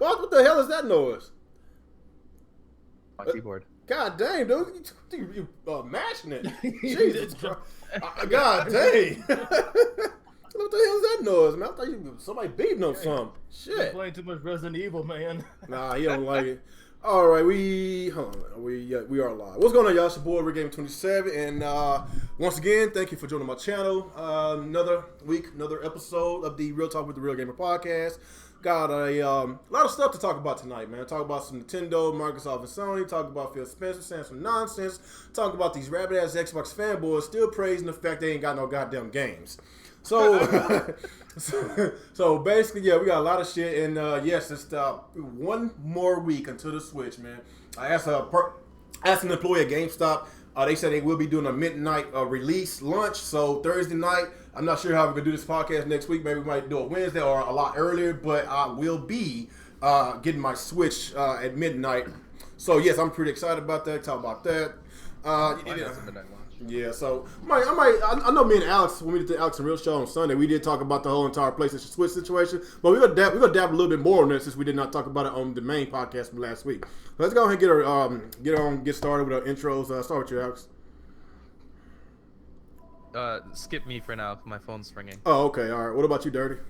What the hell is that noise? My keyboard. God dang, dude. You mashing it. Jesus Christ. God dang. What the hell is that noise, man? I thought somebody beating on something. You're Shit. playing too much Resident Evil, man. Nah, he don't like it. All right, we are live. What's going on, y'all? It's your boy, RickGame27, and once again, thank you for joining my channel. Another week, another episode of the Real Talk with the Real Gamer podcast. Got a lot of stuff to talk about tonight, man. Talk about some Nintendo, Microsoft, and Sony. Talk about Phil Spencer saying some nonsense. Talk about these rabbit-ass Xbox fanboys still praising the fact they ain't got no goddamn games. So, so basically, yeah, we got a lot of shit, and yes, it's one more week until the Switch, man. I asked an employee at GameStop. They said they will be doing a midnight release lunch. So Thursday night, I'm not sure how we're gonna do this podcast next week. Maybe we might do it Wednesday or a lot earlier, but I will be getting my Switch at midnight. So yes, I'm pretty excited about that. Talk about that. Yeah, so I know me and Alex, when we did the Alex and Real show on Sunday, we did talk about the whole entire PlayStation Switch situation, but we're gonna dab a little bit more on that since we did not talk about it on the main podcast from last week. So let's go ahead and get started with our intros. Start with you, Alex. Skip me for now. My phone's ringing. Oh, okay, all right. What about you, Dirty?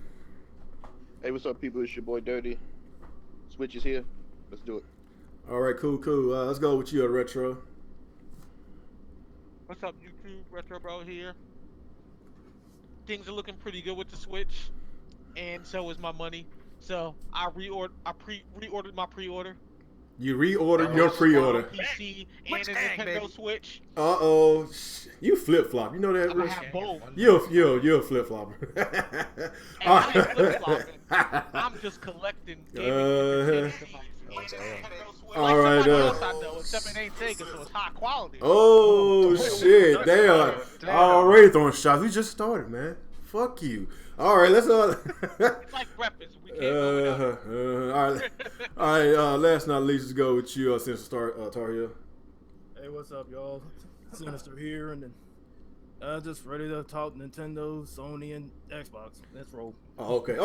Hey, what's up, people? It's your boy Dirty. Switch is here. Let's do it. All right, cool. Let's go with you, Retro. What's up, YouTube? Retro Bro here. Things are looking pretty good with the Switch, and so is my money. So I reordered my pre-order. You reordered your pre-order. PC and a Nintendo Switch. Uh-oh. You flip-flop. You know that, I have both. You're a flip-flopper. And I ain't flip-flopping. I'm just collecting gaming devices. All right. Else I know, except it ain't Sega, so it's high quality. Oh shit! They are already throwing shots. We just started, man. Fuck you. All right, let's It's like breakfast. We can't go without. all right. Last but not least, let's go with you, since start, Tar Heel. Hey, what's up, y'all? Sinister here, and then just ready to talk Nintendo, Sony, and Xbox. Let's roll. Oh, okay.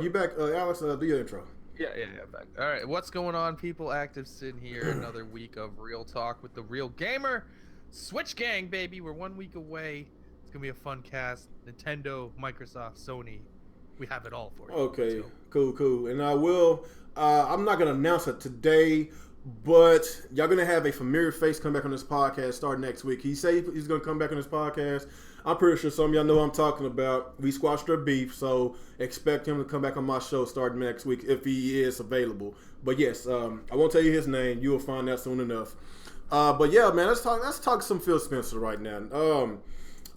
You back, Alex? Do your intro. Yeah, back. All right, what's going on, people? Active sitting here, another week of Real Talk with the Real Gamer. Switch Gang, baby. We're 1 week away. It's gonna be a fun cast. Nintendo, Microsoft, Sony. We have it all for you. Okay, cool. And I will. I'm not gonna announce it today, but y'all gonna have a familiar face come back on this podcast starting next week. He said he's gonna come back on this podcast. I'm pretty sure some of y'all know who I'm talking about. We squashed their beef, so expect him to come back on my show starting next week if he is available. But yes, I won't tell you his name. You will find out soon enough. But yeah, man, let's talk some Phil Spencer right now.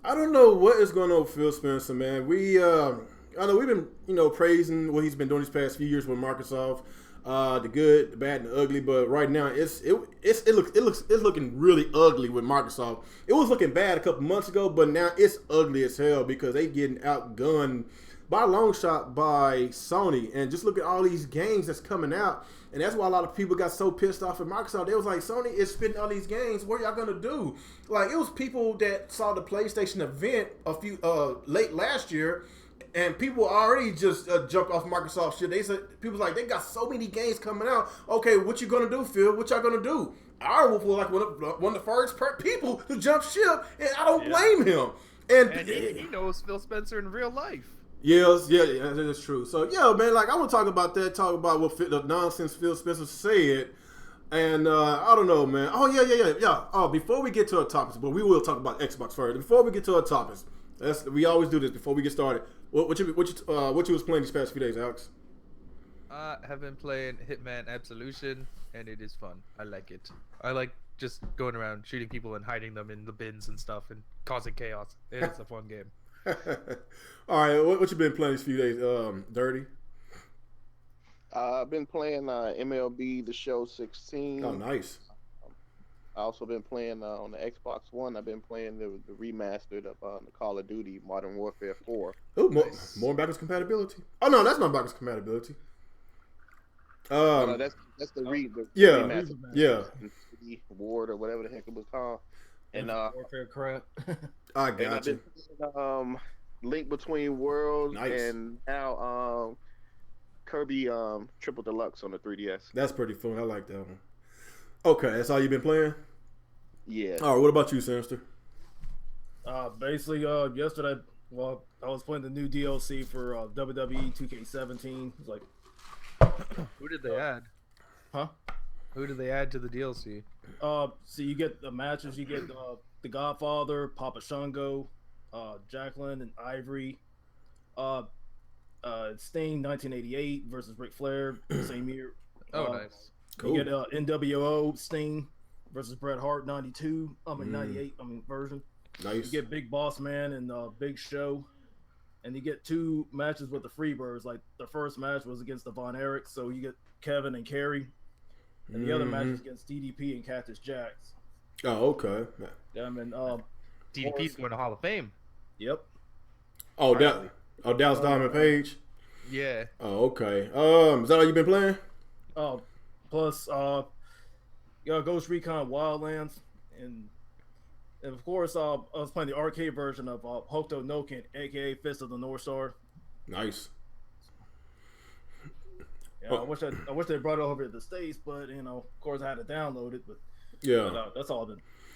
I don't know what is going on with Phil Spencer, man. I know we've been praising what he's been doing these past few years with Microsoft. The good, the bad, and the ugly, but right now it's looking really ugly with Microsoft. It was looking bad a couple months ago, but now it's ugly as hell because they getting outgunned by a long shot by Sony. And just look at all these games that's coming out, and that's why a lot of people got so pissed off at Microsoft. They was like, Sony is spitting all these games. What are y'all gonna do? Like, it was people that saw the PlayStation event a few late last year. And people already just jumped off Microsoft shit. They said, people like, they got so many games coming out. Okay, what you gonna do, Phil? What y'all gonna do? I was like one of the first people to jump ship, and I don't blame him. And he knows Phil Spencer in real life. Yes, yeah, that's true. So yeah, man, like I want to talk about that. Talk about what the nonsense Phil Spencer said. And I don't know, man. Oh yeah. Oh, before we get to our topics, but we will talk about Xbox first. Before we get to our topics, we always do this before we get started. What you was playing these past few days, Alex? I have been playing Hitman Absolution, and it is fun. I like it. I like just going around shooting people and hiding them in the bins and stuff and causing chaos. It's a fun game. All right, what you been playing these few days, Dirty? I've been playing MLB The Show 16. Oh, nice. I also been playing on the Xbox One. I've been playing the remastered of the Call of Duty Modern Warfare 4. Oh, more backwards compatibility. Oh no, that's not backwards compatibility. No, that's the yeah, remastered. Yeah. Ward or whatever the heck it was called. And Warfare crap. I got you. Link Between Worlds, Nice. and now Kirby Triple Deluxe on the 3DS. That's pretty fun. I like that one. Okay, that's all you've been playing? Yeah. All right, what about you, Sinister? Basically, yesterday, well, I was playing the new DLC for WWE 2K17. It's like, Who did they add? huh? Who did they add to the DLC? So you get the matches. You get the Godfather, Papa Shango, Jacqueline and Ivory. Sting 1988 versus Ric Flair same year. Oh, nice. Cool. You get NWO Sting versus Bret Hart 92. 98. Version. Nice. You get Big Boss Man and Big Show, and you get 2 matches with the Freebirds. Like the first match was against the Von Erichs, so you get Kevin and Kerry, and the other match is against DDP and Cactus Jacks. Oh, okay. Yeah, I mean, DDP's going to Hall of Fame. Yep. Oh, Dallas Diamond Page. Yeah. Oh, okay. Is that all you've been playing? Plus, Ghost Recon Wildlands, and of course, I was playing the arcade version of Hokuto no Ken, aka Fist of the North Star. Nice. Yeah, I wish they brought it over to the States, but of course, I had to download it. But Yeah. that's all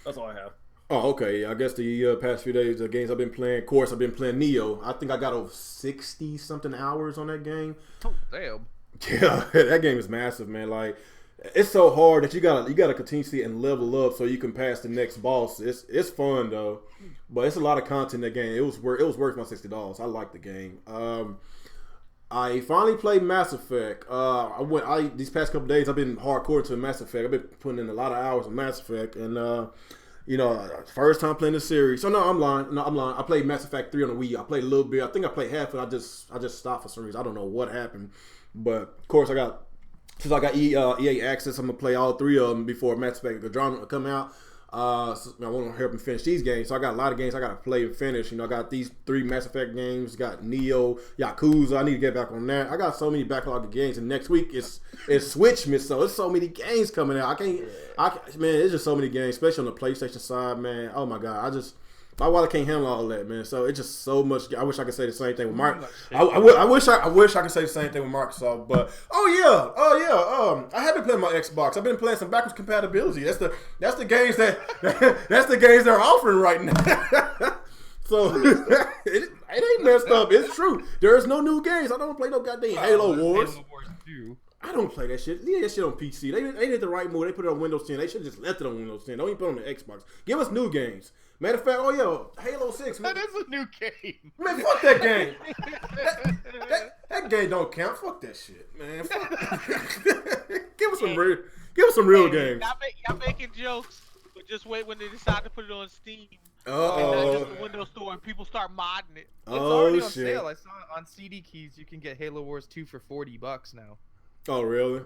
I have. Oh, okay. I guess the past few days, the games I've been playing. Of course, I've been playing Neo. I think I got over 60 something hours on that game. Oh, damn. Yeah, that game is massive, man. Like, it's so hard that you gotta continuously and level up so you can pass the next boss. It's fun though, but it's a lot of content in that game. It was worth my $60. I like the game. I finally played Mass Effect. These past couple days I've been hardcore to Mass Effect. I've been putting in a lot of hours on Mass Effect, and first time playing the series. So no, I'm lying. I played Mass Effect 3 on the Wii. I played a little bit. I think I played half, and I just stopped for some reason. I don't know what happened, but of course since I got EA access, I'm gonna play all 3 of them before Mass Effect Andromeda come out. So I want to help him finish these games. So I got a lot of games I got to play and finish. I got these 3 Mass Effect games. Got Neo, Yakuza. I need to get back on that. I got so many backlog of games, and next week it's Switch me. So it's so many games coming out. Man, it's just so many games, especially on the PlayStation side, man. Oh my god, my wallet can't handle all that, man. So it's just so much. I wish I could say the same thing with Mark. I wish I could say the same thing with Microsoft. But I have been playing my Xbox. I've been playing some backwards compatibility. That's the games that's the games they're offering right now. So it ain't messed up. It's true. There's no new games. I don't play no goddamn Halo Wars. Halo Wars 2. I don't play that shit. Leave that shit on PC. They did the right move. They put it on Windows 10. They should have just left it on Windows 10. Don't even put it on the Xbox. Give us new games. Matter of fact, Halo 6. Man. That is a new game. Man, fuck that game. that game don't count. Fuck that shit, man. Give us some real games. Y'all making jokes, but just wait when they decide to put it on Steam. And Uh-oh. not just the Windows Store, and people start modding it. It's already on shit. sale. I saw it on CD Keys. You can get Halo Wars 2 for $40 now. Oh, really?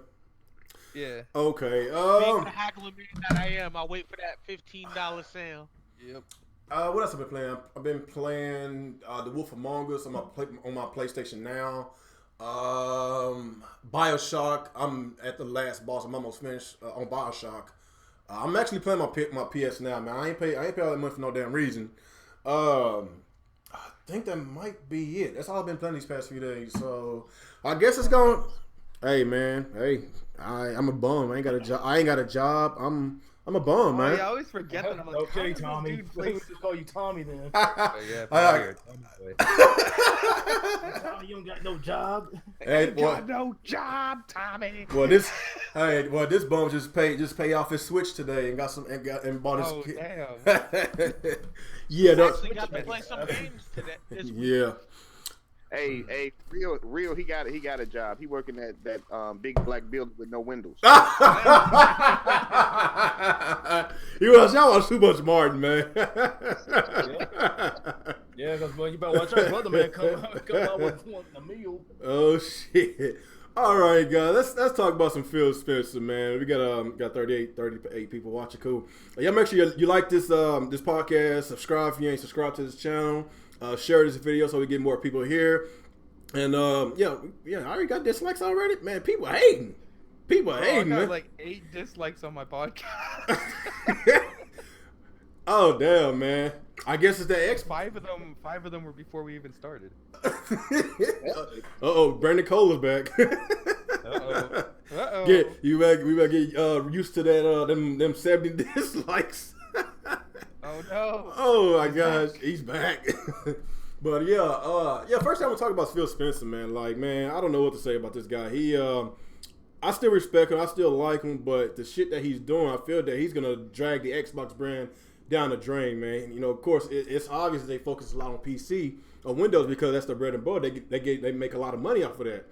Yeah. Okay. Being the haggling man that I am, I'll wait for that $15 sale. Yep. What else have I been playing? I've been playing The Wolf Among Us on my PlayStation now. BioShock. I'm at the last boss. I'm almost finished on BioShock. I'm actually playing my PS now, man. I ain't pay all that money for no damn reason. I think that might be it. That's all I've been playing these past few days. So I guess it's going. Hey man, I'm a bum. I ain't got a job. I'm a bum, man. I always forget that. I'm like, Okay, how does this Tommy. dude play Let's just call you Tommy then. yeah, I- Tommy, you don't got no job. Hey, boy. got no job, Tommy. Well, this bum just pay off his Switch today and bought his. Oh, damn. Yeah, Actually got to play some games today. This week. yeah. Hey, real. He got a job. He working at that big black building with no windows. Y'all watch too much Martin, man. Yeah, because you better watch out. Brother man come out with wanting a meal. Oh shit. All right, guys. Let's talk about some Phil Spencer, man. We got 38 people watching. Cool. Yeah, make sure you like this podcast. Subscribe if you ain't subscribed to this channel. Share this video so we get more people here. And I already got dislikes already. Man, people hating. I I got man. like 8 dislikes on my podcast. Oh damn, man! I guess it's that X. Five of them were before we even started. Uh-oh, Brandon Cole is back. Uh-oh. We better get used to that them 70 dislikes. Oh no. Oh my gosh, he's back. But first time we'll talk about Phil Spencer, man. Like, man, I don't know what to say about this guy. I still respect him, I still like him, but the shit that he's doing, I feel that he's gonna drag the Xbox brand down the drain, man. You know, of course, it's obvious they focus a lot on PC or Windows because that's their bread and butter. They make a lot of money off of that.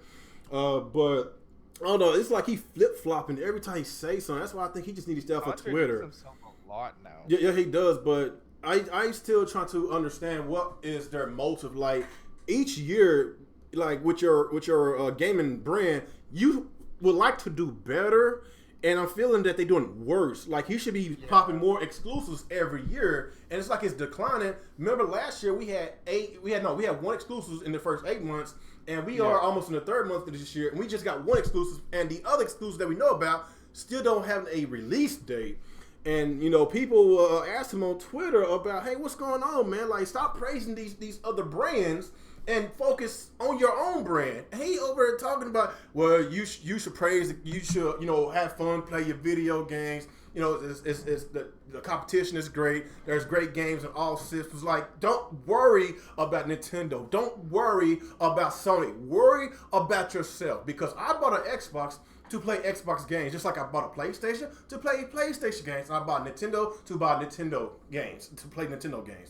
But I don't know. It's like he flip flopping every time he says something. That's why I think he just needs to stay off of Twitter. Himself a lot now. Yeah, he does. But I still trying to understand what is their motive. Like each year, like with your gaming brand, you would like to do better. And I'm feeling that they're doing worse. Like he should be popping more exclusives every year, and it's like it's declining. Remember last year we had one exclusive in the first 8 months, and we are almost in the third month of this year, and we just got one exclusive, and the other exclusives that we know about still don't have a release date. And you know, people asked him on Twitter about, hey, what's going on, man? Like, stop praising these other brands and focus on your own brand. And he over there talking about, well, you should praise, you should, you know, have fun, play your video games. You know, it's the competition is great. There's great games in all systems. Like, don't worry about Nintendo. Don't worry about Sony. Worry about yourself. Because I bought an Xbox to play Xbox games, just like I bought a PlayStation to play PlayStation games. And I bought Nintendo to buy Nintendo games, to play Nintendo games.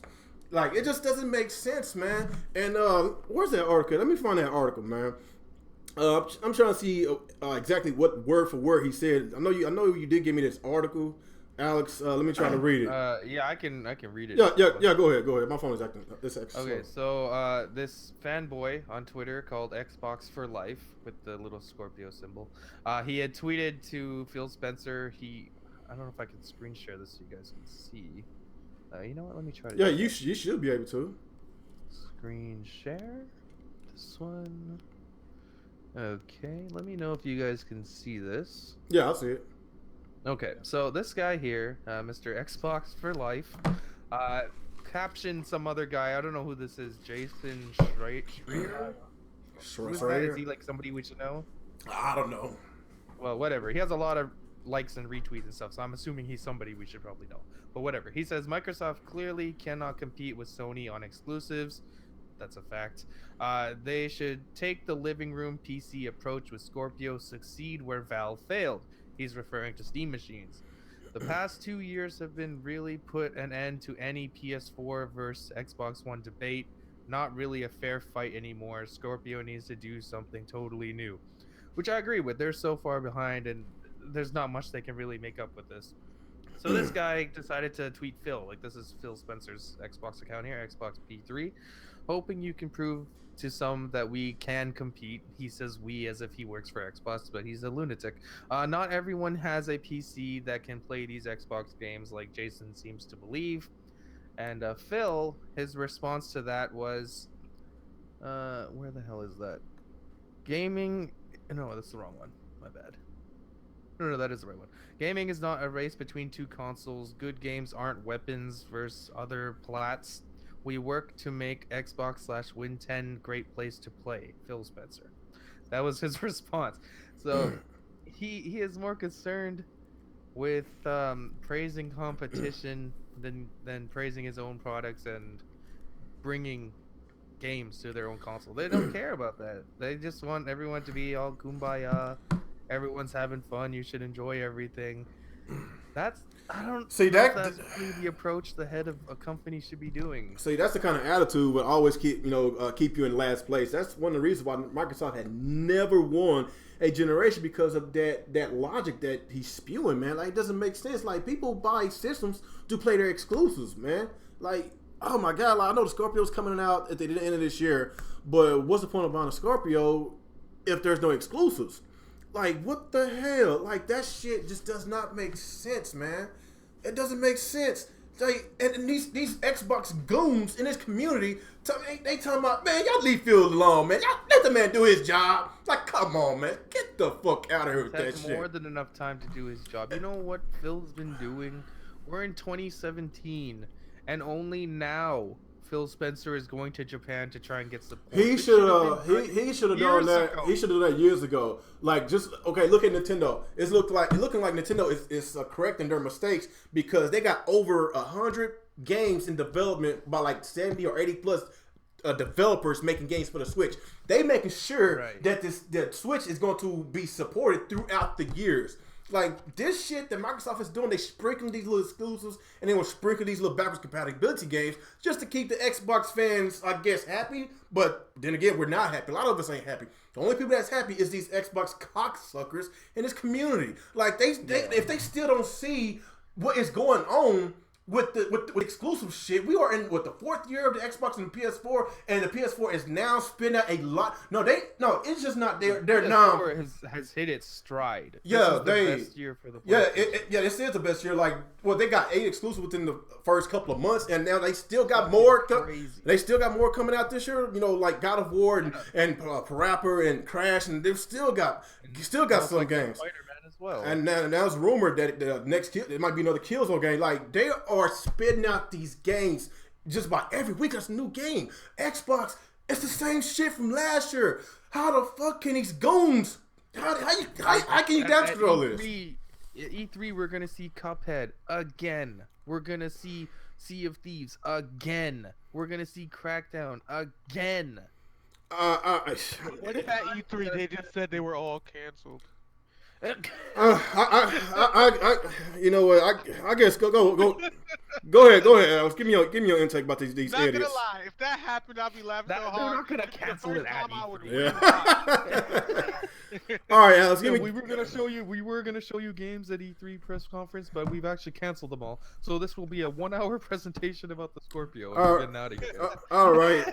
Like, it just doesn't make sense, man. And where's that article? Let me find that article, man. I'm trying to see exactly what word for word he said. I know you did give me this article, Alex. Let me try to read it. Yeah, I can read it. Yeah. Go ahead. My phone is acting. Okay, so this fanboy on Twitter called Xbox for Life with the little Scorpio symbol. He had tweeted to Phil Spencer. I don't know if I can screen share this so you guys can see. You know what? Let me try to. Yeah, you should be able to. Screen share. This one. Okay, let me know if you guys can see this. Yeah, I'll see it. Okay, so this guy here, Mr. Xbox for Life, captioned some other guy. I don't know who this is. Jason Schreier? Who's that? Is he like somebody we should know? I don't know. Well, whatever. He has a lot of likes and retweets and stuff, so I'm assuming he's somebody we should probably know. But whatever. He says Microsoft clearly cannot compete with Sony on exclusives. That's a fact. They should take the living room PC approach with Scorpio, succeed where Valve failed. He's referring to Steam machines. The past 2 years have been really put an end to any PS4 versus Xbox One debate. Not really a fair fight anymore. Scorpio needs to do something totally new. Which I agree with. They're so far behind and there's not much they can really make up with this. So this guy decided to tweet Phil. Like, this is Phil Spencer's Xbox account here, Xbox P3. Hoping you can prove to some that we can compete. He says we as if he works for Xbox, but he's a lunatic. Not everyone has a PC that can play these Xbox games like Jason seems to believe. And Phil, his response to that was, where the hell is that? Gaming, no, that's the wrong one. My bad. No, that is the right one. Gaming is not a race between two consoles. Good games aren't weapons versus other plats. We work to make Xbox/Win 10 great place to play. Phil Spencer. That was his response. So he is more concerned with praising competition than praising his own products and bringing games to their own console. They don't care about that. They just want everyone to be all kumbaya. Everyone's having fun. You should enjoy everything. I don't see that. That's really the approach the head of a company should be doing. See, that's the kind of attitude that always keep you in last place. That's one of the reasons why Microsoft had never won a generation, because of that logic that he's spewing, man. Like, it doesn't make sense. Like, people buy systems to play their exclusives, man. Like, oh my God, like, I know the Scorpio's coming out at the end of this year, but what's the point of buying a Scorpio if there's no exclusives? Like, what the hell? Like, that shit just does not make sense, man. It doesn't make sense. Like, and these Xbox goons in this community, they talking about, man, y'all leave Phil alone, man. Y'all let the man do his job. Like, come on, man. Get the fuck out of here with that shit. More than enough time to do his job. You know what Phil's been doing We're in 2017, and only now Phil Spencer is going to Japan to try and get support. He This should should've been he done he should have done years that. ago. He should have done that years ago. Like just okay, look at Nintendo. It's looking like Nintendo is correcting their mistakes because they got over 100 games in development by like 70 or 80 plus developers making games for the Switch. They making sure that the Switch is going to be supported throughout the years. Like this shit that Microsoft is doing, they sprinkling these little exclusives and they will sprinkle these little backwards compatibility games just to keep the Xbox fans, I guess, happy. But then again, we're not happy. A lot of us ain't happy. The only people that's happy is these Xbox cocksuckers in this community. Like they if they still don't see what is going on with exclusive shit, we are in the 4th year of the Xbox and the PS4, and the PS4 is now spinning out a lot. It's just not there. They're now has hit its stride. Yeah, this is the best year for the this is the best year. Like, well, they got 8 exclusives within the first couple of months, and now they still got more. They still got more coming out this year. You know, like God of War and Parappa and Crash, and they've still got some games. Well. And now it's rumored that the next it might be another Killzone game. Like they are spitting out these games just about every week. There's a new game. Xbox, it's the same shit from last year. How the fuck can these goons? How can you download all this? At E3, we're gonna see Cuphead again. We're gonna see Sea of Thieves again. We're gonna see Crackdown again. What if at E3 they just said they were all canceled? You know what? I guess go ahead, Alex. Give me your intake about these Not idiots. gonna lie, if that happened, I'd be laughing so hard. They're not gonna cancel it at E3. All right, Alex. We were gonna show you games at E3 press conference, but we've actually canceled them all. So this will be a 1-hour presentation about the Scorpio. We're getting out of here. All right.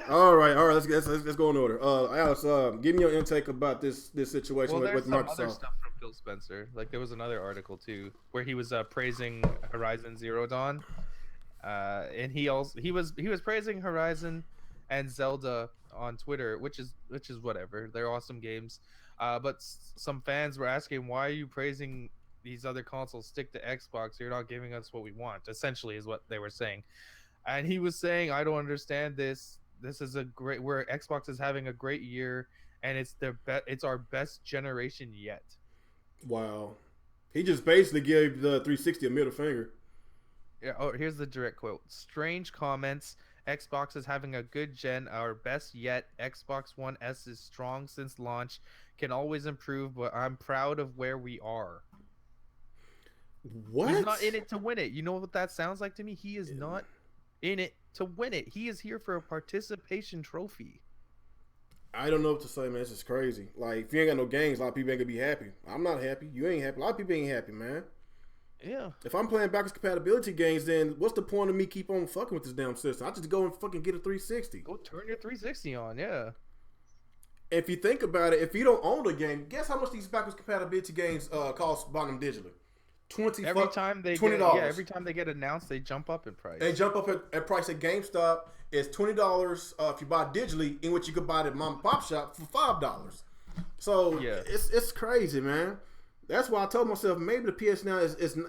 Let's go in order. Alex, give me your intake about this situation with Microsoft. Other stuff from Phil Spencer. Like there was another article too where he was praising Horizon Zero Dawn, and he was praising Horizon and Zelda on Twitter, which is whatever. They're awesome games. But some fans were asking, why are you praising these other consoles? Stick to Xbox. You're not giving us what we want. Essentially, is what they were saying. And he was saying, I don't understand this. This is where Xbox is having a great year, and it's our best generation yet. Wow. He just basically gave the 360 a middle finger. Yeah. Oh, here's the direct quote. Strange comments. Xbox is having a good gen, our best yet. Xbox One S is strong since launch. Can always improve, but I'm proud of where we are. What? He's not in it to win it. You know what that sounds like to me? He is not in it to win it. He is here for a participation trophy. I don't know what to say, man. This is crazy. Like, if you ain't got no games, a lot of people ain't gonna be happy. I'm not happy. You ain't happy. A lot of people ain't happy, man. Yeah. If I'm playing backwards compatibility games, then what's the point of me keep on fucking with this damn system? I just go and fucking get a 360. Go turn your 360 on, yeah. If you think about it, if you don't own the game, guess how much these backwards compatibility games cost buying them digitally? Every time they $20. every time they get announced, they jump up in price. They jump up at price at GameStop. It's $20 if you buy digitally, in which you could buy it at mom and pop shop for $5. So yeah, it's crazy, man. That's why I told myself maybe the PS Now is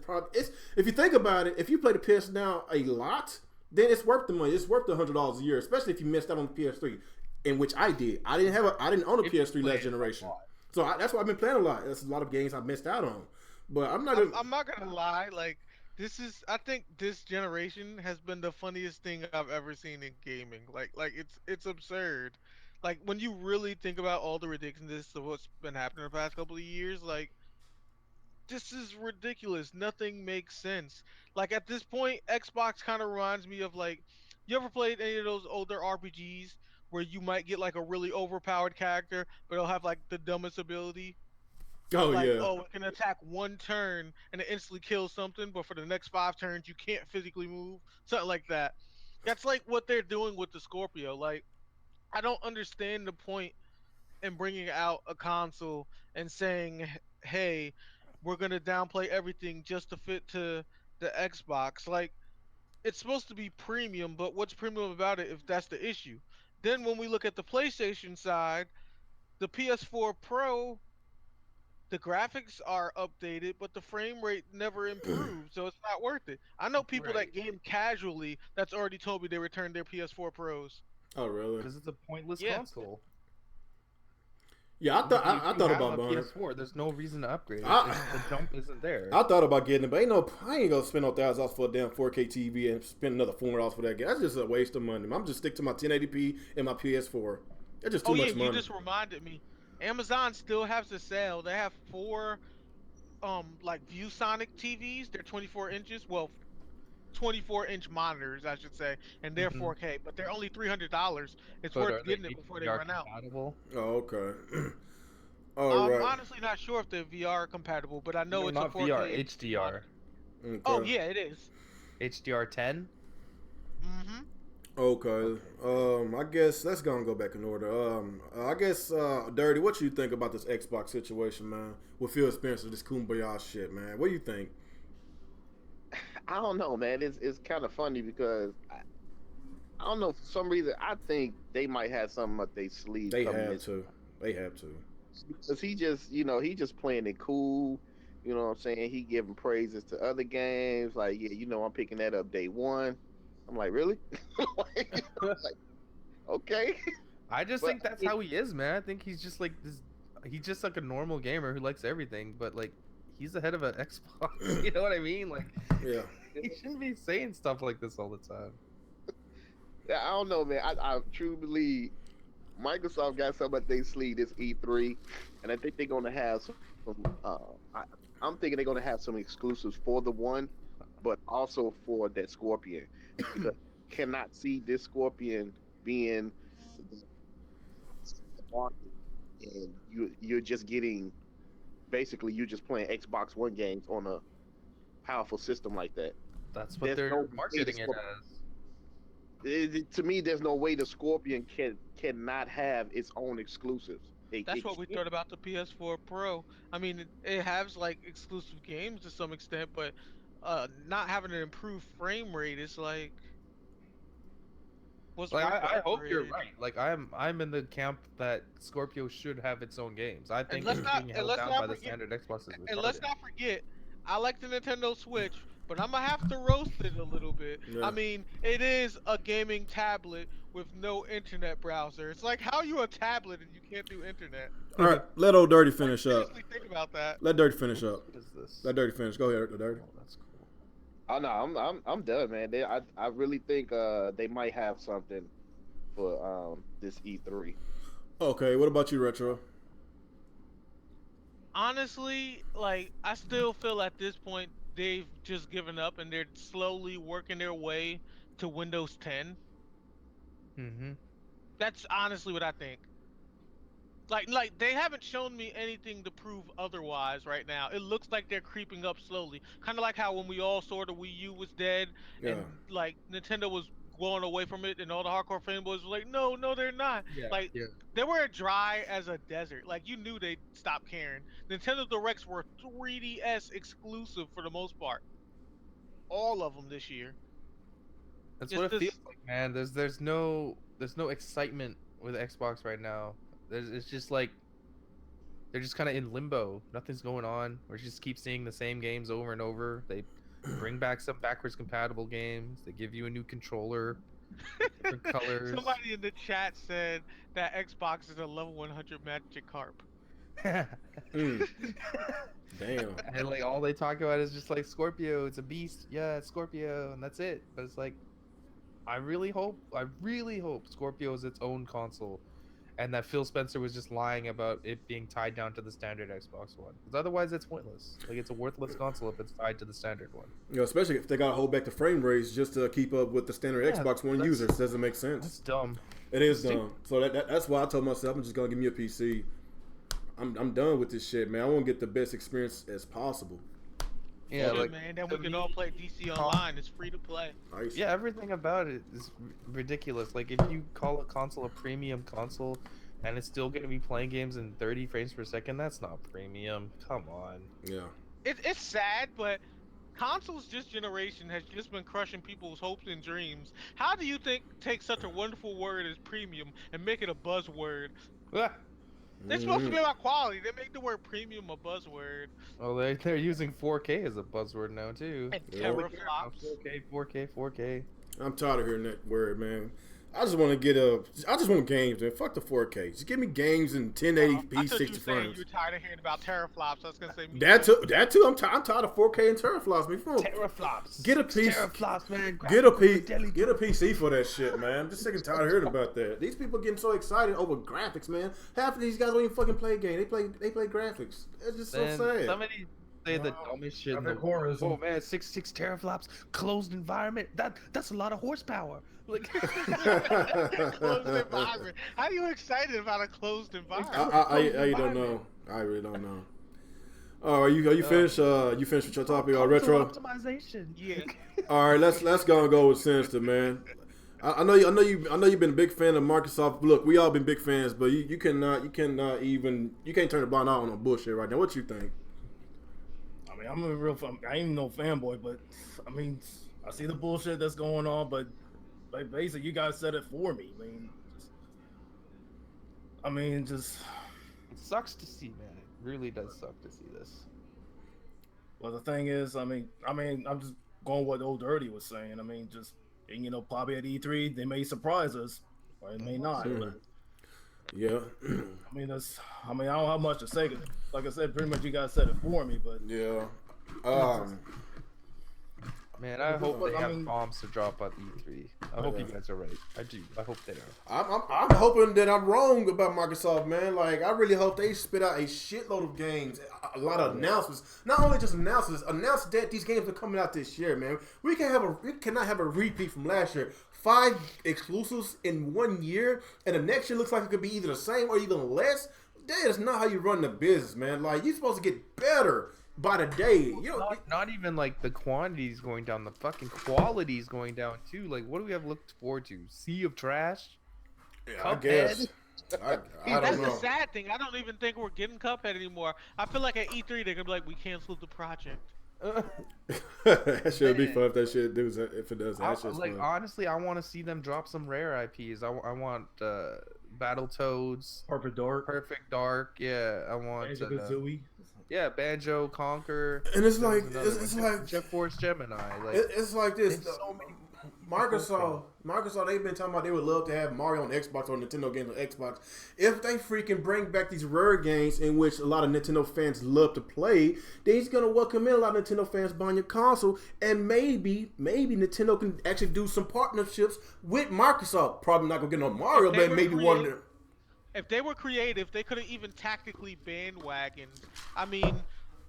probably if you think about it, if you play the PS Now a lot, then it's worth the money. It's worth the $100 a year, especially if you missed out on the PS3, in which I did. I didn't own a PS3 last generation, so that's why I've been playing a lot. There's a lot of games I missed out on, but I'm not gonna lie. Like I think this generation has been the funniest thing I've ever seen in gaming. Like it's absurd. Like when you really think about all the ridiculousness of what's been happening the past couple of years, like this is ridiculous. Nothing makes sense. Like at this point, Xbox kind of reminds me of like, you ever played any of those older RPGs where you might get like a really overpowered character, but it'll have like the dumbest ability? Oh like, yeah. Oh, it can attack one turn and it instantly kills something, but for the next 5 turns you can't physically move. Something like that. That's like what they're doing with the Scorpio. Like, I don't understand the point in bringing out a console and saying, "Hey, we're gonna downplay everything just to fit to the Xbox." Like, it's supposed to be premium, but what's premium about it if that's the issue? Then when we look at the PlayStation side, the PS4 Pro the graphics are updated, but the frame rate never improved, so it's not worth it. I know people Right. that game casually that's already told me they returned their PS4 Pros. Oh, really? Because it's a pointless Yeah. console. Yeah, If you, I if you thought have about a buying it. PS4, there's no reason to upgrade. I The jump isn't there. I thought about getting it, but I ain't gonna spend no $1,000 for a damn 4K TV and spend another $400 for that game. That's just a waste of money. I'm just stick to my 1080p and my PS4. That's just too Oh yeah, much you money. just reminded me. Amazon still has a sale. They have four like ViewSonic TVs. They're 24 inches. Well, 24-inch monitors, I should say, and they're Hmm. 4K, but they're only $300. It's But worth are they getting it before they HDR run out. compatible? Oh, okay. All I'm right. honestly not sure if they're VR compatible, but I know No, it's a not VR, 4K HDR. monitor. Oh Okay. yeah, it is. HDR 10? Mm-hmm. Okay. I guess that's gonna go back in order. I guess, Dirty, what you think about this Xbox situation, man? With Phil Spencer, this Kumbaya shit, man. What do you think? I don't know, man. It's kind of funny because I don't know, for some reason I think they might have something up their sleeve They coming have this, to. They have to. because he just, he just playing it cool. You know what I'm saying? He giving praises to other games. Like, yeah, I'm picking that up day one. I'm like, really? like, like, okay. I just But think that's I mean, how he is, man. I think he's just like this. He's just like a normal gamer who likes everything, but like he's the head of an Xbox. You know what I mean? Like Yeah. he shouldn't be saying stuff like this all the time. yeah, I don't know, man. I truly believe Microsoft got something up their sleeve this E3, and I think they're gonna have some. I'm thinking they're gonna have some exclusives for the one, but also for that Scorpion, because cannot see this Scorpion being the market, and you're just getting, basically you're just playing Xbox One games on a powerful system like that. That's what There's they're no way marketing it as. to me, there's no way the Scorpion cannot have its own exclusives. That's It what we can't. thought about the PS4 Pro. I mean, it has like exclusive games to some extent, but not having an improved frame rate is like what's Like worth the I hope you're upgrade. right. Like I'm in the camp that Scorpio should have its own games. I And think it's being and held let's down not by the forget standard Xbox is and let's retarded. not forget, I like the Nintendo Switch, but I'm gonna have to roast it a little bit. Yeah. I mean, it is a gaming tablet with no internet browser. It's like how you a tablet and you can't do internet. All right. Let old Dirty Like finish up. seriously, think about that. Let Dirty finish Oops, up. what is this? Let Dirty finish. Go ahead, Dirty. Oh, that's cool. Oh no, I'm done, man. I really think they might have something for this E3. Okay. What about you, Retro? Honestly, like I still feel at this point they've just given up and they're slowly working their way to Windows 10. Mm-hmm. That's honestly what I think. Like they haven't shown me anything to prove otherwise right now. It looks like they're creeping up slowly. Kind of like how when we all saw the Wii U was dead Yeah. and like Nintendo was going away from it and all the hardcore fanboys were like, "No, no they're not." Yeah, Like yeah. they were dry as a desert. Like you knew they'd stop caring. Nintendo Directs were 3DS exclusive for the most part. All of them this year. That's what It's it feels this like, man. There's no excitement with Xbox right now. It's just like they're just kind of in limbo. Nothing's going on. We just keep seeing the same games over and over. They bring back some backwards compatible games. They give you a new controller, different colors. somebody in the chat said that Xbox is a level 100 Magic Carp. Mm. Damn. And like all they talk about is just like Scorpio. It's a beast. Yeah, it's Scorpio, and that's it. But it's like I really hope Scorpio is its own console, and that Phil Spencer was just lying about it being tied down to the standard Xbox One. Because otherwise, it's pointless. Like it's a worthless console if it's tied to the standard one. You know, especially if they got to hold back the frame rates just to keep up with the standard Yeah, Xbox One that's- users. Doesn't make sense. That's dumb. It is stupid. dumb. So that's why I told myself I'm just gonna give me a PC. I'm done with this shit, man. I want to get the best experience as possible. Yeah, Shit, like man. Then to we can me, all play DC Online. It's free to play. Nice. yeah, everything about it is ridiculous. Like if you call a console a premium console, and it's still going to be playing games in 30 frames per second, that's not premium. Come on. Yeah. It's sad, but consoles this generation has just been crushing people's hopes and dreams. How do you think take such a wonderful word as premium and make it a buzzword? Ah, They're supposed to be about quality. They make the word premium a buzzword. Well, they're using 4K as a buzzword now too. And Yeah. teraflops. 4K, 4K, 4K. I'm tired of hearing that word, man. I just want games, man. Fuck the 4K. Just give me games in 1080p, I thought you 60 were saying frames. you were tired of hearing about teraflops. I was gonna say me That too. I'm tired of 4K and teraflops. Man, Teraflops. Get a piece. Teraflops, man. Get a PC for that shit, man. I'm just sick and tired of hearing about that. These people getting so excited over graphics, man. Half of these guys don't even fucking play games. They play graphics. It's just so sad. Somebody say the dumbest shit in the core is Oh man, 6 teraflops, closed environment. That's a lot of horsepower. Like closed environment. How are you excited about a closed environment? I don't know. I really don't know. Oh, are you finished? You finished with your topic on retro? Optimization. Yeah. All right, let's go with Sinister, man. I know you've been a big fan of Microsoft. Look, we all been big fans, but you can't turn a blind eye on no bullshit right now. What you think? I mean, I'm a real I ain't no fanboy, but I mean, I see the bullshit that's going on, but like basically, you guys said it for me. Just It sucks to see, man. It really does suck to see this. well, the thing is, I'm just going what Old Dirty was saying. I mean, just probably at E3 they may surprise us, or it may not. But, Yeah. I don't know how much to say. Like I said, pretty much you guys said it for me, but Yeah. Man, I hope they have bombs to drop at E3. I hope you guys are right. I do. I hope they are. I'm hoping that I'm wrong about Microsoft, man. Like, I really hope they spit out a shitload of games, a lot of announcements. Not only just announcements, announce that these games are coming out this year, man. We cannot have a repeat from last year. 5 exclusives in 1 year, and the next year looks like it could be either the same or even less. That is not how you run the business, man. Like, you're supposed to get better by the day. Not even like the quantity's going down, the fucking quality's going down too. Like, what do we have looked forward to? Sea of Trash? Yeah, I guess. I don't That's know. the sad thing. I don't even think we're getting Cuphead anymore. I feel like at E3 they're gonna be like, we canceled the project. That should be fun if that shit does. If it does, that shit's like fun. honestly, I want to see them drop some rare IPs. I want Battletoads, Perfect Dark. Yeah, I want Banjo-Kazooie. Yeah, Banjo, Conquer, And it's like like Jet Force Gemini. Like it's like this. so many Microsoft, they've been talking about they would love to have Mario on Xbox or Nintendo games on Xbox. If they freaking bring back these rare games in which a lot of Nintendo fans love to play, then he's gonna welcome in a lot of Nintendo fans buying your console, and maybe Nintendo can actually do some partnerships with Microsoft. Probably not gonna get no Mario, but maybe one. If they were creative, they could have even tactically bandwagoned. I mean,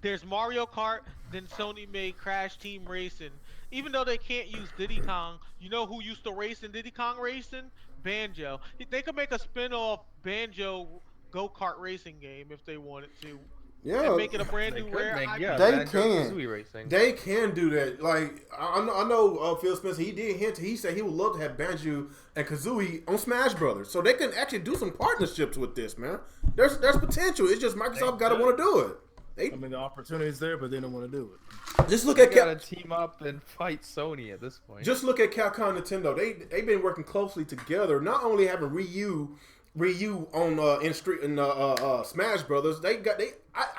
there's Mario Kart, then Sony made Crash Team Racing. Even though they can't use Diddy Kong, you know who used to race in Diddy Kong Racing? Banjo. They could make a spin-off Banjo go-kart racing game if they wanted to. Yeah, and make it a brand new rare IP. They can. They can do that. Like I know Phil Spencer. He did hint. He said he would love to have Banjo and Kazooie on Smash Brothers. So they can actually do some partnerships with this, man. There's potential. It's just Microsoft got to want to do it. The opportunity is there, but they don't want to do it. Just look at gotta team up and fight Sony at this point. Just look at Capcom and Nintendo. They've been working closely together. Not only having Ryu on in Smash Brothers. I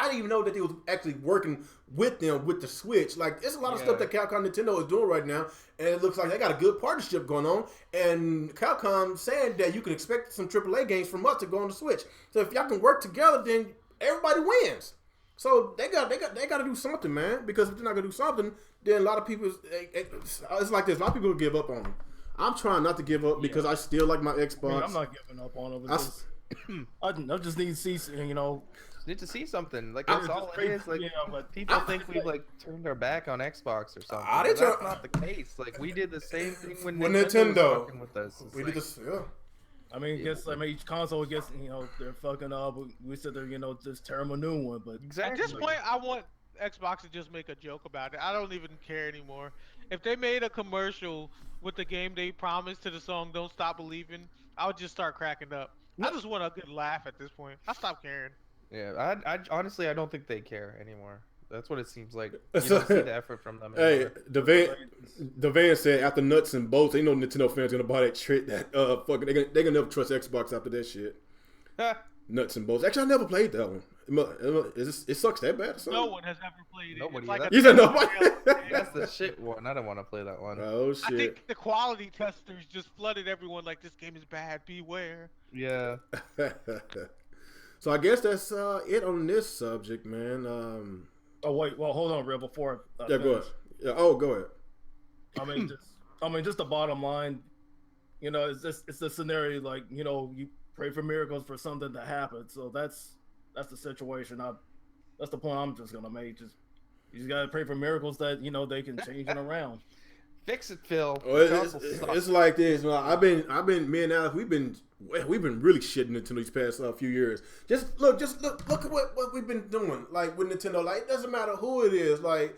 didn't even know that they was actually working with them with the Switch. Like, there's a lot of stuff that Capcom and Nintendo is doing right now, and it looks like they got a good partnership going on. And Capcom saying that you can expect some AAA games from us to go on the Switch. So if y'all can work together, then everybody wins. So they got to do something, man. Because if they're not gonna do something, then a lot of people it's like this. A lot of people will give up on them. I'm trying not to give up because I still like my Xbox. I mean, I'm not giving up on them. I just need to see, need to see something. Like, that's all it is. Like, but people think we've like turned our back on Xbox or something. That's not the case. Like, we did the same thing when Nintendo was fucking with us. We did this. Yeah. I mean, each console gets, they're fucking up. We said they're, just tear them a new one. But at this point, I want Xbox to just make a joke about it. I don't even care anymore. If they made a commercial with the game they promised to the song "Don't Stop Believing," I would just start cracking up. I just want a good laugh at this point. I stopped caring. Yeah, I honestly, I don't think they care anymore. That's what it seems like. You don't see the effort from them anymore. Hey, Devan said after Nuts and Bolts, they know Nintendo fans gonna buy that trick that fucking they gonna never trust Xbox after that shit. nuts and bolts. Actually, I never played that one. It sucks that bad or something? No one has ever played it. Nobody. It's like That's- a You said nobody? That's the shit one. I don't want to play that one. Oh, I shit. think the quality testers just flooded everyone like this game is bad. Beware. Yeah. So I guess that's it on this subject, man. Oh wait, well hold on, real before. Yeah, go ahead. Yeah, go ahead. I mean, just the bottom line. You know, it's the scenario like you pray for miracles for something to happen. So that's the situation. That's the point I'm just gonna make. You just gotta pray for miracles that they can change it around. Fix it, Phil. Well, it's like this. Well, I've been. Me and Alex, we've been really shitting Nintendo these past few years. Just look at what we've been doing. Like with Nintendo, like it doesn't matter who it is. Like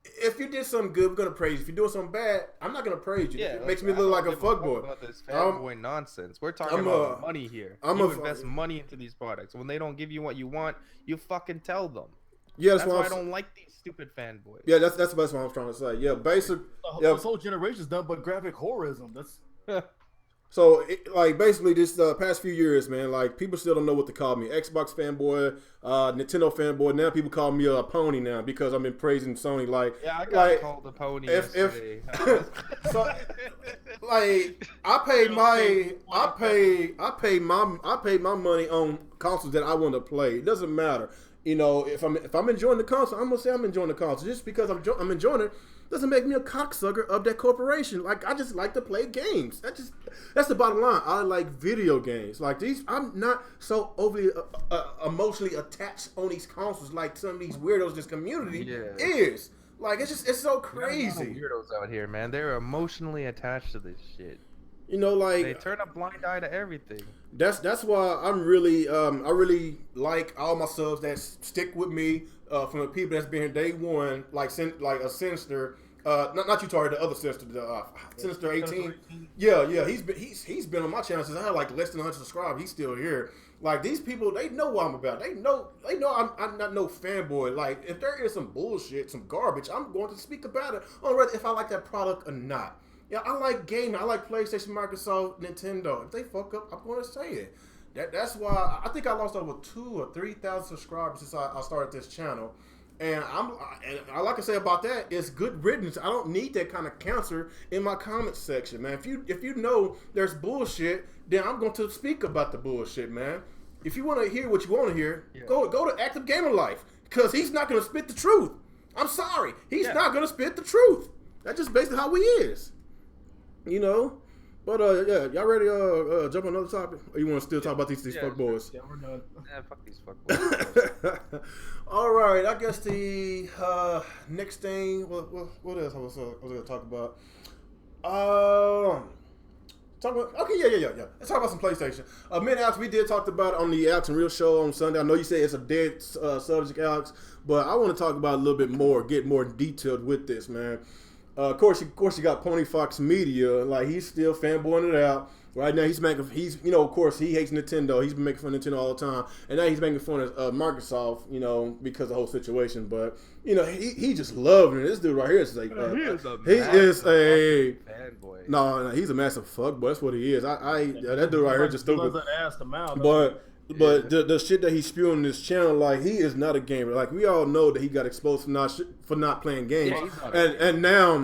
if you did something good, we're gonna praise you. If you're doing something bad, I'm not gonna praise you. It makes me look like a fuckboy. About this fanboy nonsense. We're talking about money here. You invest money into these products. When they don't give you what you want, you fucking tell them. Yeah, that's why I don't like these stupid fanboys. Yeah, that's what I was trying to say. Yeah, basic. This whole generation's done but graphic horrorism. That's so basically this past few years, man. Like people still don't know what to call me. Xbox fanboy, Nintendo fanboy. Now people call me a pony now because I've been praising Sony. Like yeah, I got called a pony yesterday. So like I pay my money on consoles that I want to play. It doesn't matter. If I'm enjoying the console, I'm gonna say I'm enjoying the console. Just because I'm enjoying it doesn't make me a cocksucker of that corporation. Like I just like to play games. That's the bottom line. I like video games. Like these, I'm not so overly emotionally attached on these consoles like some of these weirdos in this community is. Like it's so crazy. Weirdos out here, man. They're emotionally attached to this shit. Like they turn a blind eye to everything. That's why I'm really I really like all my subs that stick with me from the people that's been here day one, like a Sinister, not you, Tori, the other Sinister, Sinister 18. Yeah, he's been on my channel since I had like less than 100 subscribers. He's still here. Like these people, they know what I'm about. They know I'm not no fanboy. Like if there is some bullshit, some garbage, I'm going to speak about it on whether if I like that product or not. Yeah, I like gaming. I like PlayStation, Microsoft, Nintendo. If they fuck up, I'm going to say it. That's why I think I lost over 2,000 or 3,000 subscribers since I started this channel. And all I can say about that is good riddance. I don't need that kind of cancer in my comment section, man. If you know there's bullshit, then I'm going to speak about the bullshit, man. If you want to hear what you want to hear, go to Active Gamer Life because he's not going to spit the truth. I'm sorry, he's not going to spit the truth. That's just basically how he is. But y'all ready to jump on another topic? Or you want to still talk about these fuck boys? yeah, we're done. Yeah, fuck these fuck boys. All right, I guess the next thing. What else I was going to talk about? Yeah. Let's talk about some PlayStation. Me and Alex, we did talk about it on the Alex and Real show on Sunday. I know you say it's a dead subject, Alex, but I want to talk about it a little bit more, get more detailed with this, man. Of course, you got Pony Fox Media. Like he's still fanboying it out right now. Of course, he hates Nintendo. He's been making fun of Nintendo all the time, and now he's making fun of Microsoft. Because of the whole situation. But he just loving it. This dude right here is like he is a fanboy. No, he's a massive fuckboy. That's what he is. That dude right here is just stupid. But the shit that he's spewing on this channel, like he is not a gamer. Like we all know that he got exposed for not playing games, and now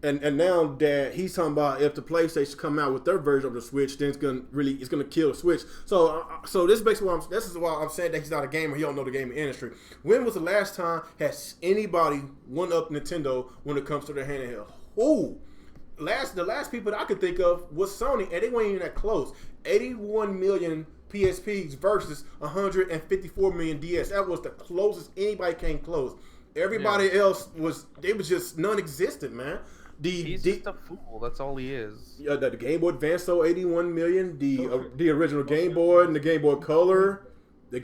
that he's talking about if the PlayStation come out with their version of the Switch, then it's gonna kill the Switch. So this is basically why I'm saying that he's not a gamer. He don't know the gaming industry. When was the last time has anybody one up Nintendo when it comes to their handheld? The last people that I could think of was Sony, and they weren't even that close. 81 million PSPs versus 154 million DS. That was the closest anybody came close. Everybody else was just non-existent, man. He's just a fool. That's all he is. Yeah, the Game Boy Advance sold 81 million. The original Game Boy and the Game Boy Color, the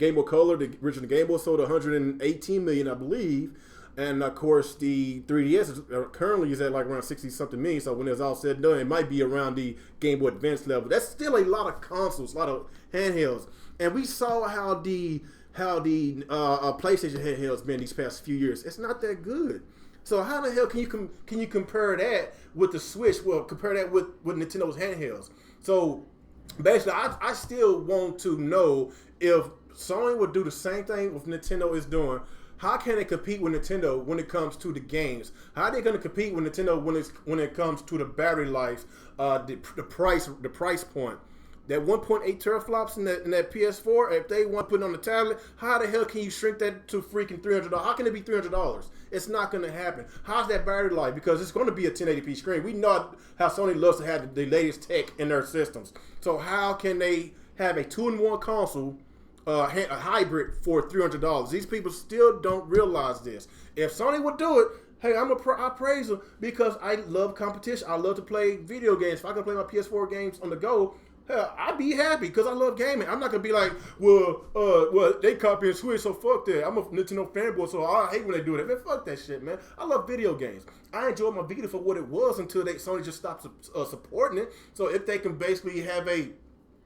original Game Boy sold 118 million, I believe. And of course, the 3DS currently is at like around 60-something million. So when it's all said and done, it might be around the Game Boy Advance level. That's still a lot of consoles, a lot of handhelds. And we saw how the PlayStation handhelds been these past few years. It's not that good. So how the hell can you compare that with the Switch? Well, compare that with Nintendo's handhelds. So basically, I still want to know if Sony would do the same thing with Nintendo is doing, how can they compete with Nintendo when it comes to the games? How are they going to compete with Nintendo when it comes to the battery life, the price point? That 1.8 teraflops in that PS4, if they want to put it on the tablet, how the hell can you shrink that to freaking $300? How can it be $300? It's not going to happen. How's that battery life? Because it's going to be a 1080p screen. We know how Sony loves to have the latest tech in their systems. So how can they have a 2-in-1 console, a hybrid for $300? These people still don't realize this. If Sony would do it, hey, I praise them because I love competition. I love to play video games. If I can play my PS4 games on the go, hell, I'd be happy because I love gaming. I'm not gonna be like, well, they copying Switch, so fuck that. I'm a Nintendo fanboy, so I hate when they do that. Man, fuck that shit, man. I love video games. I enjoyed my Vita for what it was until Sony just stopped supporting it. So if they can basically have a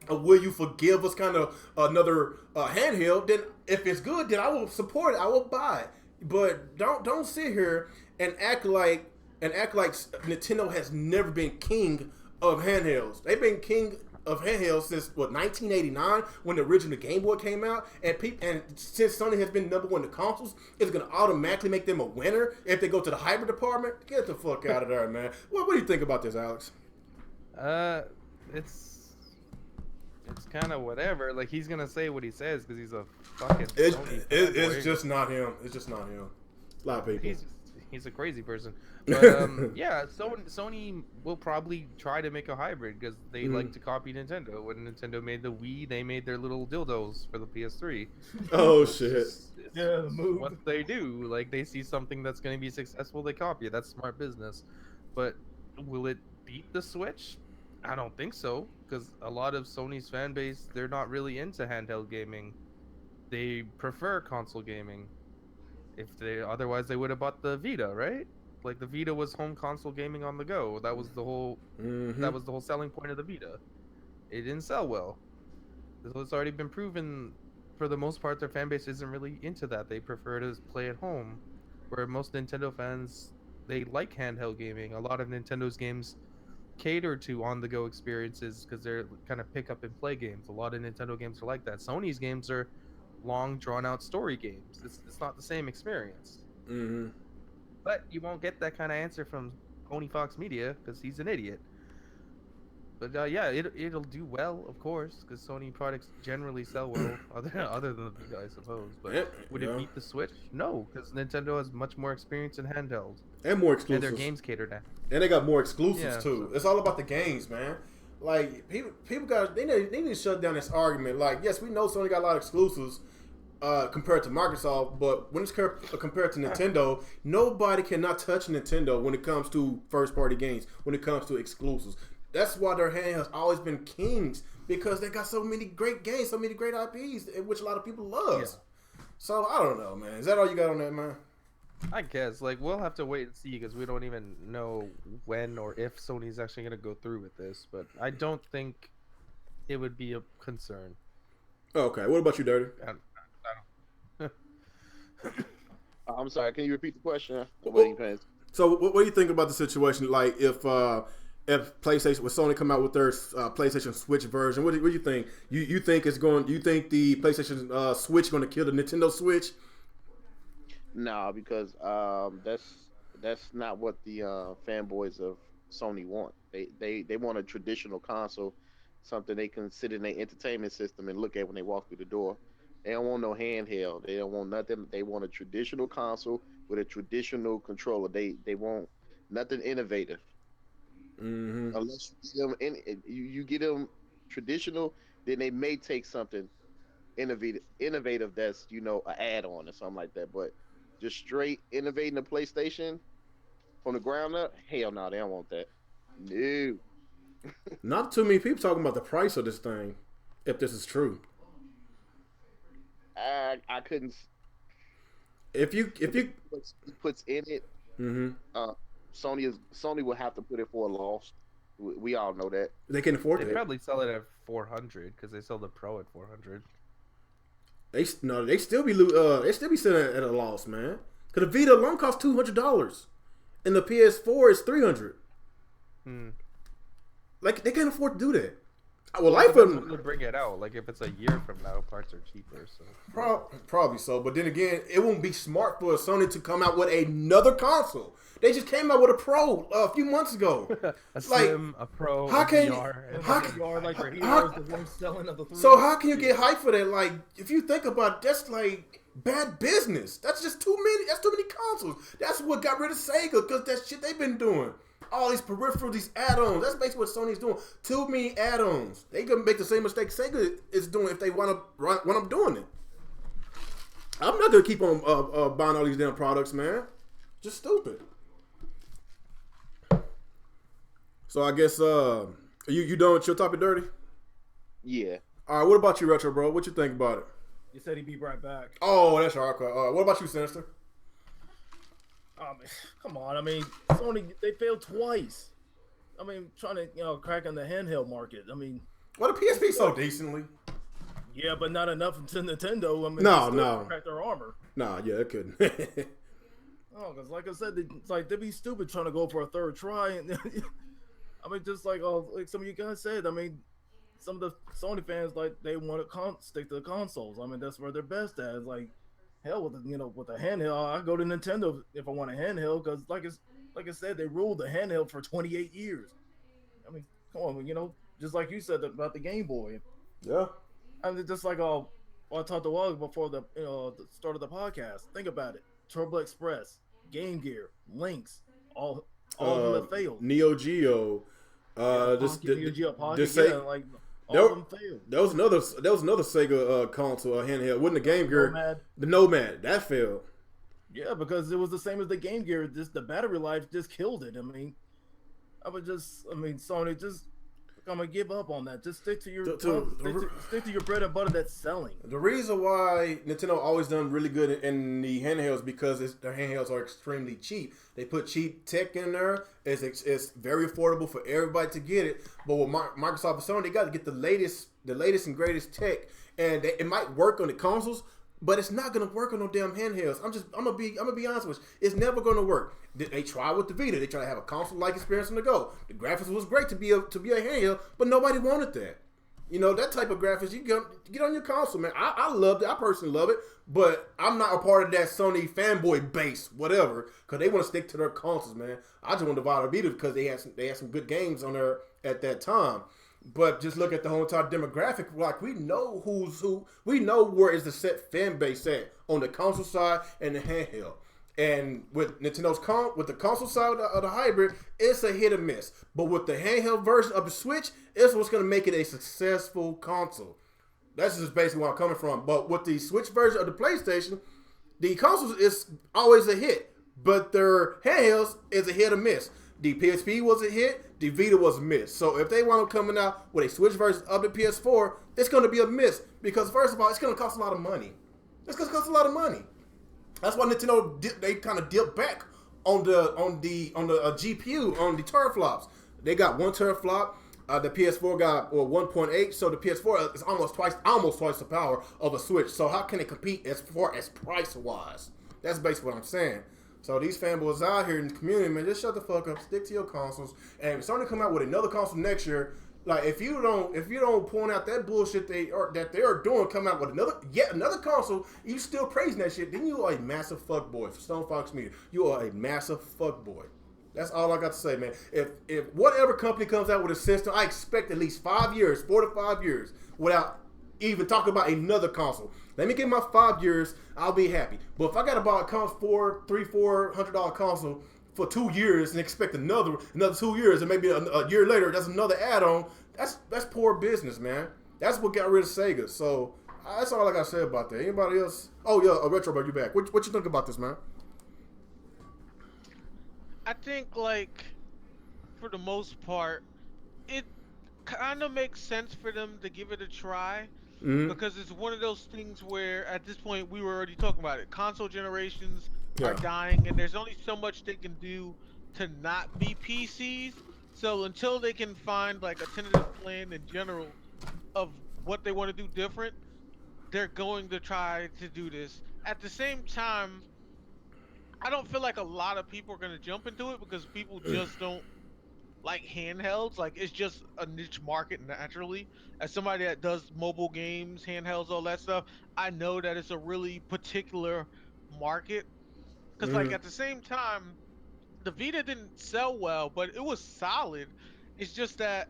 will you forgive us kind of another handheld, then if it's good, then I will support it. I will buy it. But don't sit here and act like Nintendo has never been king of handhelds. They've been king of handhelds since 1989 when the original Game Boy came out, and since Sony has been number one in the consoles, it's gonna automatically make them a winner if they go to the hybrid department. Get the fuck out of there, man. What do you think about this, Alex? It's kind of whatever. Like, he's gonna say what he says because he's a fucking. It's just not him. It's just not him. A lot of people. He's a crazy person. But yeah, Sony will probably try to make a hybrid because they like to copy Nintendo. When Nintendo made the Wii, they made their little dildos for the PS3. Oh shit! Yeah, move. What they do, like, they see something that's going to be successful, they copy it. That's smart business. But will it beat the Switch? I don't think so, because a lot of Sony's fan base, they're not really into handheld gaming. They prefer console gaming. Otherwise they would have bought the Vita, right? Like, the Vita was home console gaming on the go. That was the whole that was the whole selling point of the Vita. It didn't sell well. So it's already been proven, for the most part, their fan base isn't really into that. They prefer to play at home. Where most Nintendo fans, they like handheld gaming. A lot of Nintendo's games cater to on-the-go experiences because they're kind of pick up and play games. A lot of Nintendo games are like that. Sony's games are long, drawn-out story games. It's not the same experience. But you won't get that kind of answer from Tony Fox Media because he's an idiot. But yeah, it'll do well, of course, because Sony products generally sell well, other than the Vita, I suppose. But would it beat the Switch? No, because Nintendo has much more experience in handheld. And more exclusives. And their games cater to. And they got more exclusives, too. So. It's all about the games, man. Like, people they need to shut down this argument. Like, yes, we know Sony got a lot of exclusives compared to Microsoft, but when it's compared to Nintendo, nobody cannot touch Nintendo when it comes to first-party games, when it comes to exclusives. That's why their hand has always been kings, because they got so many great games, so many great IPs, which a lot of people love. Yeah. So, I don't know, man. Is that all you got on that, man? I guess. Like, we'll have to wait and see, because we don't even know when or if Sony's actually going to go through with this, but I don't think it would be a concern. Okay. What about you, Dirty? I don't. I'm sorry. Can you repeat the question? So, what do you think about the situation? Like, if PlayStation, when Sony come out with their PlayStation Switch version, what do you think? You think it's going? You think the PlayStation Switch going to kill the Nintendo Switch? No, because that's not what the fanboys of Sony want. They want a traditional console, something they can sit in their entertainment system and look at when they walk through the door. They don't want no handheld. They don't want nothing. They want a traditional console with a traditional controller. They want nothing innovative. Unless you get them traditional, then they may take something innovative that's an add-on or something like that. But just straight innovating the PlayStation from the ground up, hell no, they don't want that. No. Not too many people talking about the price of this thing, if this is true. I couldn't. If you puts in it, Sony will have to put it for a loss. We all know that. They can afford it. They probably sell it at $400 because they sell the Pro at $400. They still be selling at a loss, man. Because the Vita alone costs $200, and the PS4 is $300. Like, they can't afford to do that. Well, Well, it life depends of when they bring it out. Like if it's a year from now, parts are cheaper. So probably so. But then again, it won't be smart for Sony to come out with another console. They just came out with a Pro a few months ago. a Slim, a Pro, how a can VR, And how the can- VR, like the how- VR is the worst selling of the three. so how can you get hyped for that? Like, if you think about it, that's like bad business. That's just too many. That's too many consoles. That's what got rid of Sega because that shit they've been doing. All these peripherals, these add-ons. That's basically what Sony's doing. Too many add-ons. They gonna make the same mistake Sega is doing if they want to doing it. I'm not gonna keep on buying all these damn products, man. Just stupid. So I guess you done with your topic, Dirty? Yeah. All right. What about you, Retro Bro? What you think about it? You said he'd be right back. Oh, that's hardcore. What about you, Sinister? I mean, come on. I mean, Sony, they failed twice. I mean, trying to, crack on the handheld market. I mean, Well, the PSP so decently. yeah, but not enough to Nintendo. I mean, No, they still no. crack their armor. Nah, yeah, it couldn't. Oh, because like I said, it's like they'd be stupid trying to go for a third try. And I mean, just like some of you guys said, I mean, some of the Sony fans like they want to stick to the consoles. I mean, that's where they're best at. It's like hell with with a handheld. I go to Nintendo if I want a handheld because like I said, they ruled the handheld for 28 years. I mean, come on, just like you said about the Game Boy. Yeah. I mean, just like I talked to Wally before the start of the podcast. Think about it: Turbo Express, Game Gear, Lynx, all of them have failed. Neo Geo. Neo Geo Pocket, just say- like all there- of them failed. There was another Sega console, handheld. Wasn't the Game Gear? Nomad. The Nomad that failed. Yeah, because it was the same as the Game Gear. Just the battery life just killed it. I mean, Sony, just I'm gonna give up on that. Just stick to your stick to your bread and butter that's selling. The reason why Nintendo always done really good in the handhelds because their handhelds are extremely cheap. They put cheap tech in there. It's very affordable for everybody to get it. But with Microsoft and Sony, they got to get the latest and greatest tech, and it might work on the consoles. But it's not gonna work on no damn handhelds. I'm gonna be honest with you. It's never gonna work. They try with the Vita. They try to have a console-like experience on the go. The graphics was great to be a handheld, but nobody wanted that. That type of graphics you get on your console, man. I loved it. I personally love it, but I'm not a part of that Sony fanboy base, whatever, because they want to stick to their consoles, man. I just want to buy the Vita because they had some good games on there at that time. But just look at the whole entire demographic. Like we know who's who. We know where is the set fan base at on the console side and the handheld. And with Nintendo's with the console side of the hybrid, it's a hit or miss. But with the handheld version of the Switch, it's what's going to make it a successful console. That's just basically where I'm coming from. But with the Switch version of the PlayStation, the consoles is always a hit, but their handhelds is a hit or miss. The PSP was a hit. The Vita was a miss. So if they want to coming out with a Switch version of the PS4, it's going to be a miss because first of all, it's going to cost a lot of money. It's going to cost a lot of money. That's why Nintendo they kind of dipped back on the GPU on the teraflops. They got 1 teraflop. The PS4 got 1.8, so the PS4 is almost twice the power of a Switch. So how can it compete as far as price wise? That's basically what I'm saying. So these fanboys out here in the community, man, just shut the fuck up, stick to your consoles, and if Sony come out with another console next year, like if you don't point out that bullshit they are doing, come out with another console, you still praising that shit, then you are a massive fuckboy for Stone Fox Media. You are a massive fuckboy. That's all I got to say, man. If whatever company comes out with a system, I expect at least 4 to 5 years, without even talking about another console. Let me get my 5 years, I'll be happy. But if I got to buy a $400 console for 2 years and expect another 2 years and maybe a year later that's another add-on, that's poor business, man. That's what got rid of Sega. So that's all I got to say about that. Anybody else? Oh yeah, Retro, bro, you back. What you think about this, man? I think, like, for the most part, it kind of makes sense for them to give it a try. Mm-hmm. Because it's one of those things where, at this point, we were already talking about it. Console generations are dying, and there's only so much they can do to not be PCs. So until they can find, like, a tentative plan in general of what they want to do different, they're going to try to do this. At the same time, I don't feel like a lot of people are going to jump into it because people just don't like handhelds. Like it's just a niche market naturally. As somebody that does mobile games, handhelds, all that stuff, I know that it's a really particular market. Because like Mm-hmm. at the same time, the Vita didn't sell well, but it was solid. It's just that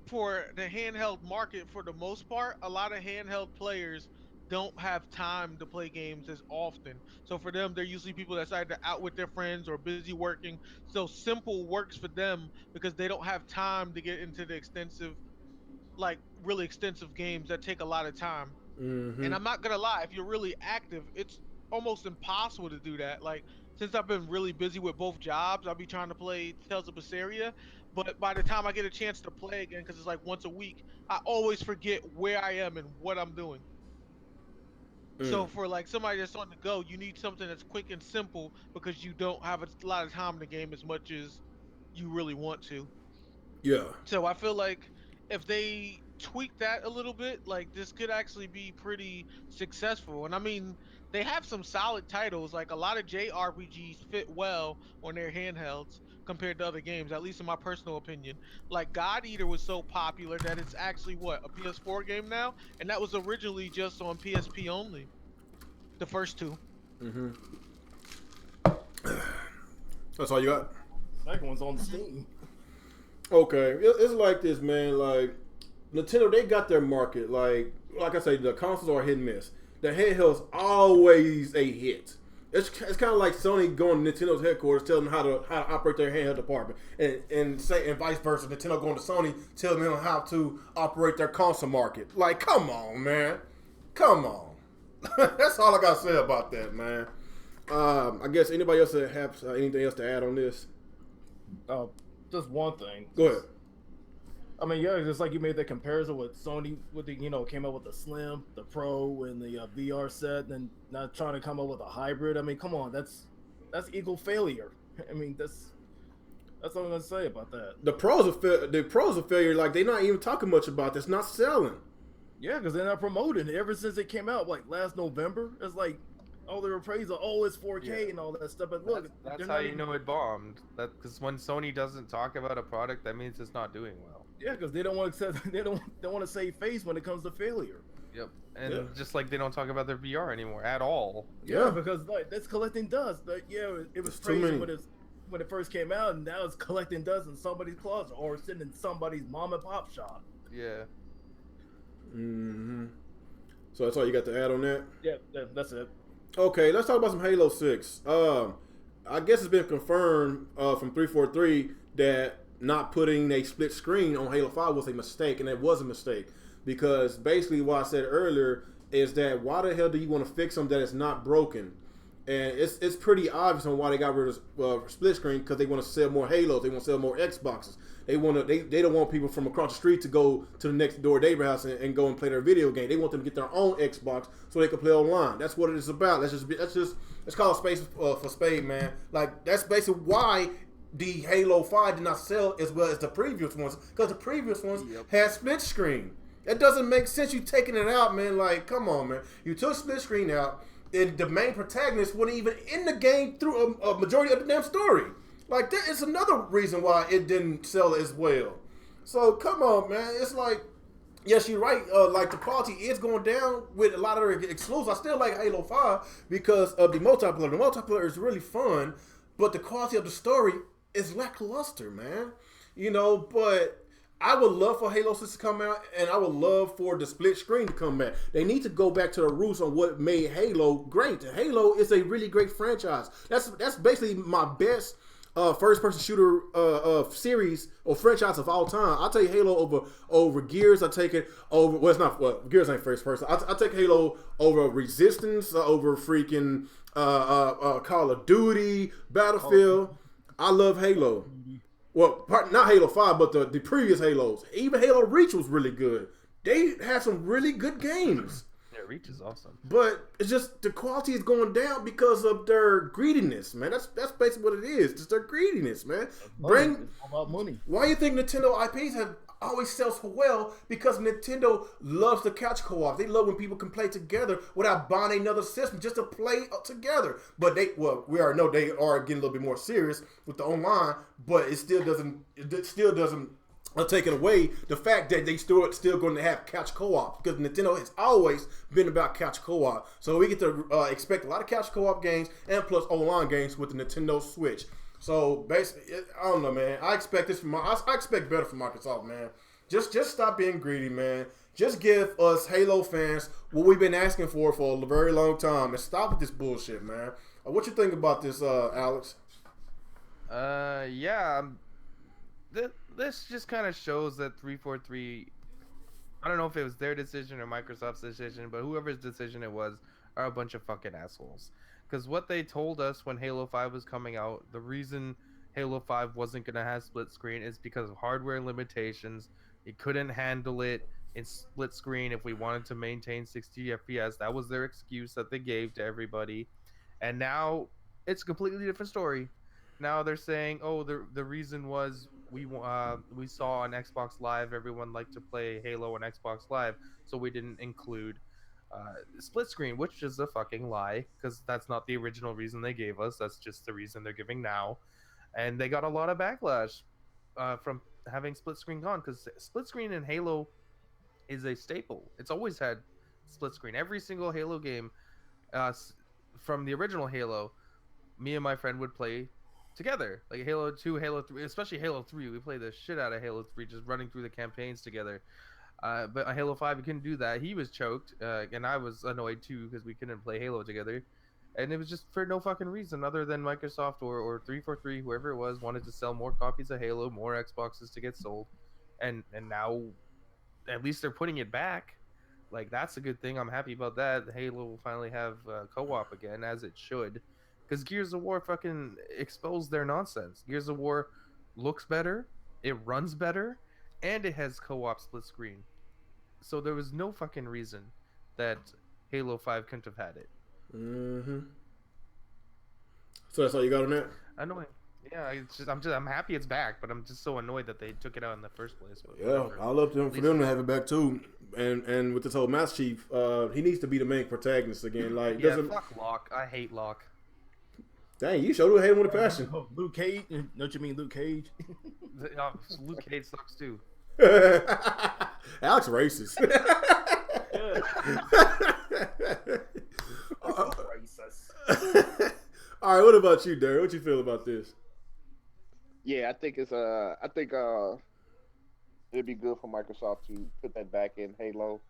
for the handheld market, for the most part, a lot of handheld players don't have time to play games as often. So for them, they're usually people that's either out with their friends or busy working. So simple works for them because they don't have time to get into the extensive, like really extensive games that take a lot of time. Mm-hmm. And I'm not gonna lie, if you're really active, it's almost impossible to do that. Like since I've been really busy with both jobs, I'll be trying to play Tales of Berseria, but by the time I get a chance to play again, because it's like once a week, I always forget where I am and what I'm doing. Mm. So for like somebody that's on the go, you need something that's quick and simple because you don't have a lot of time in the game as much as you really want to. Yeah. So I feel like if they tweak that a little bit, like this could actually be pretty successful. And I mean, they have some solid titles. Like a lot of JRPGs fit well on their handhelds compared to other games, at least in my personal opinion. Like God Eater was so popular that it's actually what, a PS4 game now, and that was originally just on PSP only. The first two. Mm-hmm. That's all you got? Second one's on Steam. Okay, it's like this, man. Like Nintendo, they got their market. Like I say, the consoles are hit and miss. The handhelds always a hit. It's kind of like Sony going to Nintendo's headquarters, telling them how to operate their handheld department, and vice versa. Nintendo going to Sony, telling them how to operate their console market. Like, come on, man, come on. That's all I got to say about that, man. I guess anybody else that have anything else to add on this? Just one thing. Go ahead. I mean, yeah, just like you made the comparison with Sony, with the came up with the Slim, the Pro, and the VR set, and not trying to come up with a hybrid. I mean, come on, that's equal failure. I mean, that's all I'm gonna say about that. The pros are failure. Like they're not even talking much about this. Not selling. Yeah, because they're not promoting it ever since it came out, like last November. It's like all their appraisal, it's 4K and all that stuff. But look, that's how you know it bombed. That because when Sony doesn't talk about a product, that means it's not doing well. Yeah, because they don't want to they don't want to save face when it comes to failure. Yep, and just like they don't talk about their VR anymore at all. Yeah, because like that's collecting dust. Like, yeah, it was crazy when it first came out, and now it's collecting dust in somebody's closet or sitting in somebody's mom and pop shop. Yeah. Mm-hmm. So that's all you got to add on that? Yeah, that's it. Okay, let's talk about some Halo 6. I guess it's been confirmed from 343 that not putting a split screen on Halo 5 was a mistake, and it was a mistake. Because basically what I said earlier is that why the hell do you want to fix something that is not broken? And it's pretty obvious on why they got rid of split screen, because they want to sell more Halos, they want to sell more Xboxes. They don't want people from across the street to go to the next door neighbor house and go and play their video game. They want them to get their own Xbox so they can play online. That's what it is about. Let's call it space for spade, man. Like that's basically why the Halo 5 did not sell as well as the previous ones, because the previous ones had split screen. That doesn't make sense. You taking it out, man. Like, come on, man. You took split screen out, and the main protagonist wasn't even in the game through a majority of the damn story. Like, that is another reason why it didn't sell as well. So, come on, man. It's like, yes, you're right. Like, the quality is going down with a lot of the exclusives. I still like Halo 5 because of the multiplayer. The multiplayer is really fun, but the quality of the story is lackluster, man. But I would love for Halo 6 to come out, and I would love for the split screen to come back. They need to go back to the roots on what made Halo great. Halo is a really great franchise. That's basically my best first-person shooter series or franchise of all time. I'll take Halo over Gears. I take it over. Well, it's not. Well, Gears ain't first-person. I take Halo over Resistance, over freaking Call of Duty, Battlefield. I love Halo. Well, not Halo 5, but the previous Halos. Even Halo Reach was really good. They had some really good games. Yeah, Reach is awesome. But it's just the quality is going down because of their greediness, man. That's basically what it is. Just their greediness, man. It's all about money. Why do you think Nintendo IPs have always sells so well? Because Nintendo loves the couch co-op. They love when people can play together without buying another system just to play together. But we already know they are getting a little bit more serious with the online, but it still doesn't take it away the fact that they still going to have couch co-op, because Nintendo has always been about couch co-op. So we get to expect a lot of couch co-op games and plus online games with the Nintendo Switch. So basically, I don't know, man. I expect I expect better from Microsoft, man. Just stop being greedy, man. Just give us Halo fans what we've been asking for a very long time, and stop with this bullshit, man. What you think about this, Alex? Yeah. This just kind of shows that 343, I don't know if it was their decision or Microsoft's decision, but whoever's decision it was, are a bunch of fucking assholes. Because what they told us when Halo 5 was coming out, the reason Halo 5 wasn't going to have split screen is because of hardware limitations. It couldn't handle it in split screen if we wanted to maintain 60 FPS. That was their excuse that they gave to everybody. And now it's a completely different story. Now they're saying, oh, the reason was we saw on Xbox Live everyone liked to play Halo on Xbox Live, so we didn't include split screen, which is a fucking lie, because that's not the original reason they gave us. That's just the reason they're giving now. And they got a lot of backlash from having split screen gone, because split screen in Halo is a staple. It's always had split screen. Every single Halo game from the original Halo, me and my friend would play together, like Halo 2, Halo 3, especially Halo 3. We played the shit out of Halo 3, just running through the campaigns together. But on Halo 5, we couldn't do that. He was choked, and I was annoyed too, because we couldn't play Halo together. And it was just for no fucking reason other than Microsoft or 343, whoever it was, wanted to sell more copies of Halo, more Xboxes to get sold. And now, at least they're putting it back. Like, that's a good thing. I'm happy about that. Halo will finally have co-op again, as it should. Because Gears of War fucking exposed their nonsense. Gears of War looks better, it runs better, and it has co-op split screen. So there was no fucking reason that Halo 5 couldn't have had it. Mm-hmm. So that's all you got on that? Annoying. Yeah, I'm happy it's back, but I'm just so annoyed that they took it out in the first place. But yeah, whatever. I love them for them to have it back too. And with this whole Master Chief, he needs to be the main protagonist again. Like, yeah, fuck Locke. I hate Locke. Dang, you showed hate him with a passion. Oh, Luke Cage? Don't you mean Luke Cage? Luke Cage sucks too. Alex racist. All right, what about you, Derek? What you feel about this? Yeah, I think it'd be good for Microsoft to put that back in Halo,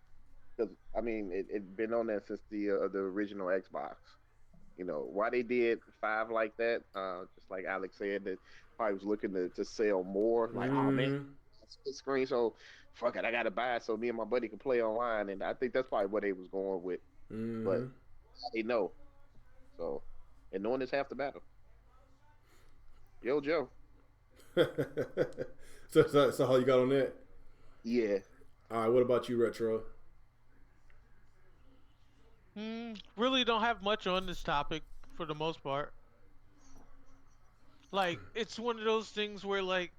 because I mean it been on there since the original Xbox. You know why they did 5 like that? Just like Alex said, that probably was looking to sell more. Like, oh man, split screen, so fuck it, I gotta buy it so me and my buddy can play online. And I think that's probably what they was going with. But they know, so and knowing is half the battle. Yo, Joe. so how you got on that? Yeah. All right, what about you, Retro? Really don't have much on this topic for the most part. Like, it's one of those things where, like,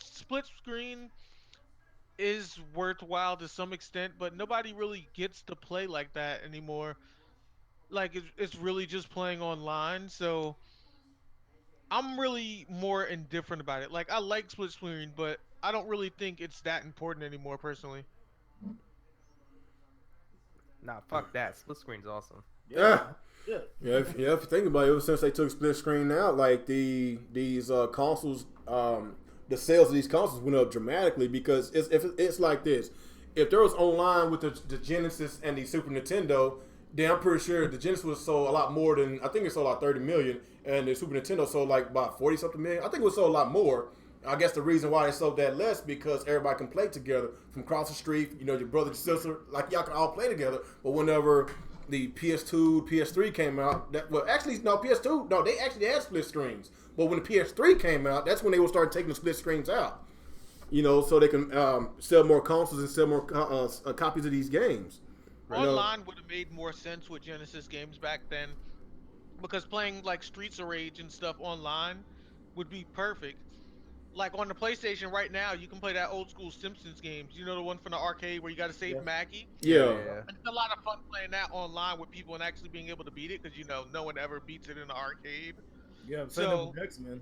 split screen is worthwhile to some extent, but nobody really gets to play like that anymore. Like, it's really just playing online, so I'm really more indifferent about it. Like, I like split screen, but I don't really think it's that important anymore, personally. Nah, fuck that. Split screen's awesome. Yeah. If you think about it, ever since they took split screen out, like these consoles, the sales of these consoles went up dramatically, because it's like this. If there was online with the Genesis and the Super Nintendo, then I'm pretty sure the Genesis was sold a lot more than, I think it sold like 30 million, and the Super Nintendo sold like about 40 something million. I think it was sold a lot more. I guess the reason why they sold that less, because everybody can play together from across the street. You know, your brother, your sister, like y'all can all play together. But whenever the PS2, PS3 came out, PS2, no, they actually had split screens. But when the PS3 came out, that's when they would start taking the split screens out. You know, so they can sell more consoles and sell more copies of these games. Right now, Online would have made more sense with Genesis games back then because playing like Streets of Rage and stuff online would be perfect. Like on the PlayStation right now, you can play that old school Simpsons games. You know the one from the arcade where you got to save Yeah. Maggie. Yeah, yeah. yeah, yeah. And it's a lot of fun playing that online with people and actually being able to beat it because no one ever beats it in the arcade. Yeah, same thing So with X-Men.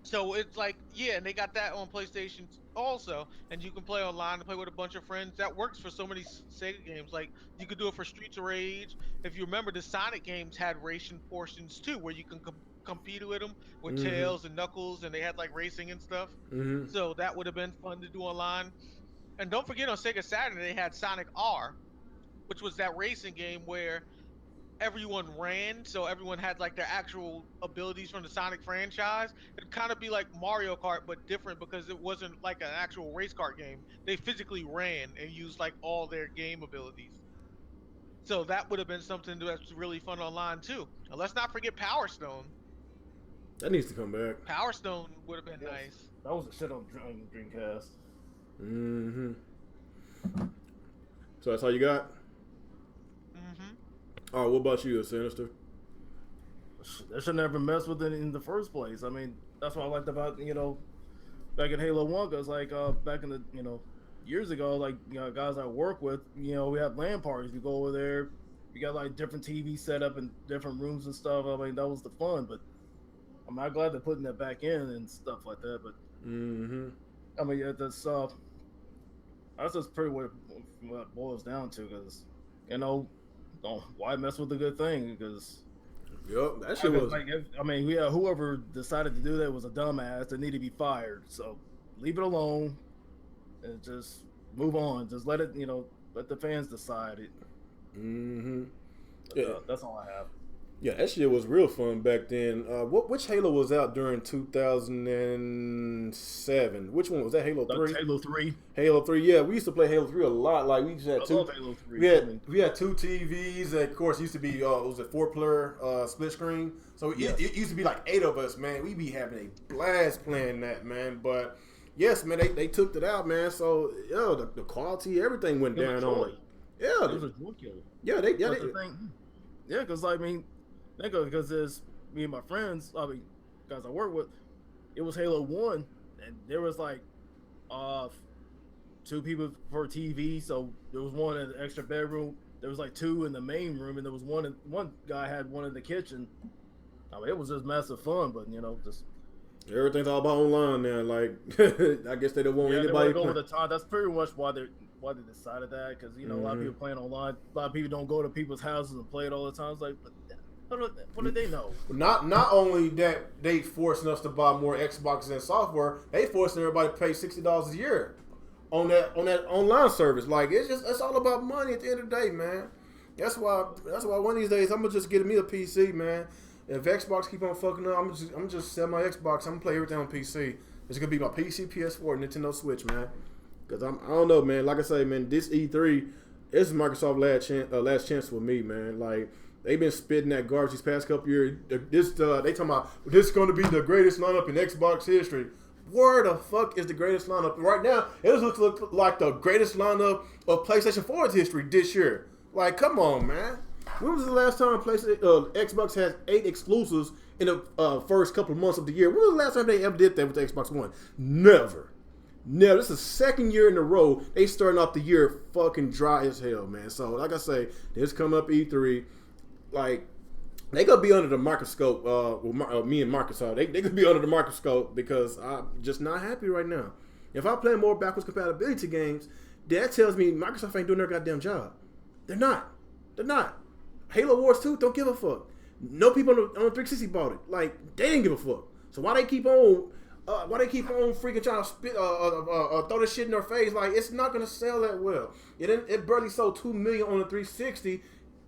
so it's like, yeah, and they got that on PlayStation also, and you can play online and play with a bunch of friends. That works for so many Sega games. Like you could do it for Streets of Rage. If you remember, the Sonic games had racing portions too, where you can compete with them with Mm-hmm. Tails and Knuckles, and they had like racing and stuff. Mm-hmm. So that would have been fun to do online. And don't forget, on Sega Saturn, they had Sonic R, which was that racing game where everyone ran, so everyone had like their actual abilities from the Sonic franchise. It'd kind of be like Mario Kart, but different because it wasn't like an actual race kart game. They physically ran and used like all their game abilities. So that would have been something that's really fun online too. And let's not forget Power Stone. That needs to come back. Power Stone would have been Yes. nice. That was a shit on Dreamcast. Mm-hmm. So that's all you got? Mm-hmm. All right, what about you, Sinister? They should never mess with it in the first place. I mean, that's what I liked about back in Halo 1, because back in the years ago, like guys I work with, we have LAN parties. We go over there, you got like different TV set up in different rooms and stuff. I mean, that was the fun. But I'm not glad they're putting that back in and stuff like that. But Mm-hmm. I mean, yeah, that's just pretty what it boils down to. Because why mess with a good thing? Because Yup, that shit was. whoever decided to do that was a dumbass that needed to be fired. So leave it alone and just move on. Just let it, let the fans decide it. Mm-hmm. But, Yeah. that's all I have. Yeah, that shit was real fun back then. Which Halo was out during 2007? Which one was that? Halo 3? Halo 3. Halo 3. Yeah, we used to play Halo 3 a lot. Like we just had I two. love Halo 3. We had two TVs. That, of course, used to be it was a 4-player split screen. So Yes. it used to be like 8 of us, man. We be having a blast playing that, man. But yes, man, they took it out, man. So the quality, everything went It was down a on joy. it. Yeah, It was a joy killer. yeah, But the thing, because because there's me and my friends, guys I work with, it was Halo 1, and there was like 2 people per TV, so there was one in the extra bedroom, there was like 2 in the main room, and there was one guy had one in the kitchen. I mean, it was just massive fun, but just everything's all about online now. Like I guess they don't want they anybody wanna go playing. with the time. That's pretty much why they decided that, because a lot of people playing online. A lot of people don't go to people's houses and play it all the time. It's like, but what do they know? Not only that they forcing us to buy more Xboxes and software, they forcing everybody to pay $60 a year on that online service. Like it's all about money at the end of the day, man. That's why one of these days I'm gonna just get me a PC, man. If Xbox keep on fucking up, I'm gonna just sell my Xbox. I'm gonna play everything on PC. It's gonna be my PC, PS4, Nintendo Switch, man. Cause I don't know, man. Like I say, man, this E3 is Microsoft's last chance for me, man. Like they've been spitting that garbage these past couple years. They talking about this is going to be the greatest lineup in Xbox history. Where the fuck is the greatest lineup right now? It looks like the greatest lineup of PlayStation 4's history this year. Like, come on, man. When was the last time Xbox has 8 exclusives in the first couple of months of the year? When was the last time they ever did that with the Xbox One? Never. This is the second year in a row they starting off the year fucking dry as hell, man. So, like I say, this coming up E3, like they gonna be under the microscope. Me and Microsoft, they could be under the microscope because I'm just not happy right now. If I play more backwards compatibility games, that tells me Microsoft ain't doing their goddamn job. They're not. Halo Wars 2 don't give a fuck. No people on the 360 bought it. Like they didn't give a fuck. So why they keep on freaking trying to throw this shit in their face? Like it's not gonna sell that well. It barely sold 2 million on the 360.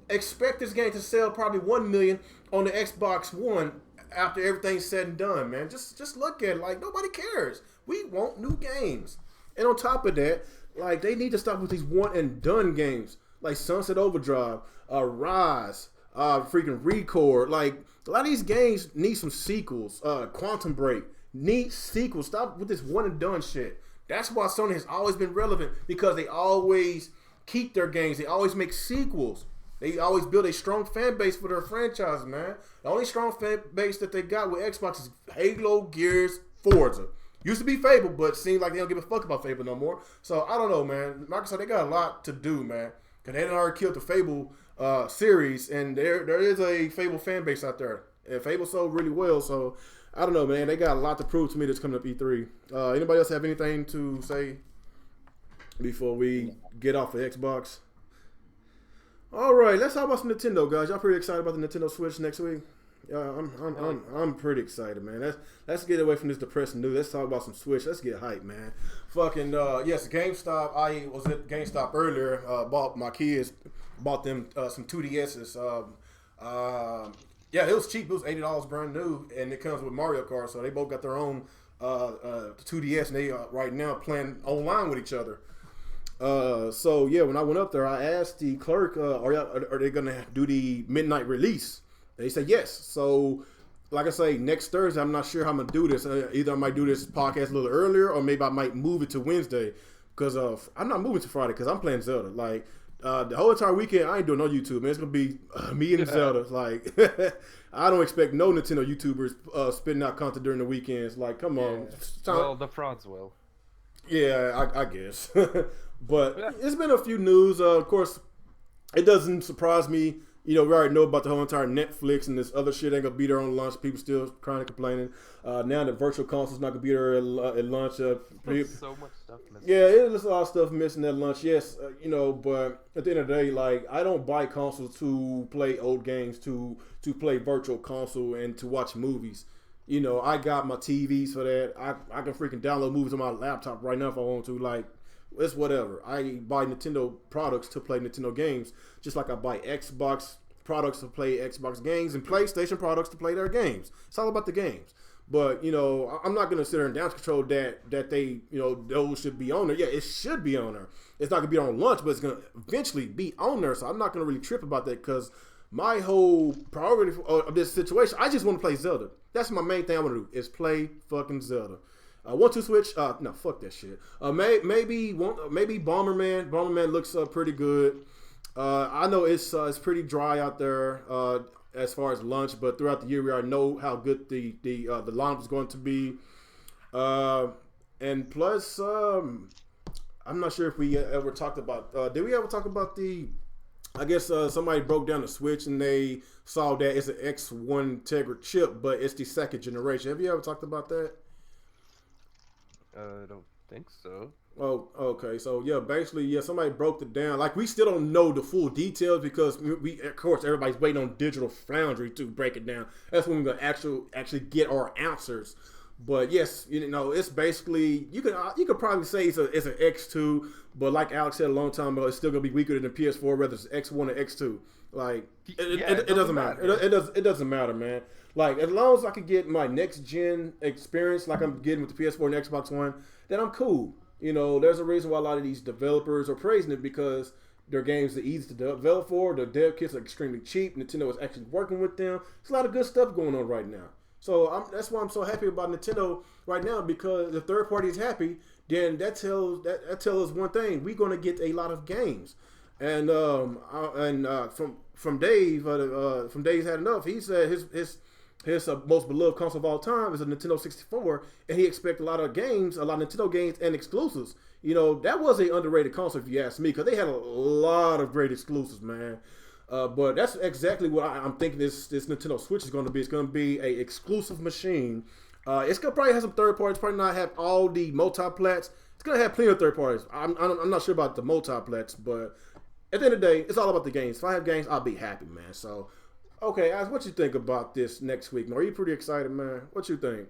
Expect this game to sell probably 1 million on the Xbox One after everything's said and done, man. Just look at it. Like nobody cares. We want new games. And on top of that, like they need to stop with these one and done games like Sunset Overdrive, Rise, freaking Record. Like a lot of these games need some sequels. Quantum Break need sequels. Stop with this one and done shit. That's why Sony has always been relevant, because they always keep their games. They always make sequels. They always build a strong fan base for their franchise, man. The only strong fan base that they got with Xbox is Halo, Gears, Forza. Used to be Fable, but seems like they don't give a fuck about Fable no more. So I don't know, man. Microsoft, they got a lot to do, man. Because they done already killed the Fable series, and there is a Fable fan base out there. And Fable sold really well, so I don't know, man. They got a lot to prove to me that's coming up E3. Anybody else have anything to say before we get off of Xbox? All right, let's talk about some Nintendo, guys. Y'all pretty excited about the Nintendo Switch next week? Yeah, I'm pretty excited, man. Let's get away from this depressing news. Let's talk about some Switch. Let's get hyped, man. Fucking yes, GameStop. I was at GameStop earlier. Bought my kids. Bought them some 2DSs. Yeah, it was cheap. It was $80 brand new, and it comes with Mario Kart. So they both got their own 2DS, and they right now playing online with each other. So yeah, when I went up there, I asked the clerk, "Are they gonna do the midnight release?" They said yes. So, like I say, next Thursday, I'm not sure how I'm gonna do this. Either I might do this podcast a little earlier, or maybe I might move it to Wednesday. Because I'm not moving to Friday because I'm playing Zelda. Like the whole entire weekend, I ain't doing no YouTube, man. It's gonna be me and Zelda. Like I don't expect no Nintendo YouTubers spitting out content during the weekends. Like, come on. Well, the frauds will. Yeah, I guess. But it's been a few news. Of course, it doesn't surprise me. You know, we already know about the whole entire Netflix and this other shit ain't gonna be there on launch. People still crying and complaining. Now the virtual console's not gonna be there at launch. So much stuff missing. Yeah, there's a lot of stuff missing at launch. Yes, you know, but at the end of the day, like I don't buy consoles to play old games, to play virtual console and to watch movies. You know, I got my TVs for that. I can freaking download movies on my laptop right now if I want to. Like, it's whatever. I buy Nintendo products to play Nintendo games, just like I buy Xbox products to play Xbox games and PlayStation products to play their games. It's all about the games. But, you know, I'm not going to sit there and down control that they, you know, those should be on there. Yeah, it should be on there. It's not going to be on launch, but it's going to eventually be on there. So I'm not going to really trip about that because my whole priority of this situation, I just want to play Zelda. That's my main thing I want to do is play fucking Zelda. 1-2 Switch? No, fuck that shit. Maybe Bomberman. Bomberman looks pretty good. I know it's pretty dry out there as far as lunch, but throughout the year we already know how good the lineup is going to be. And plus, I'm not sure if we ever talked about. Did we ever talk about the? I guess somebody broke down the Switch and they saw that it's an X1 Tegra chip, but it's the second generation. Have you ever talked about that? I don't think so. Oh, okay. So yeah, basically, yeah, somebody broke it down. Like we still don't know the full details because we of course, everybody's waiting on Digital Foundry to break it down. That's when we're gonna actually get our answers. But yes, you know, it's basically you could probably say it's an X2, but like Alex said a long time ago, it's still gonna be weaker than the PS4, whether it's X1 or X2. Like it doesn't matter. It doesn't matter, man. Like as long as I can get my next gen experience, like I'm getting with the PS4 and Xbox One, then I'm cool. You know, there's a reason why a lot of these developers are praising it because their games are easy to develop for. The dev kits are extremely cheap. Nintendo is actually working with them. There's a lot of good stuff going on right now. So that's why I'm so happy about Nintendo right now because if third party is happy, then that tells us one thing: we're going to get a lot of games. And from Dave, from Dave's Had Enough, he said his most beloved console of all time is a Nintendo 64, and he expects a lot of Nintendo games and exclusives. You know, that was a underrated console if you ask me, because they had a lot of great exclusives, man. But that's exactly what I'm thinking this Nintendo Switch is going to be. It's going to be a exclusive machine. It's going to probably have some third parties, probably not have all the multi-plats. It's going to have plenty of third parties. I'm not sure about the multi-plats, but at the end of the day, it's all about the games. If I have games, I'll be happy, man. So, okay, Alex, what you think about this next week? Are you pretty excited, man? What you think?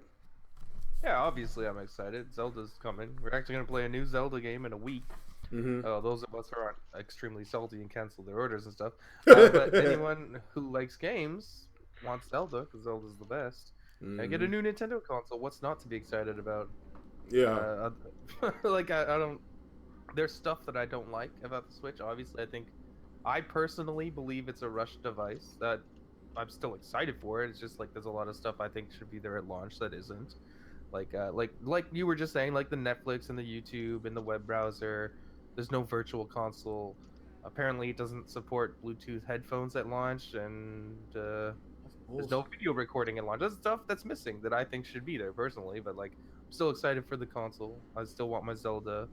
Yeah, obviously I'm excited. Zelda's coming. We're actually going to play a new Zelda game in a week. Mm-hmm. Those of us who aren't extremely salty and cancel their orders and stuff. But anyone who likes games wants Zelda, because Zelda's the best. Mm-hmm. Get a new Nintendo console. What's not to be excited about? Yeah. Like, I don't... There's stuff that I don't like about the Switch. Obviously, I personally believe it's a rushed device. That I'm still excited for it. It's just like there's a lot of stuff I think should be there at launch that isn't. Like you were just saying, like the Netflix and the YouTube and the web browser, There's no virtual console. Apparently, it doesn't support Bluetooth headphones at launch, and there's no video recording at launch. That's stuff that's missing that I think should be there personally. But like, I'm still excited for the console. I still want my Zelda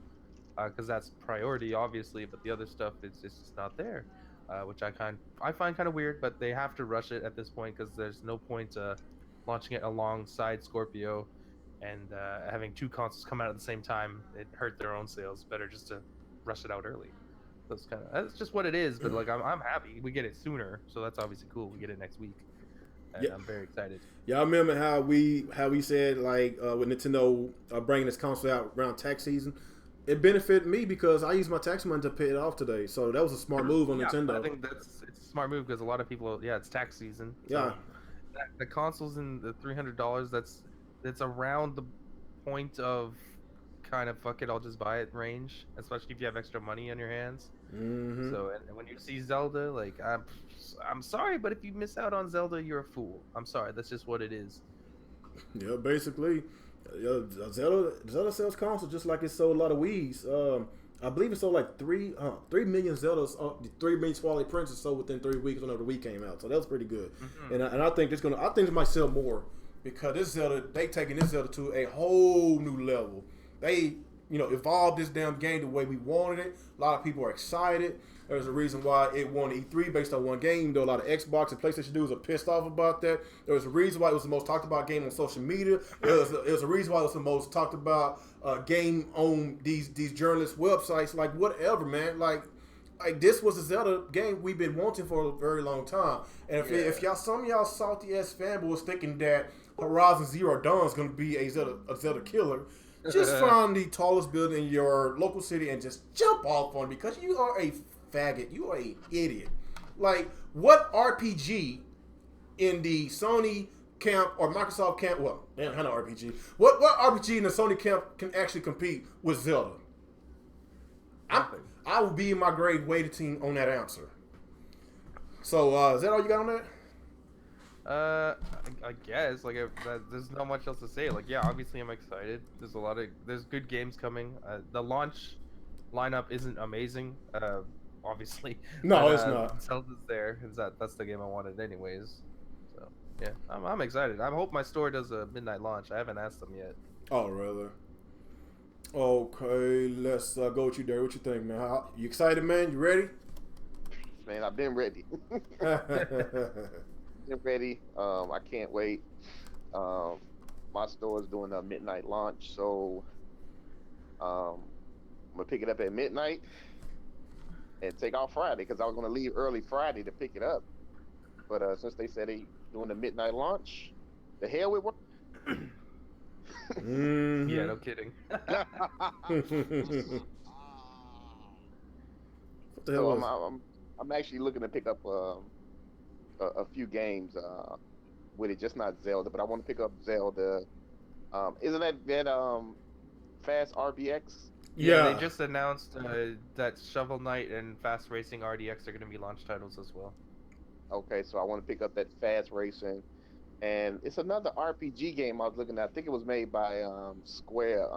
because that's priority, obviously. But the other stuff is just not there, which I find kind of weird. But they have to rush it at this point because there's no point launching it alongside Scorpio and having two consoles come out at the same time. It hurt their own sales. Better just to rush it out early. That's just what it is. But like, I'm happy we get it sooner. So that's obviously cool. We get it next week. And I'm very excited. Y'all remember how we said like with Nintendo bringing this console out around tax season? It benefited me because I used my tax money to pay it off today. So that was a smart move on Nintendo. I think it's a smart move because a lot of people, it's tax season. Yeah. So the consoles in the $300, that's around the point of kind of fuck it, I'll just buy it range, especially if you have extra money on your hands. Mm-hmm. So and when you see Zelda, like I'm sorry, but if you miss out on Zelda, you're a fool. I'm sorry, that's just what it is. Yeah, basically, Zelda sells consoles just like it sold a lot of Wii's. I believe it sold like 3 million Zeldas, 3 million Twilight Princess sold within 3 weeks whenever the Wii came out. So that was pretty good. Mm-hmm. And I think it might sell more because this Zelda, they taking this Zelda to a whole new level. They, evolved this damn game the way we wanted it. A lot of people are excited. There's a reason why it won E3 based on one game, though a lot of Xbox and PlayStation dudes are pissed off about that. There's a reason why it was the most talked about game on social media. There's a reason why it was the most talked about game on these journalist websites. Like, whatever, man. Like this was a Zelda game we've been wanting for a very long time. And if some of y'all salty ass fanboys thinking that Horizon Zero Dawn is going to be a Zelda killer, just find the tallest building in your local city and just jump off on it because you are a faggot. You are a idiot. Like, what RPG in the Sony camp or Microsoft camp? Well, damn, kind of RPG. What RPG in the Sony camp can actually compete with Zelda? I will be in my grave waiting on that answer. So, is that all you got on that? I guess there's not much else to say. Like, yeah, obviously I'm excited. There's good games coming. The launch lineup isn't amazing. Obviously. No, but, it's not. Zelda's there. That's the game I wanted anyways. So yeah, I'm excited. I hope my store does a midnight launch. I haven't asked them yet. Oh, really? Okay, let's go with you, Derek. What you think, man? You excited, man? You ready? Man, I've been ready. Been ready. I can't wait. My store is doing a midnight launch, so I'm gonna pick it up at midnight and take off Friday because I was gonna leave early Friday to pick it up. But since they said they doing the midnight launch, the hell with what? Mm-hmm. Yeah, no kidding. So I'm actually looking to pick up a few games with it, just not Zelda, but I want to pick up Zelda. Isn't that Fast RBX? Yeah, they just announced that Shovel Knight and Fast Racing RDX are going to be launch titles as well. Okay, so I want to pick up that Fast Racing, and it's another RPG game I was looking at. I think it was made by Square.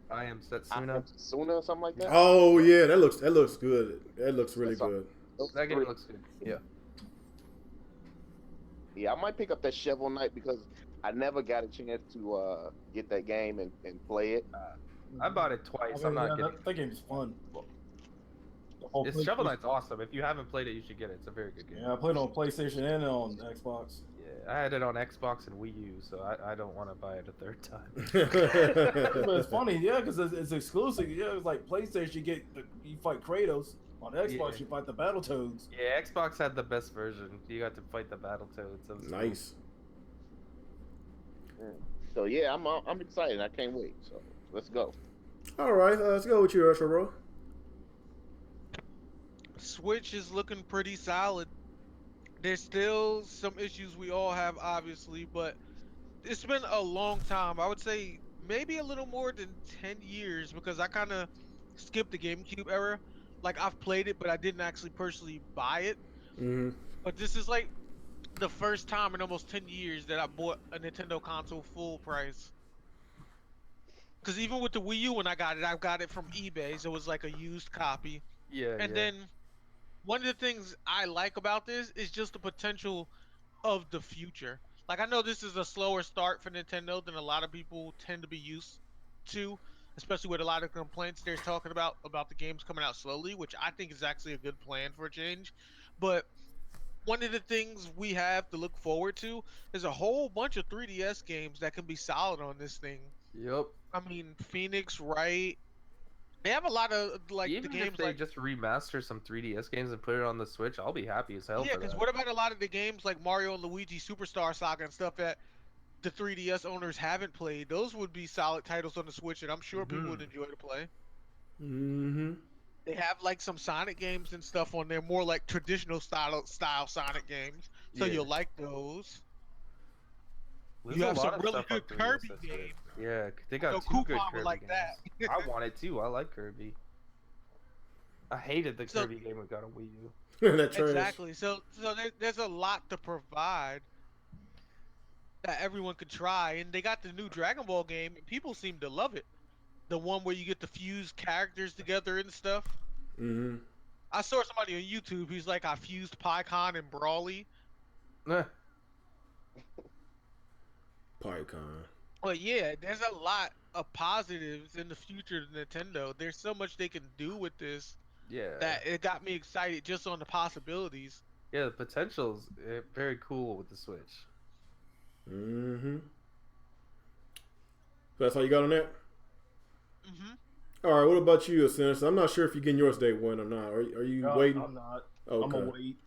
I Am Setsuna. Setsuna or something like that. Oh yeah, that looks good. That looks really good. That game looks good. Yeah. Yeah, I might pick up that Shovel Knight because I never got a chance to get that game and play it. I bought it twice. I'm not kidding. That game's fun. Shovel Knight's awesome. If you haven't played it, you should get it. It's a very good game. Yeah, I played it on PlayStation and on Xbox. Yeah, I had it on Xbox and Wii U, so I don't want to buy it a third time. But it's funny, yeah, because it's exclusive. Yeah, it's like PlayStation, you fight Kratos. On Xbox, you fight the Battletoads. Yeah, Xbox had the best version. You got to fight the Battletoads. Nice. So yeah, I'm excited. I can't wait. So let's go. All right, let's go with you, Usher, bro. Switch is looking pretty solid. There's still some issues we all have, obviously, but it's been a long time. I would say maybe a little more than 10 years because I kind of skipped the GameCube era. Like, I've played it, but I didn't actually personally buy it. Mm-hmm. But this is like the first time in almost 10 years that I bought a Nintendo console full price. Because even with the Wii U, when I got it from eBay, so it was like a used copy. Yeah, And yeah. then one of the things I like about this is just the potential of the future. Like I know this is a slower start for Nintendo than a lot of people tend to be used to, especially with a lot of complaints they're talking about the games coming out slowly, which I think is actually a good plan for a change. But one of the things we have to look forward to is a whole bunch of 3DS games that can be solid on this thing. Yep. I mean, Phoenix Wright. They have a lot of like the Even if games they like just remaster some 3DS games and put it on the Switch, I'll be happy as hell yeah, for because that. what about a lot of the games like Mario and Luigi Superstar Saga and stuff that the 3DS owners haven't played? Those would be solid titles on the Switch, and I'm sure people would enjoy to play. Mm-hmm. They have like some Sonic games and stuff on there, more like traditional style Sonic games, so Yeah. you'll like those. There's You a have lot some of really stuff on good 3DS Kirby that's good. games. Yeah, they I know got two good Coupon would Kirby like games. that. I want it too. I like Kirby. I hated the So Kirby game we got on Wii U. That trash. exactly. So there's a lot to provide that everyone could try, and they got the new Dragon Ball game, and people seem to love it. The one where you get to fuse characters together and stuff. Mm-hmm. I saw somebody on YouTube. He's like, I fused PyCon and Brawly. Eh, PyCon. But yeah, there's a lot of positives in the future of Nintendo. There's so much they can do with this yeah. that it got me excited just on the possibilities. Yeah, the potential's very cool with the Switch. Mm-hmm. So that's all you got on that? Hmm. All right. What about you, Ascendant? I'm not sure if you're getting yours day one or not. Are you No, waiting? I'm not. Okay. I'm gonna wait.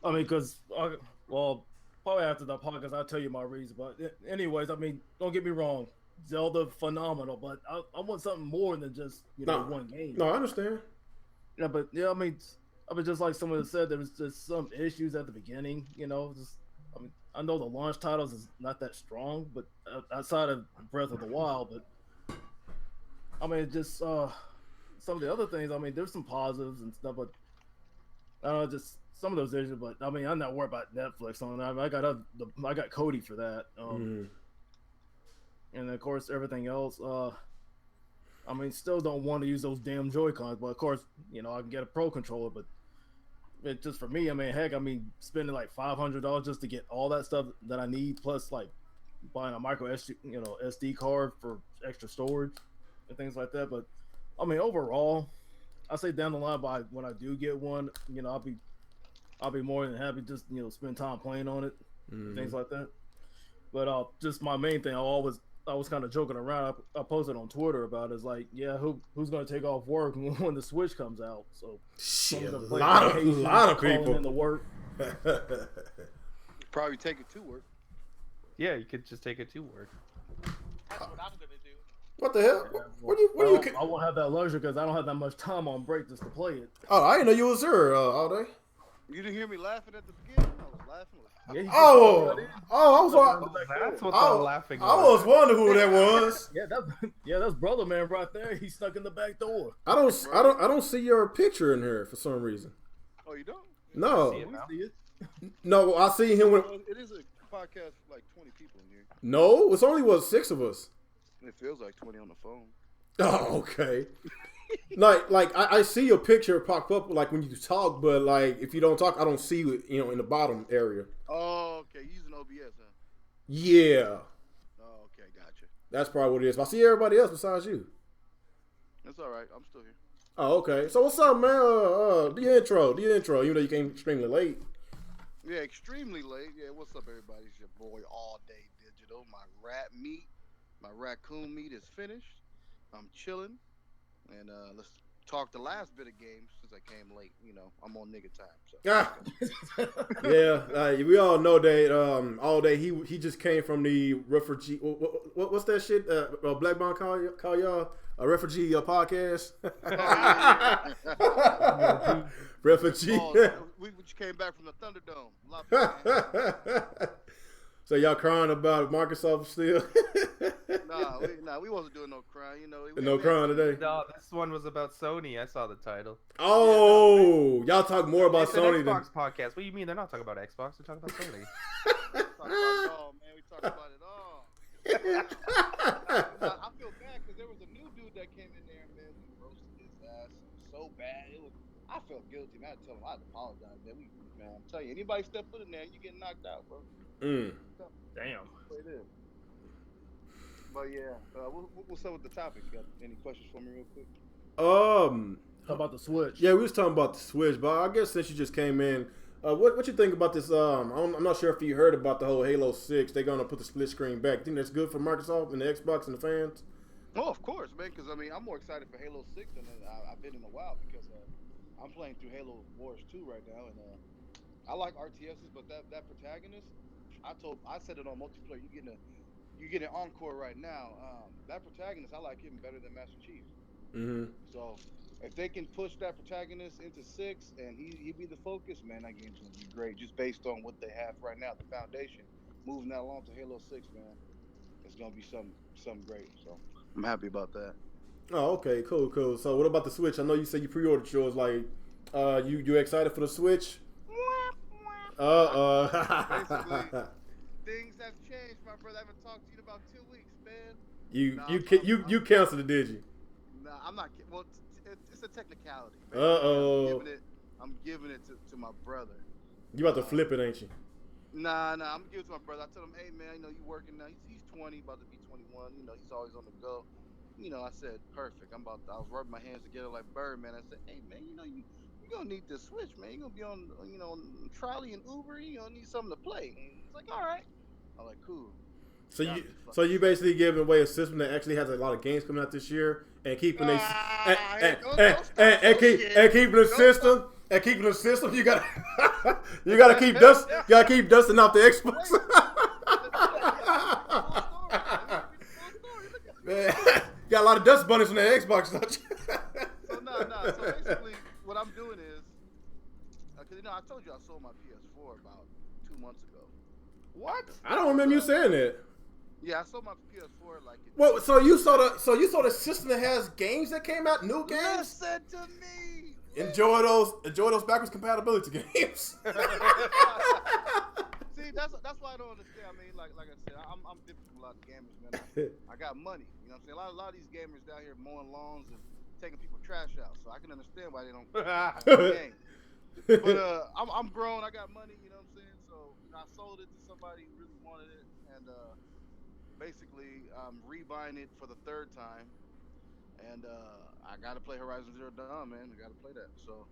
I mean, because well, probably after the podcast, I'll tell you my reason. But anyways, I mean, don't get me wrong, Zelda phenomenal, but I want something more than just one game. No, I understand. Yeah, but yeah, I mean, just like someone said, there was just some issues at the beginning. I mean, I know the launch titles is not that strong, but outside of Breath of the Wild, but I mean, just some of the other things. I mean, there's some positives and stuff, but I don't know, just some of those issues. But I mean, I'm not worried about Netflix on that. I mean, I got Cody for that, and of course everything else. I mean, still don't want to use those damn Joy-Cons, but of course, I can get a Pro controller, but it just for me, I mean, heck, I mean, spending like $500 just to get all that stuff that I need, plus like buying a micro SD card for extra storage and things like that. But I mean, overall, I say down the line, when I do get one, I'll be more than happy just spend time playing on it, things like that. But just my main thing, I was kind of joking around. I posted on Twitter about it. It's like, yeah, who's going to take off work when the Switch comes out? So shit, a lot of people in the work. Probably take it to work. Yeah, you could just take it to work. That's what I'm gonna do. What the hell? I won't have that luxury because I don't have that much time on break just to play it. Oh, I didn't know you was there all day. You didn't hear me laughing at the beginning? I was laughing. Yeah, I was That's what I'm laughing I was wondering who that was. that's brother man right there. He's stuck in the back door. I don't see your picture in here for some reason. Oh, you don't? No, see it We now. see it. no, I see him when. It is a podcast with like 20 people in here. No, it's only 6 of us. It feels like 20 on the phone. Oh, okay. like I see your picture pop up like when you talk, but like if you don't talk, I don't see you. In the bottom area. Oh, okay. You using OBS, huh? Yeah, Oh, okay. Gotcha. that's probably what it is. I see everybody else besides you. That's all right. I'm still here. Oh, okay. So what's up, man? Do your intro. Even though you came extremely late. Yeah, extremely late. Yeah, what's up, everybody? It's your boy All Day Digital. My raccoon meat is finished. I'm chilling. And let's talk the last bit of games since I came late. I'm on nigga time. So. Yeah, we all know that all day he just came from the refugee. What's that shit? Black Bond call y'all a refugee podcast. Refugee. We just came back from the Thunderdome. So y'all crying about Microsoft still? Nah, we wasn't doing no crying. No crying today. No, this one was about Sony. I saw the title. Oh, y'all talk more about It's an Sony than. Xbox podcast. What do you mean they're not talking about Xbox? They're talking about Sony. Talk about it all, man. We talked about it all. I feel bad because there was the new dude that came in there, man, we roasted his ass so bad. It was. I felt guilty, man. I had to tell him I'd apologize, man. Man, I'm telling you, anybody step foot in there, you get knocked out, bro. Mm. Damn. That's the way it is. But yeah, what's up with the topic? You got any questions for me, real quick? Um, How about the Switch? yeah, we was talking about the Switch, but I guess since you just came in, what you think about this? I'm not sure if you heard about the whole Halo 6. They're gonna put the split screen back. You think that's good for Microsoft and the Xbox and the fans? Oh, of course, man. Because I mean, I'm more excited for Halo 6 than I've been in a while because I'm playing through Halo Wars 2 right now, and I like RTSs, but that protagonist, I said it on multiplayer. You get an encore right now. That protagonist, I like him better than Master Chief. Mm-hmm. So if they can push that protagonist into 6 and he be the focus, man, that game's gonna be great. Just based on what they have right now, the foundation, moving that along to Halo 6, man, it's gonna be something great. So I'm happy about that. Oh, okay, cool. So, what about the Switch? I know you said you pre-ordered yours. Like, you excited for the Switch? Basically, things have changed, my brother. I haven't talked to you in about 2 weeks, man. you Nah, you ca- you canceled it, did you? nah, I'm not. Well, it's a technicality. Uh Basically, oh. I'm giving it to my brother. You about to Um, flip it, ain't you? nah, I'm gonna give it to my brother. I told him, hey man, you working now? He's 20, about to be 21. He's always on the go. I said, perfect. I was rubbing my hands together like Birdman. I said, hey man, you gonna need this Switch, man. You gonna be on on trolley and Uber. You gonna need something to play. And he's like, all right. I'm like, cool. So Got you me this so fucking you Switch. basically giving away a system that actually has a lot of games coming out this year and keeping a Don't stop. Don't shit. keeping the Don't system stop. and keeping the system. You got you got to keep dusting off the Xbox. Let me read the full story. Look at Man, you got a lot of dust bunnies on the Xbox, don't you? So no. So basically, what I'm doing is, because I told you I sold my PS4 about 2 months ago. What? I don't remember you saying that. Yeah, I sold my PS4 like in Well, so you saw December. the system that has games that came out, new games. Listen to me. Enjoy those backwards compatibility games. See, that's why I don't understand. I mean, like I said, I'm different from a lot of gamers, man. I got money. You know what I'm saying? A lot of these gamers down here mowing lawns and taking people trash out. So I can understand why they don't have the game. But I'm grown. I got money. You know what I'm saying? So I sold it to somebody who really wanted it, and basically I'm rebuying it for the third time. And I got to play Horizon Zero Dawn, man. I got to play that. So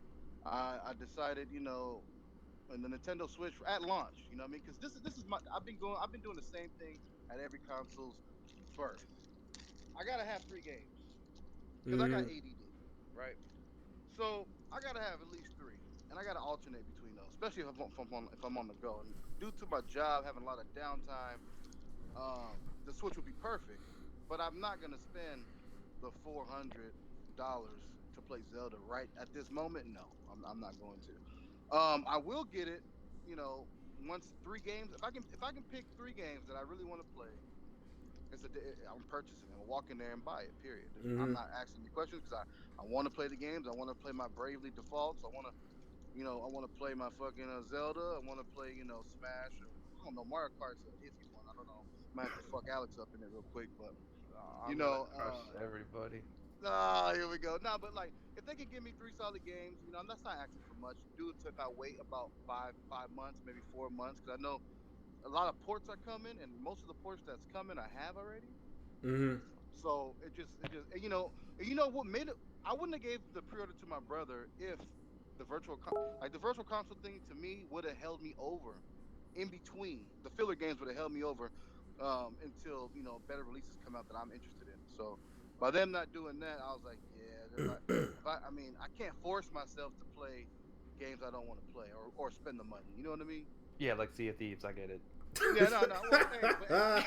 I decided, and the Nintendo Switch at launch. You know what I mean? Because this is my I've been doing the same thing at every console's birth. I gotta have 3 games because I got Mm. ADD, right? So I gotta have at least 3, and I gotta alternate between those, especially if I'm on the go. And due to my job having a lot of downtime, the Switch would be perfect. But I'm not gonna spend the $400 to play Zelda right at this moment. No, I'm not going to. I will get it. You know, once 3 games. If I can pick 3 games that I really want to play, I'm purchasing it. I'm walk in there and buy it. Period. I'm Mm. not asking you questions because I want to play the games. I want to play my Bravely defaults. I want to play my fucking Zelda. I want to play Smash or I don't know, Mario Kart's an iffy one. I don't know. Might have to fuck Alex up in it real quick, but Oh, you I'm gonna know, crush everybody. here we go. Nah, but like, if they can give me 3 solid games, that's not asking for much. Do it if I wait about five months, maybe 4 months, because I know a lot of ports are coming, and most of the ports that's coming I have already. Mm. So and what made it? I wouldn't have gave the pre-order to my brother if the virtual console thing to me would have held me over. In between the filler games would have held me over until better releases come out that I'm interested in. So by them not doing that, I was like, yeah, I mean, I can't force myself to play games I don't want to play or spend the money. You know what I mean? Yeah, like Sea of Thieves. I get it. Yeah, no. Well, hey, like I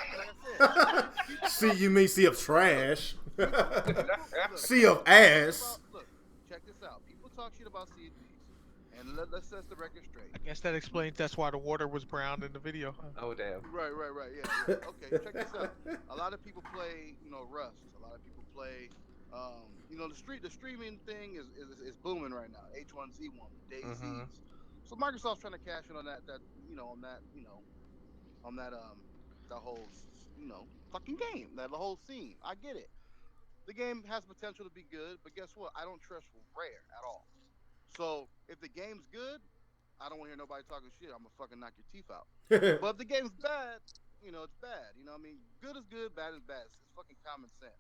said, people See, talk. you mean sea of Look, trash? look, Sea of people talk shit ass. about. Look, check this out. People talk shit about Sea of Thieves, and let's set the record straight. I guess that explains that's why the water was brown in the video. Huh? Oh damn. Right. Yeah. Okay, check this out. A lot of people play, Rust. A lot of people play, the streaming thing is booming right now. H1Z1, the Mm-hmm. DayZs. So Microsoft's trying to cash in on that whole fucking game, that the whole scene. I get it. the game has potential to be good, but guess what? I don't trust Rare at all. So if the game's good, I don't want to hear nobody talking shit. I'm gonna fucking knock your teeth out. But if the game's bad, it's bad. You know what I mean? Good is good, bad is bad. It's fucking common sense.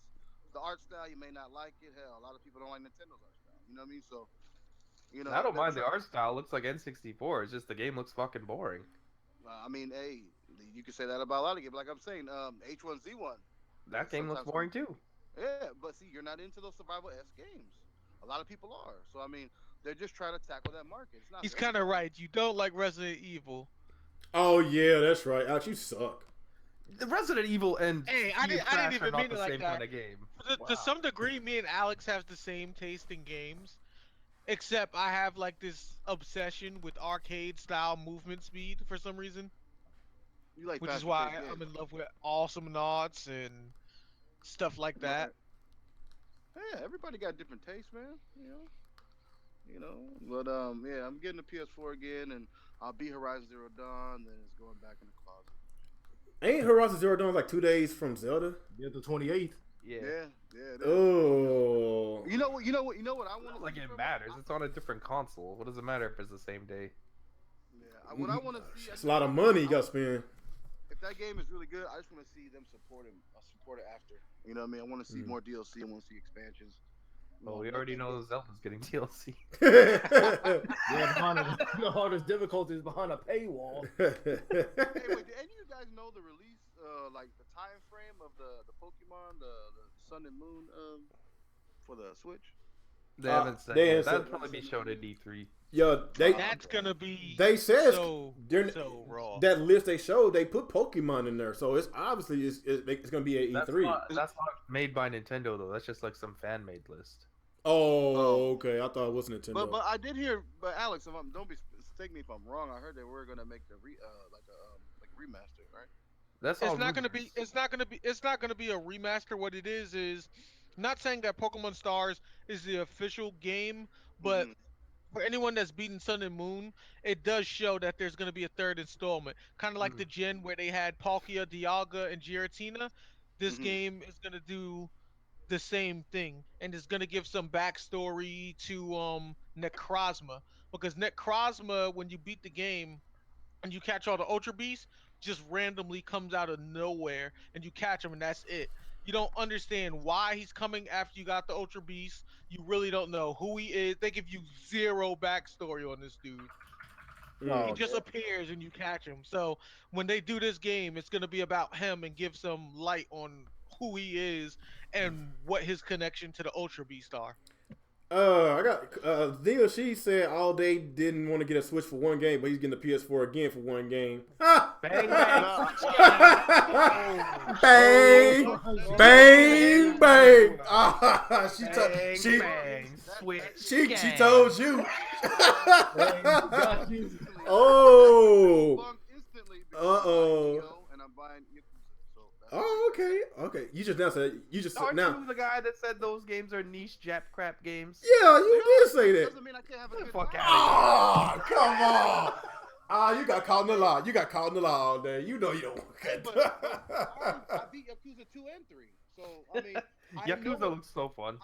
The art style, you may not like it. Hell, a lot of people don't like Nintendo's art style. You know what I mean? So, I don't they're mind the art style. It looks like N64. It's just the game looks fucking boring. I mean, hey, you can say that about a lot of games. Like I'm saying, H1Z1. That game looks boring too. Yeah, but see, you're not into those survival S games. A lot of people are. So I mean, they're just trying to tackle that market. It's not. He's kind of right. You don't like Resident Evil. Oh yeah, that's right. Alex, you suck. The Resident Evil and Hey, I didn't Crash even are not mean it the like same that. kind of game. To some degree, me and Alex have the same taste in games, except I have like this obsession with arcade style movement speed for some reason, You like which is faster why paced I'm games. in love with awesome knots and stuff like that. Right. Yeah, everybody got different tastes, man. But yeah, I'm getting the PS4 again, and I'll beat Horizon Zero Dawn. Then it's going back in the closet. Ain't Horizon Zero Dawn like 2 days from Zelda? Yeah, the 28th. Yeah. Yeah. It is. Oh. You know what? I want Not to like it matters. It's on a different console. What does it matter if it's the same day? Yeah, what I want to see. It's a lot of money you got to spend. If that game is really good, I just want to see them support it after. You know what I mean? I want to see more DLC. I want to see expansions. Well, we already know Zelda's getting DLC. Yeah, behind the hardest difficulties behind a paywall. Hey, wait, did any of you guys know the release, like the time frame of the Pokemon, the Sun and Moon, for the Switch? They haven't said they yet. ain't That'll said- probably be shown at E3. Yo, That's gonna be they said so raw. that list they showed, they put Pokemon in there, so it's obviously it's gonna be at E3. That's not made by Nintendo though. That's just like some fan made list. Oh, okay. I thought it was Nintendo. But I did hear, but Alex, don't mistake me if I'm wrong. I heard they were gonna make the remaster, right? That's It's not gonna be. It's not gonna be a remaster. What it is not saying that Pokemon Stars is the official game, but Mhm. for anyone that's beaten Sun and Moon, it does show that there's going to be a third installment. Kind of like the gen where they had Palkia, Dialga, and Giratina. This Mhm. game is going to do the same thing, and it's going to give some backstory to Necrozma. Because Necrozma, when you beat the game and you catch all the Ultra Beasts, just randomly comes out of nowhere, and you catch him, and that's it. You don't understand why he's coming after you got the Ultra Beast. You really don't know who he is. They give you zero backstory on this dude. He just appears and you catch him. So when they do this game, it's going to be about him and give some light on who he is and what his connection to the Ultra Beast are. I got Zia. She said all day didn't want to get a Switch for one game, but he's getting the PS4 again for one game. Ha! Bang Bang, bang, bang. She told you. Oh. And I'm buying Oh, okay. You just now said Aren't now. you the guy that said those games are niche Jap crap games? Yeah, you did say that. Doesn't mean I can't have a good Fuck time. out. Oh, come on. You got caught in the law. You got caught in the law all day. You know you don't want that. I beat Yakuza 2 and 3. So, I mean, Yakuza looks so fun.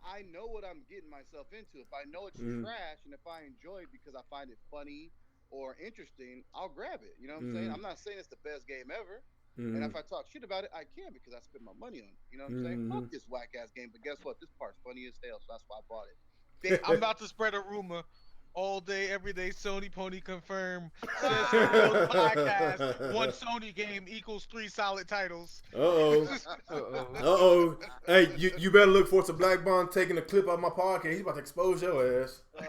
I know what I'm getting myself into. If I know it's trash and if I enjoy it because I find it funny or interesting, I'll grab it. You know what I'm saying? I'm not saying it's the best game ever. And if I talk shit about it, I can because I spent my money on it. You know what I'm saying? Fuck this whack ass game. But guess what? This part's funny as hell, so that's why I bought it. I'm about to spread a rumor. All day, every day, Sony Pony confirm. Says the Real Podcast. One Sony game equals 3 solid titles. Uh-oh. Hey, you better look for some Black Bond taking a clip out of my podcast. He's about to expose your ass. You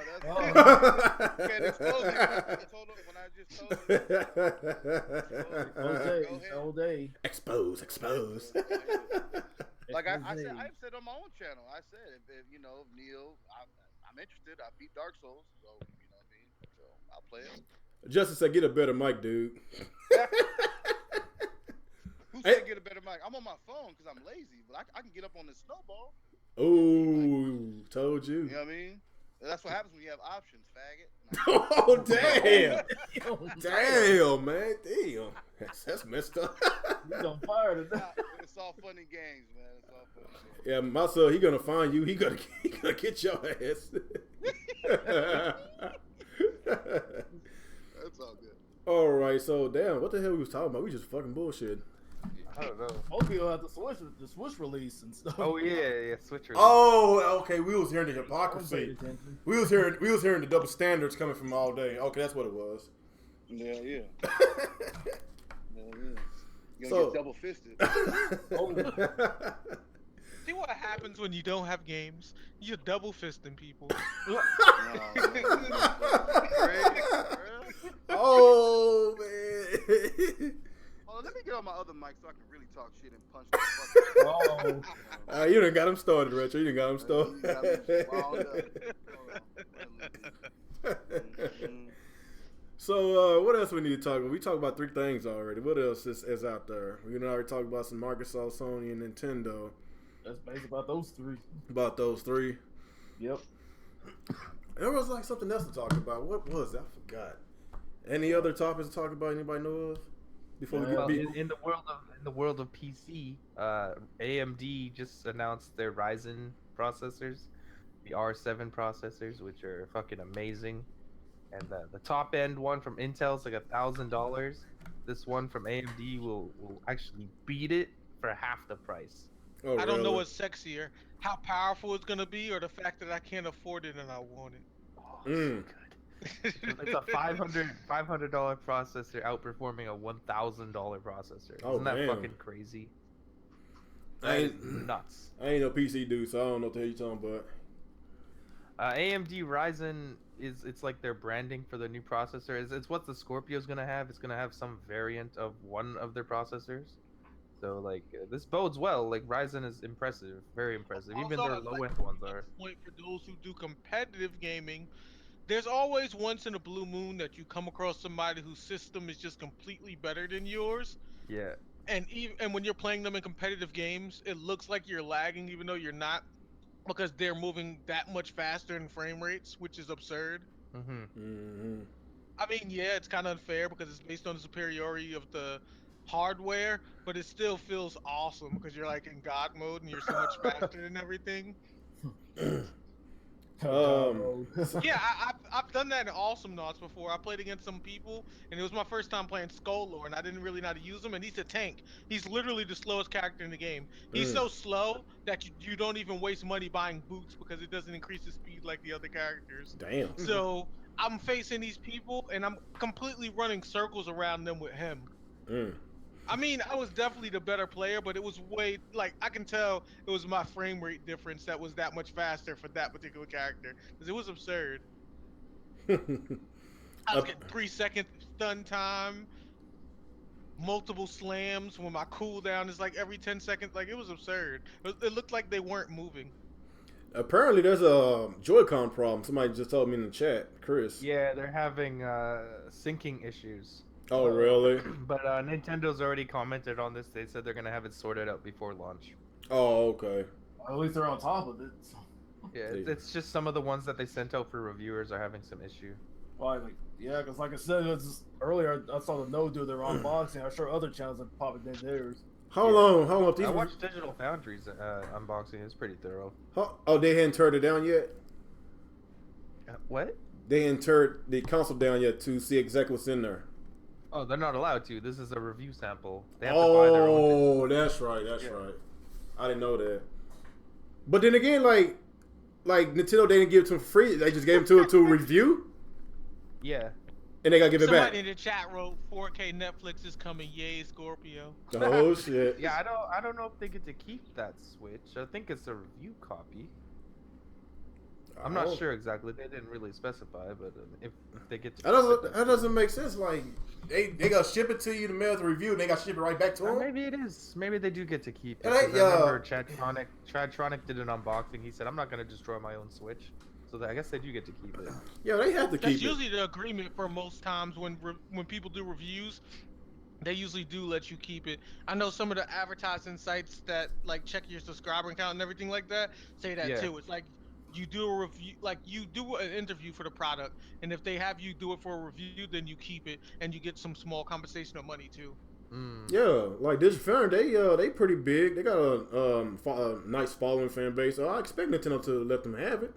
can't expose it. I told him when I just told him. All day. Expose. Like I've said on my own channel, I said if Neil, I'm interested. I beat Dark Souls, so you know what I mean. So I'll play it. Justice said, "Get a better mic, dude." Who said get a better mic? I'm on my phone because I'm lazy, but I can get up on this snowball. Oh, told you. You know what I mean? That's what happens when you have options, faggot. Oh damn! Yo, Damn, man, damn. That's messed up. he's on fire today. Nah, it's all fun and games, man. It's all fun and games. Yeah, my son, he gonna find you. He gonna get your ass. That's all good. All right, so damn, what the hell we was talking about? We just fucking bullshit. I don't know. Most people have the Switch release and stuff. Oh yeah, Switcher. Oh, okay. We was hearing the I don't pay hypocrisy. attention. We was hearing the double standards coming from all day. Okay, that's what it was. Yeah. Yeah. You're So- gonna get double fisted. See what happens when you don't have games? You're double fisting people. Oh man. Oh, let me get on my other mic so I can really talk shit and punch the fuck. Oh, You done got him started, Retro. You done got him You got me riled up. Hold on. So, what else we need to talk about? We talked about 3 things already. What else is out there? We already talked about some Microsoft, Sony, and Nintendo. that's basically about those 3. About those 3. Yep. There was like something else to talk about. What was it? I forgot. Any other topics to talk about? Anybody know of? Before we Well, get beat. in the world of PC, AMD just announced their Ryzen processors, the R7 processors, which are fucking amazing. And the top end one from Intel is like $1,000. This one from AMD will actually beat it for half the price. Oh, I don't know really? what's sexier, how powerful it's gonna be, or the fact that I can't afford it and I want it. Oh, Mm. so good. It's a $500 processor outperforming a $1,000 processor. Oh, Isn't that damn. fucking crazy? I That is ain't, nuts. I ain't no PC dude, so I don't know what the hell you talking about. AMD Ryzen it's like their branding for the new processor. It's what the Scorpio's gonna have. It's gonna have some variant of one of their processors. So like this bodes well. Like Ryzen is impressive, very impressive. Even Also, their I'd low like end to ones bring up are. a point for those who do competitive gaming. There's always once in a blue moon that you come across somebody whose system is just completely better than yours. Yeah. And when you're playing them in competitive games, it looks like you're lagging even though you're not because they're moving that much faster in frame rates, which is absurd. Mm-hmm. Mm-hmm. I mean, yeah, it's kind of unfair because it's based on the superiority of the hardware, but it still feels awesome because you're like in God mode and you're so much faster and everything. Yeah, I've done that in Awesome Knots before. I played against some people, and it was my first time playing Skull and I didn't really know how to use him. And he's a tank. He's literally the slowest character in the game. He's so slow that you don't even waste money buying boots because it doesn't increase his speed like the other characters. Damn. So I'm facing these people, and I'm completely running circles around them with him. Mm. I mean, I was definitely the better player, but it was way like I can tell it was my frame rate difference that was that much faster for that particular character because it was absurd. I was getting 3 second stun time, multiple slams when my cooldown is like every 10 seconds. Like it was absurd. It looked like they weren't moving. Apparently, there's a Joy-Con problem. Somebody just told me in the chat, Chris. Yeah, they're having syncing issues. Oh, really? But Nintendo's already commented on this. They said they're gonna have it sorted out before launch. Oh, okay. At least they're on top of it. Yeah, it's just some of the ones that they sent out for reviewers are having some issue. Well, yeah, because like I said, it was just, earlier I saw the No do their unboxing. I'm sure other channels have probably did theirs. How long? How long? I watched Digital Foundry's unboxing. It's pretty thorough. Oh, they hadn't turned it down yet. What? They hadn't turned the console down yet to see exactly what's in there. Oh, they're not allowed to. This is a review sample. They have to buy their own. Oh, that's right. That's right. I didn't know that. But then again, like Nintendo, they didn't give it to them for free. They just gave it to review, Yeah. and they gotta give it Somebody back. in the chat wrote 4K Netflix is coming. Yay, Scorpio. Oh shit. Yeah, I don't know if they get to keep that Switch. I think it's a review copy. I'm not sure exactly. They didn't really specify, but if they get to That doesn't make sense. Like they gotta ship it to you, the mail to review, and they gotta ship it right back to them. maybe it is. Maybe they do get to keep it. And 'Cause I remember Chadtronic did an unboxing. He said, "I'm not gonna destroy my own Switch," so I guess they do get to keep it. Yeah, they have to That's keep it. usually the agreement for most times when people do reviews. They usually do let you keep it. I know some of the advertising sites that like check your subscriber count and everything like that say that Yeah. too. It's like you do a review, like you do an interview for the product, and if they have you do it for a review, then you keep it and you get some small compensation of money too. Mm. Yeah, like this film, they pretty big. They got a nice following fan base. So I expect Nintendo to let them have it.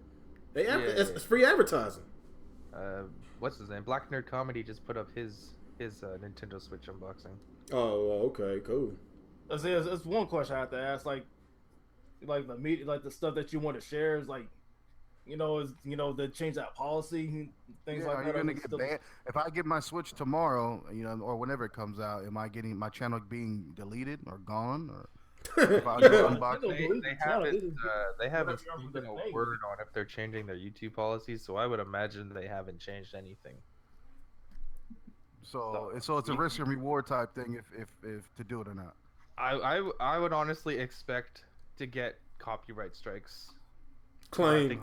It's free advertising. What's his name? Black Nerd Comedy just put up his Nintendo Switch unboxing. Oh, okay, cool. That's one question I have to ask. Like the media, like the stuff that you want to share is like, to change that policy, things like Are that. you gonna get banned if I get my Switch tomorrow? Or whenever it comes out, am I getting my channel being deleted or gone? Or if I do unboxing? They haven't spoken a word on if they're changing their YouTube policies, so I would imagine they haven't changed anything. So it's a risk and reward type thing if to do it or not. I would honestly expect to get copyright strikes. Claim.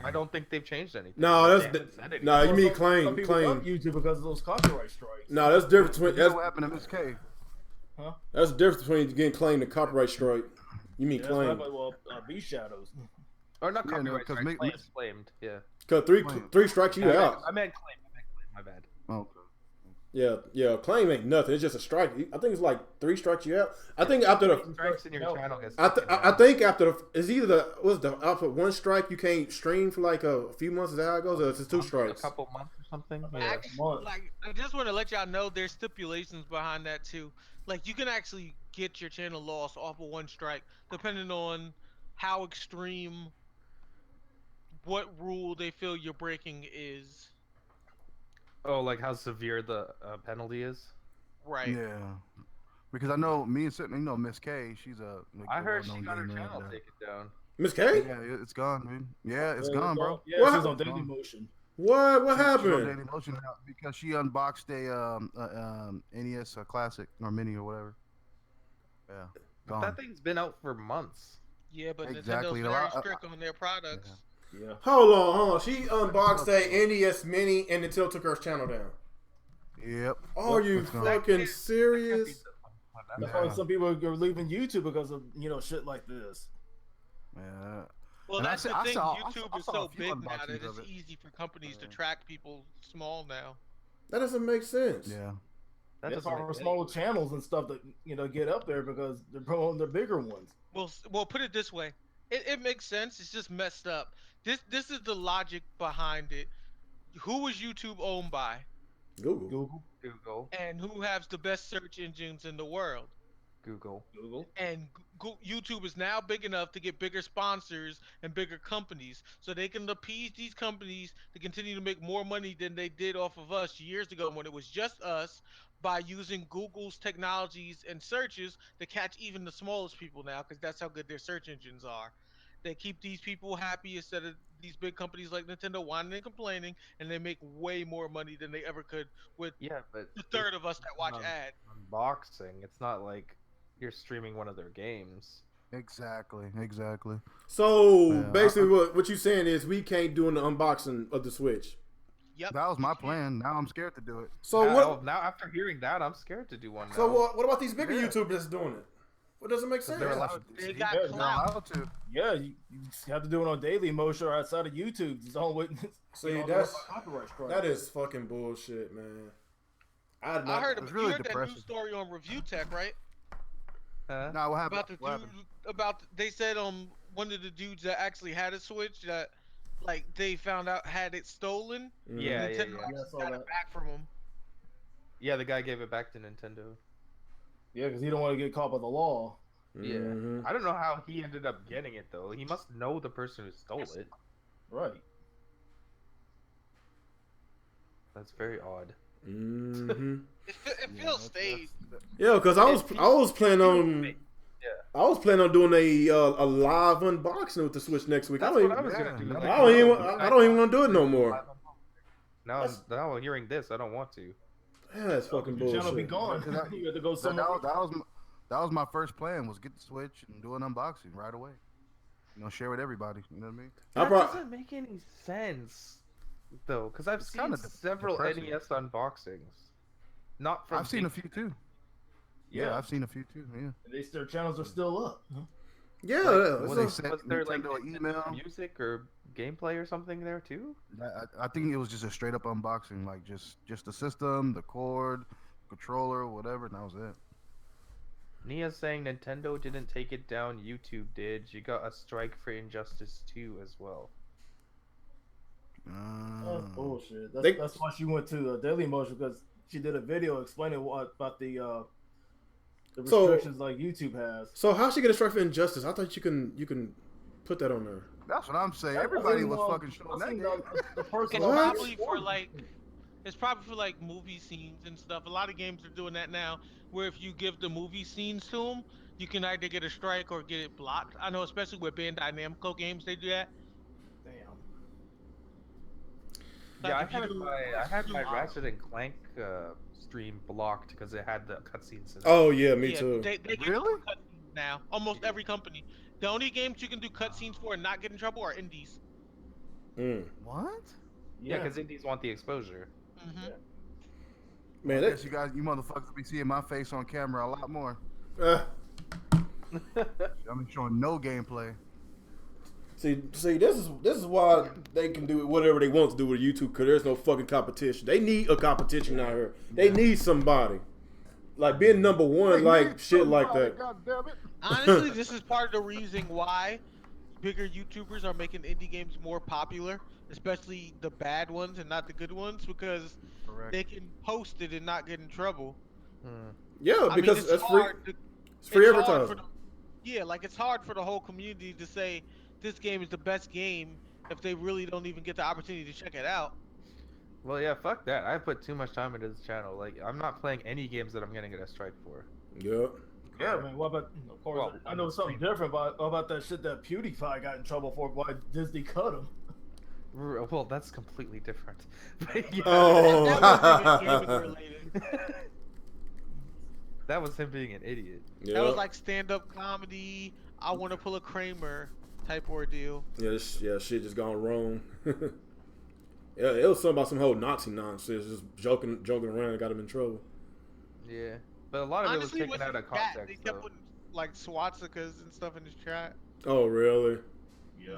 I don't think they've changed anything. No, you mean claim. Some people love YouTube because of those copyright strikes. No, that's different between. That's what happened to Miss K. Huh? That's the difference between getting claimed and copyright strike. You mean claim? B shadows. Or not copyright because strike, claimed. Yeah. Cause three strikes you out. I meant claim. My bad. Okay. Yeah. Claim ain't nothing. It's just a strike. I think it's like 3 strikes you out. I think after the strikes in your channel gets. I think after it's either after 1 strike you can't stream for like a few months. Is that how it goes? Or it's 2 strikes. A couple months or something. Yeah. Actually, like I just want to let y'all know there's stipulations behind that too. Like you can actually get your channel lost off of 1 strike, depending on how extreme, what rule they feel you're breaking is. Oh, like how severe the penalty is? Right. Yeah. Because I know me and Miss K, she's a. I heard she got her channel taken down. Miss K? Yeah, it's gone, man. Yeah, it's gone, bro. Yeah, she's on Daily Motion. What happened? She's on Daily Motion now because she unboxed a NES Classic or Mini or whatever. Yeah, gone. That thing's been out for months. Yeah, but Exactly. Nintendo's very strict on their products. Yeah. Hold on. She unboxed a NES Mini and Nintendo took her channel down. Yep. Are you fucking serious? That's why some people are leaving YouTube because of shit like this. Yeah. Well, And that's the thing. YouTube I is saw so a few big now unboxings that of it's it. easy for companies to track people small now. That doesn't make sense. Yeah. That's why for smaller channels and stuff that get up there because they're promoting the bigger ones. Well, put it this way. It makes sense. It's just messed up. This is the logic behind it. Who was YouTube owned by? Google. And who has the best search engines in the world? Google. And YouTube is now big enough to get bigger sponsors and bigger companies, so they can appease these companies to continue to make more money than they did off of us years ago when it was just us, by using Google's technologies and searches to catch even the smallest people now, because that's how good their search engines are. They keep these people happy instead of these big companies like Nintendo whining and complaining, and they make way more money than they ever could with but the third of us that watch ads. Unboxing. It's not like you're streaming one of their games. Exactly. So basically, what you saying is we can't do an unboxing of the Switch. Yep. That was my plan. Now I'm scared to do it. So now after hearing that, I'm scared to do one now. So what about these bigger YouTubers that's doing it? What doesn't make sense? They got clout. Yeah, you have to do it on Daily Motion or outside of YouTube. It's all with. See, that is fucking bullshit, man. I heard you heard that news story on Review Tech, right? No, what happened? They said one of the dudes that actually had a Switch that like they found out had it stolen. Yeah. Got it back from him. Yeah, the guy gave it back to Nintendo. Yeah, because he don't want to get caught by the law. Yeah. I don't know how he ended up getting it though. He must know the person who stole it. Right. That's very odd. It feels staged. Yeah, because I was planning on. I was planning on doing a live unboxing with the Switch next week. I don't even want to do it no more. Now I'm hearing this. I don't want to. Yeah, that's fucking bullshit. Channel be gone. You have to go somewhere. That was my first plan, was get the Switch and do an unboxing right away. Share with everybody. You know what I mean? That doesn't make any sense, though, because I've seen several NES unboxings. Not from. I've seen a few too. Yeah, I've seen a few too. Yeah. Their channels are still up. Yeah, Like, yeah, Well, they it's sent Was there like Nintendo an email. music or gameplay or something there too? I think it was just a straight up unboxing, like just the system, the cord, controller, whatever, and that was it. Nia's saying Nintendo didn't take it down, YouTube did. You got a strike for Injustice 2 as well. That's bullshit. They- That's why she went to Daily Motion, because she did a video explaining what about the So- restrictions like YouTube has. So how she get a strike for Injustice? I thought you can put that on there. That's what I'm saying. I Everybody seen, was um, fucking showing I that seen game. the first It's What? probably for like it's probably for like movie scenes and stuff. A lot of games are doing that now, where if you give the movie scenes to them, you can either get a strike or get it blocked. I know, especially with Bandai Namco games, they do that. Damn. Yeah, Like, if you I had do- my Ratchet and Clank stream blocked because it had the cutscenes. Oh yeah, me yeah, too. They give Really? you cutscenes now. Almost every company. The only games you can do cutscenes for and not get in trouble are indies. Mm. What? Yeah, because indies want the exposure. Mm-hmm. Man, I that, guess you motherfuckers be seeing my face on camera a lot more. uh, I'm showing no gameplay. see, this is why they can do whatever they want to do with YouTube, because there's no fucking competition. They need a competition out here. They need somebody. Like being number one, like shit like that. God damn it. Honestly, this is part of the reason why bigger YouTubers are making indie games more popular, especially the bad ones and not the good ones, because Correct. they can post it and not get in trouble. Yeah, I mean, because it's that's free. hard to- It's free it's hard for advertising. yeah, like it's hard for the whole community to say this game is the best game if they really don't even get the opportunity to check it out. Well, yeah, fuck that. I put too much time into this channel. Like, I'm not playing any games that I'm gonna get a strike for. Yeah. Yeah, man. What about? Of course, Well, I know something different about that shit that PewDiePie got in trouble for. Why Disney cut him? Well, that's completely different. But, yeah, Oh. That wasn't even gaming related. that was him being an idiot. Yeah. That was like stand-up comedy. I want to pull a Kramer type ordeal. Yeah, shit just gone wrong. Yeah, it was something about some whole Nazi nonsense, just joking around and got him in trouble. Yeah, but a lot of Honestly, it was taken with out of his chat, context. they kept Though. putting like swastikas and stuff in his chat. Oh, really? Yeah.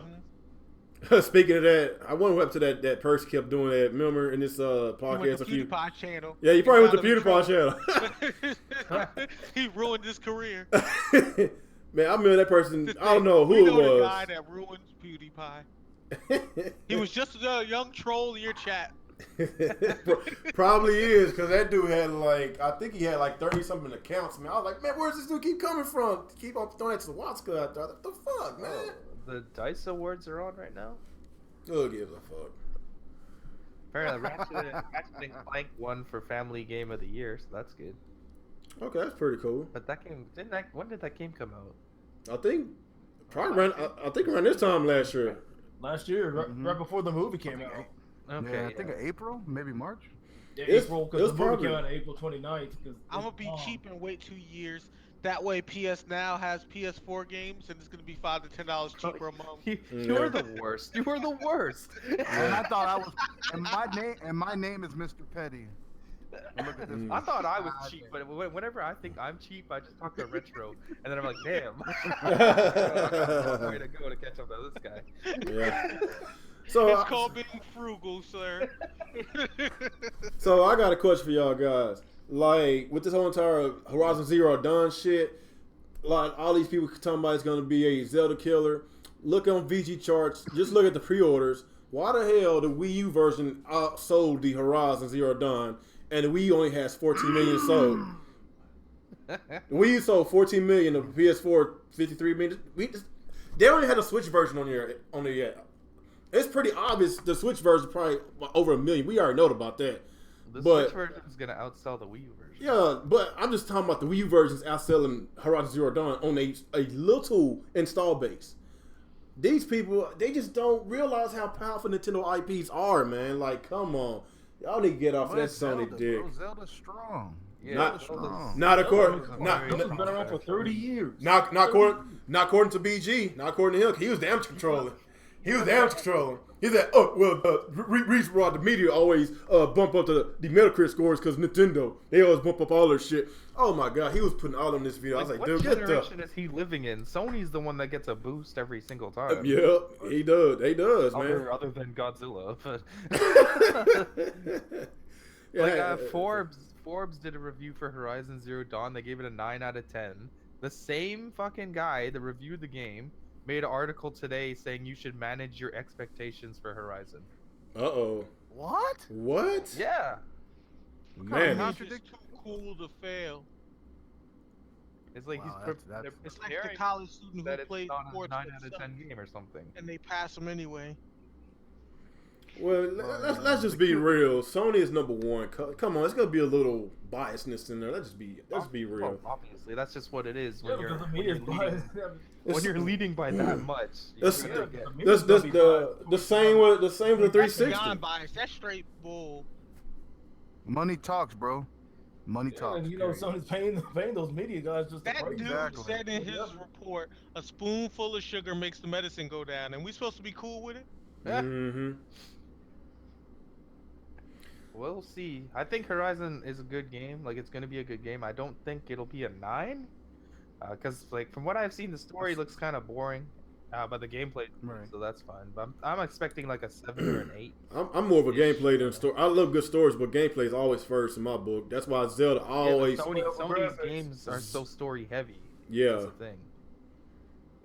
Mhm. Speaking of that, I went up to that person kept doing that. Remember in this He went podcast to a few. PewDiePie channel. Yeah, you and probably went got to him in PewDiePie channel. trouble. He ruined his career. Man, I remember that person. The I don't thing, know we who know it the was. guy that ruins PewDiePie. He was just a young troll in your chat. Probably is, because that dude had I think he had 30 something accounts. Man, I was like, man, where's this dude keep coming from? Keep on throwing that to the Watska out there. What the fuck, man? The DICE awards are on right now. Who gives a fuck? Apparently, Ratchet and Clank won for Family Game of the Year, so that's good. Okay, that's pretty cool. But that game when did that game come out? I think probably around. I think around this time last year. Last year, right before the movie came out. Okay, Yeah, I think April, maybe March. Yeah, It's- April, it because was the movie probably- came out on April 29th. I'm gonna be cheap and wait 2 years. That way, PS Now has PS4 games, and it's gonna be $5 to $10 cheaper a month. You are the worst. You are the worst. And I thought I was. And my name is Mr. Petty. And look at this. I thought I was cheap, but whenever I think I'm cheap, I just talk to retro, and then I'm like, damn, way to go to catch up to this guy. Yeah. So It's called being frugal, sir. So I got a question for y'all guys. Like with this whole entire Horizon Zero Dawn shit, like all these people talking about it's gonna be a Zelda killer. Look on VG charts. Just look at the pre-orders. Why the hell the Wii U version outsold the Horizon Zero Dawn, and the Wii U only has 14 million sold? The Wii U sold 14 million. The PS4 53 million. They only had a Switch version on there yet. It's pretty obvious the Switch version is probably over 1 million. We already know about that. The But- Switch version is gonna outsell the Wii U version. Yeah, but I'm just talking about the Wii U versions outselling Horizon Zero Dawn on a little install base. These people, they just don't realize how powerful Nintendo IPs are, man. Like, come on. Y'all need to get off But that it's Sony Zelda, dick. bro. Zelda's strong. Yeah, Not- strong. Not according, Zelda's been around for 30 years. not according to BG. Not according to him. He was damage controlling. He was damage controlling. He said, "Oh well, reason why the media always bump up the Metacritic scores because Nintendo they always bump up all their shit." Oh my god, he was putting all in this video. I was like, what "Dude, get generation is he living in? Sony's the one that gets a boost every single time. Yeah, he does. He does, man. Other than Godzilla, but Yeah, Forbes did a review for Horizon Zero Dawn. They gave it a 9 out of 10. The same fucking guy that reviewed the game made an article today saying you should manage your expectations for Horizon. Uh-oh. What? What? Yeah. Man. It's just too cool to fail. It's like Wow, they're It's like the preparing college student that who it's played not a sports 9 but out of sucked, 10 game or something. and they pass them anyway. Well, let's just be real. Sony is number one. Come on, it's gonna be a little biasness in there. Let's just be real. Well, obviously, that's just what it is Yeah, when because the you're media's leading, biased. when you're leading by that much. That's- You're gonna get, The same with the That's 360. beyond bias. That's straight bull. Money talks, bro. Money Yeah, talks. and you know, period. Sony's paying those media guys just to That praise dude them. Exactly. said in his report, a spoonful of sugar makes the medicine go down, and we supposed to be cool with it? Mm-hmm. we'll see. I think Horizon is a good game. Like, it's gonna be a good game. I don't think it'll be a 9. Because, like, from what I've seen, the story looks kind of boring. But the gameplay, Right. so that's fine. But I'm expecting like a 7 or an 8. I'm more of a gameplay than a story. I love good stories, but gameplay is always first in my book. That's why Zelda always. Sony's games are so story heavy. Yeah. That's the thing.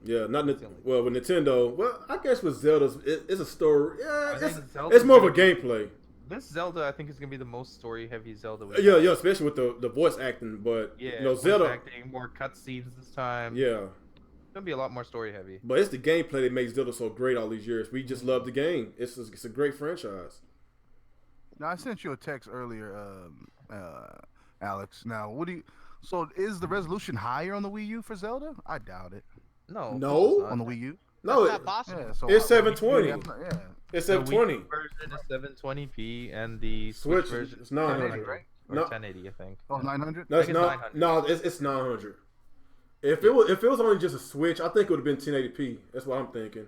Yeah, not well with Nintendo. Well, I guess with Zelda's, it's a story. Yeah, I think it's Zelda's more of a gonna be- gameplay. This Zelda, I think, is gonna be the most story-heavy Zelda. Yeah, especially with the voice acting. But Yeah, voice Zelda acting, more cutscenes this time. yeah. It's gonna be a lot more story-heavy. But it's the gameplay that makes Zelda so great all these years. We just love the game. It's a great franchise. Now I sent you a text earlier, Alex. Now, what do you? So is the resolution higher on the Wii U for Zelda? I doubt it. No. No? On the Wii U? No, That's not possible. Yeah. So It's 720. Yeah. it's The 720. Wii version is 720p, and the Switch Switch version is 900. right? Or No. 1080, I think. Oh, 900. No, it's think it's not. 900. No, it's 900. If it was only just a Switch, I think it would have been 1080p. That's what I'm thinking.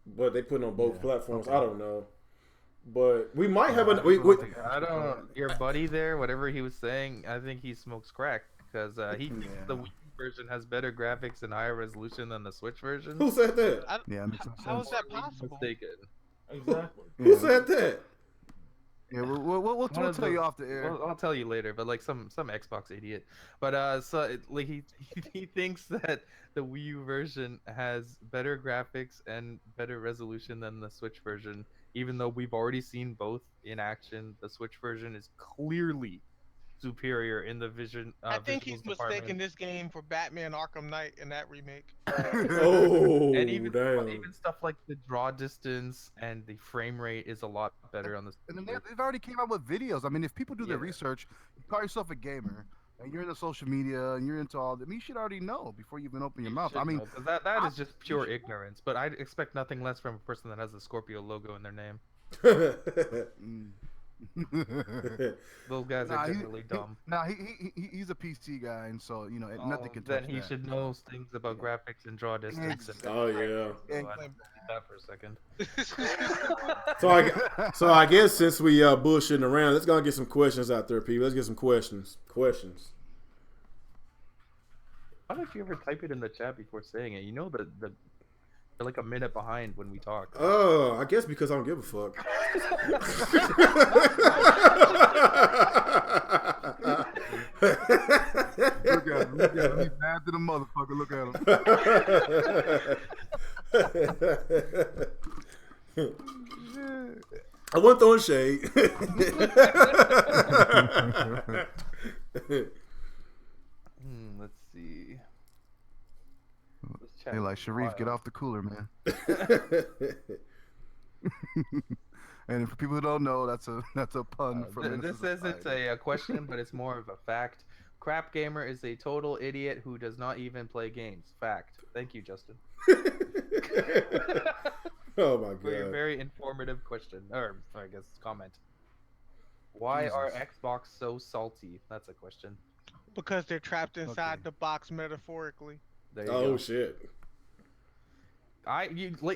But they put it on both Yeah, platforms. okay. I don't know. But we might have I we I don't. Your buddy there, whatever he was saying, I think he smokes crack because he thinks the Yeah. Wii version has better graphics and higher resolution than the Switch version. who said that? Yeah, that makes some How is sense. that possible? Mistaken. Exactly. Who said that? Yeah, we'll tell you off the air. Well, I'll tell you later, but like some Xbox idiot. But like he thinks that the Wii U version has better graphics and better resolution than the Switch version, even though we've already seen both in action. The Switch version is clearly superior in the vision. I think he's visuals department. mistaking this game for Batman Arkham Knight in that remake. Oh, And even damn. stuff like the draw distance and the frame rate is a lot better on the. And then they've already came out with videos. I mean, if people do their Yeah. research, you call yourself a gamer, and you're into social media, and you're into all that, I mean, you should already know before you even open your mouth. I mean, Because that is just pure ignorance. But I expect nothing less from a person that has the Scorpio logo in their name. mm. Those guys Nah, are he- generally dumb. Now he's a PC guy, and so you know nothing can touch Then he that. should know things about graphics and draw distance. And Oh yeah. so I don't need that for a second. So I guess since we bullshitting around, let's go and get some questions out there, people. Let's get some questions. Questions. Why don't you ever type it in the chat before saying it? You know that you're like a minute behind when we talk. Oh, I guess because I don't give a fuck. Look at him. He's mad to the motherfucker. Look at him. I wasn't throwing shade. Let's see. This chat They like is Sharif, wild. get off the cooler, man. And for people who don't know, that's a pun from. This isn't a question, but it's more of a fact. Crap Gamer is a total idiot who does not even play games. Fact. Thank you, Justin. Oh my For your god. very informative question, or I guess comment. Why are Xbox so salty? That's a question. Because they're trapped inside Okay. the box metaphorically. There you Oh go. shit.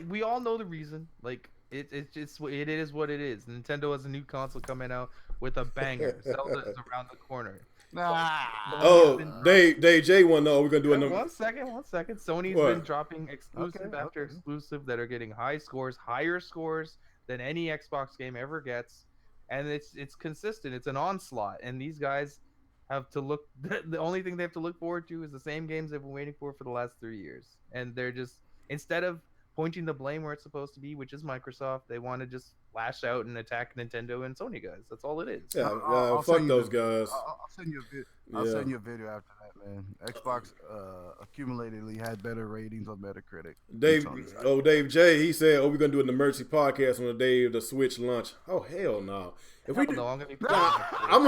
we all know the reason. Like it's just it is what it is. Nintendo has a new console coming out with a banger. Zelda is around the corner. Oh, Dave J one though. We're gonna do a number. One second. Sony's What? been dropping exclusive after Okay. exclusive that are getting higher scores than any Xbox game ever gets, and it's consistent. It's an onslaught, and these guys have to look. The only thing they have to look forward to is the same games they've been waiting for the last 3 years, and they're just instead of pointing the blame where it's supposed to be, which is Microsoft, they want to just lash out and attack Nintendo and Sony guys. That's all it is. Yeah, I'll fuck send you those the- guys. I'll send you I'll send you a video after that, man. Xbox accumulatedly had better ratings on Metacritic. Dave J, he said, "Oh, we're gonna do an emergency podcast on the day of the Switch launch." Oh hell no! If we do, I'm gonna be I'm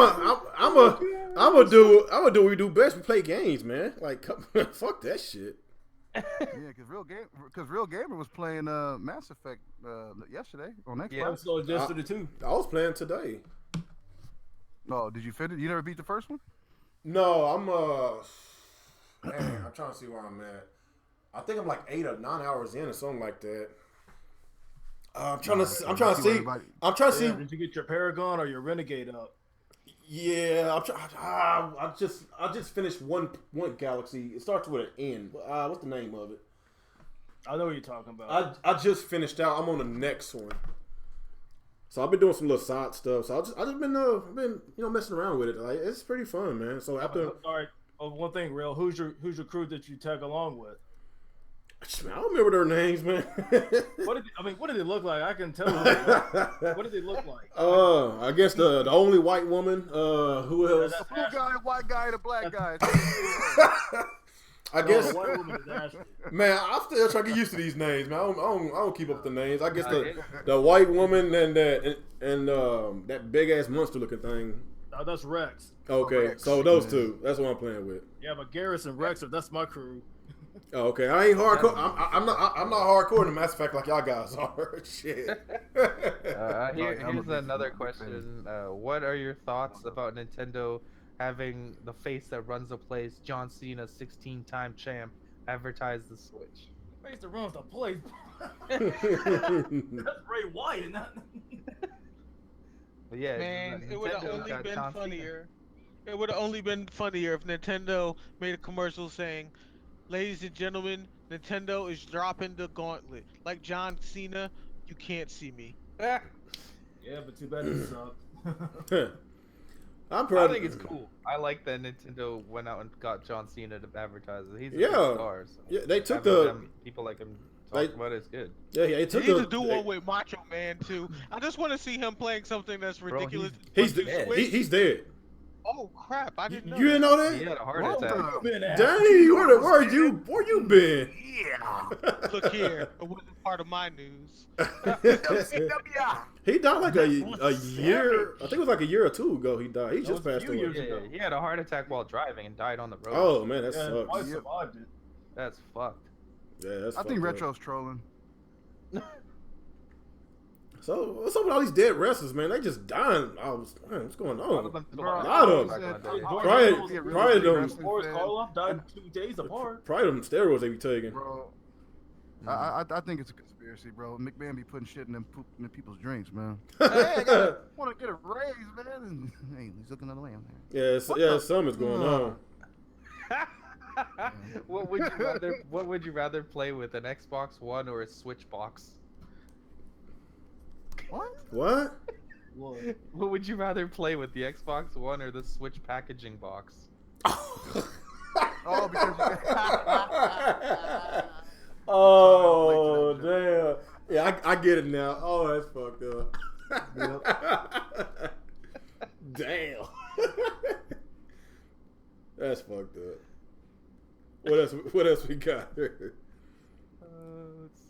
gonna do what we do best. We play games, man. Like, fuck that shit. Yeah, because Real Gamer was playing Mass Effect yesterday on Xbox. Yeah. So yesterday too. I was playing today. Oh, did you finish? You never beat the first one? No, I'm trying to see where I'm at. I think I'm like 8 or 9 hours in or something like that. I'm trying to see. Did you get your Paragon or your Renegade up? Yeah, I just finished one galaxy. It starts with an N. What's the name of it? I know what you're talking about. I just finished out. I'm on the next one. So I've been doing some little side stuff. So I just been messing around with it. Like, it's pretty fun, man. So after, All right. Oh, one thing, Real. Who's your crew that you tag along with? I don't remember their names, man. What did it look like? I can tell you. What did it look like? I guess the only white woman. Who else? The blue guy, white guy, and a black guy. I guess. The white woman is Ashley. Man, I'm still trying to get used to these names, man. I don't keep up with the names. I guess the white woman and that big ass monster looking thing. Oh, that's Rex. Okay, Rex. so those two. That's what I'm playing with. Yeah, but Garrus and Rex, that's my crew. Oh, okay, I ain't hardcore. I'm not hardcore in the Mass Effect like y'all guys are. Shit. Here's another question. What are your thoughts about Nintendo having the face that runs the place, John Cena, 16-time champ, advertise the Switch? Face that runs the place. That's Ray White, and that. But yeah, Man, it would have Nintendo's only got been John Cena. funnier. It would have only been funnier if Nintendo made a commercial saying, "Ladies and gentlemen, Nintendo is dropping the gauntlet. Like John Cena, you can't see me." Yeah, but too bad it sucked. I'm I proud. think it's cool. I like that Nintendo went out and got John Cena to advertise it. He's a Yeah. big star. So Yeah, they took having the. them, people like him talk about it is good. Yeah, they They took need the. to do one with Macho Man too. I just want to see him playing something that's Bro, ridiculous. He's but you dead. switch- he's dead. Oh crap! I didn't know. You didn't know He that? had a heart What attack. the- Dang, where you been? Yeah. Look here, it wasn't part of my news. He died like a year. I think it was like a year or two ago. He died. He just was a passed few away. years Yeah, ago. he had a heart attack while driving and died on the road. Oh man, that Yeah, I sucks. survived it. That's fucked. Yeah, that's. I think fucked up. Retro's trolling. So what's up with all these dead wrestlers, man? They just dying. Man, what's going A lot of on? them feel Bro, like a lot of back in the them. day. Probably them. Boris Karloff died 2 days apart. Probably them steroids they be taking. Bro, I think it's a conspiracy, bro. McMahon be putting shit in them people's drinks, man. Hey, I want to get a raise, man. Hey, he's looking another way. Yeah, something's going on. What would you rather play with, an Xbox One or a Switch box? What? What? What? What would you rather play with, the Xbox One or the Switch packaging box? Oh, because Oh damn! Yeah, I get it now. Oh, that's fucked up. Damn. That's fucked up. What else we got? Let's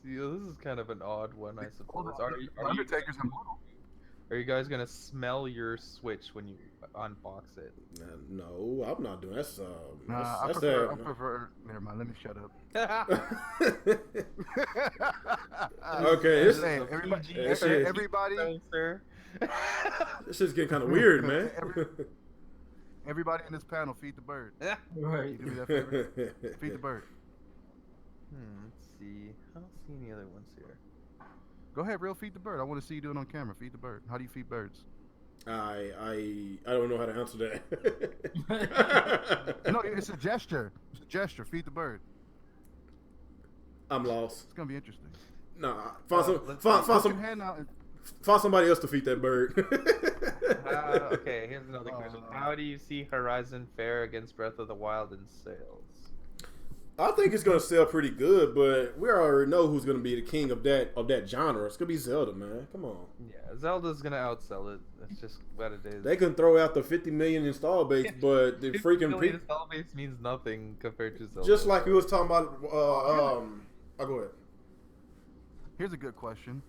see. This is kind of an odd one, I suppose. Undertaker's immortal. Are you guys gonna smell your Switch when you unbox it? No, I'm not doing that. Nah, I that's prefer. Never mind. Let me shut up. Okay, Just this, saying, everybody, Sir. this shit's getting kind of weird, man. everybody in this panel, feed the bird. Right. You do me that favor. Feed the bird. Let's see. I don't see any other ones here. Go ahead, real feed the bird. I want to see you do it on camera. Feed the bird. How do you feed birds? I don't know how to answer that. No, it's a gesture. It's a gesture. Feed the bird. I'm lost. It's gonna be interesting. Nah, Put your hand out and- find somebody else to feed that bird. Okay, here's another question. How do you see Horizon fare against Breath of the Wild in sales? I think it's gonna sell pretty good, but we already know who's gonna be the king of that genre. It's gonna be Zelda, man. Come on. Yeah, Zelda's gonna outsell it. That's just what it is. They can throw out the 50 million install base, but the freaking people. Install base means nothing compared to Zelda. Just like we was talking about. I'll go ahead. Here's a good question.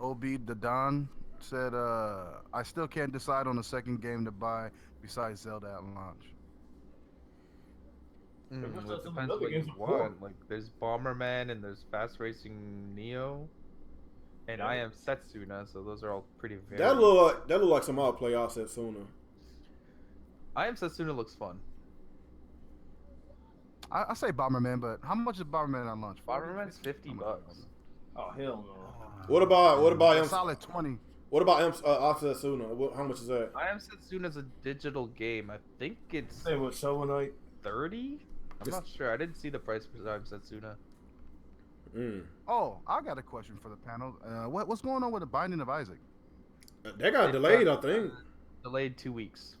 OB the Don said, I still can't decide on the second game to buy besides Zelda at launch. Well, There's it some depends other what you games before. want. Like, there's Bomberman and there's Fast Racing Neo, and I Am Setsuna. So those are all pretty varied. That look like some I'll play offset sooner. I Am Setsuna looks fun. I say Bomberman, but how much is Bomberman on launch? Bomberman's $50. Oh hell no. What about A solid 20. What about offset sooner? How much is that? I Am Setsuna's a digital game. I think it's Same with Shovel Knight. 30. I'm not sure. I didn't see the price for I Am Setsuna. Oh, I got a question for the panel. What's going on with the Binding of Isaac? That got delayed, I think. Delayed 2 weeks.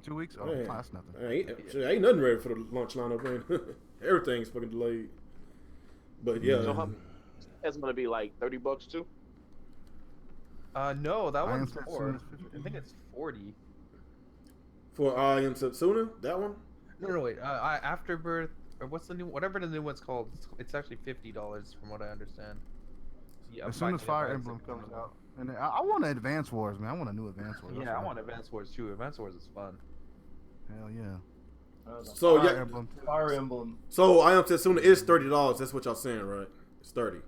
2 weeks? Oh, Man. that's nothing. Ain't nothing ready for the launch lineup, man. Everything's fucking delayed. But yeah. So that's gonna be like $30 too. No, that I Am one's Setsuna more. is 50. I think it's 40. For I Am Setsuna, that one? No, wait. Afterbirth, or what's the new? Whatever the new one's called. It's actually $50 from what I understand. Yeah, As soon as Fire Emblem comes out. And I want an Advance Wars, man. I want a new Advance Wars. Yeah, I want Advance Wars too. Advance Wars is fun. Hell yeah. So Fire yeah. Emblem. Fire Emblem. So I Am Setsuna is $30. That's what y'all saying, right? It's 30.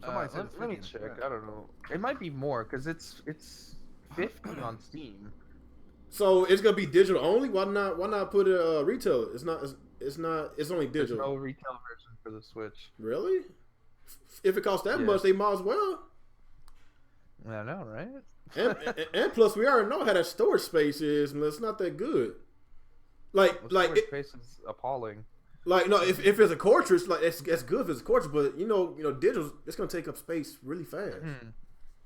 Somebody said Let me 50. check. I don't know. It might be more because it's 50 on Steam. So it's gonna be digital only. Why not put it retail? It's not. It's only There's digital. no retail version for the Switch. Really? If it costs that Yeah. much, they might as well. I know, right? And plus, we already know how that storage space is, and it's not that good. Like space is appalling. no, if it's a cartridge, like it's good if it's a cartridge, but you know, digital, it's gonna take up space really fast.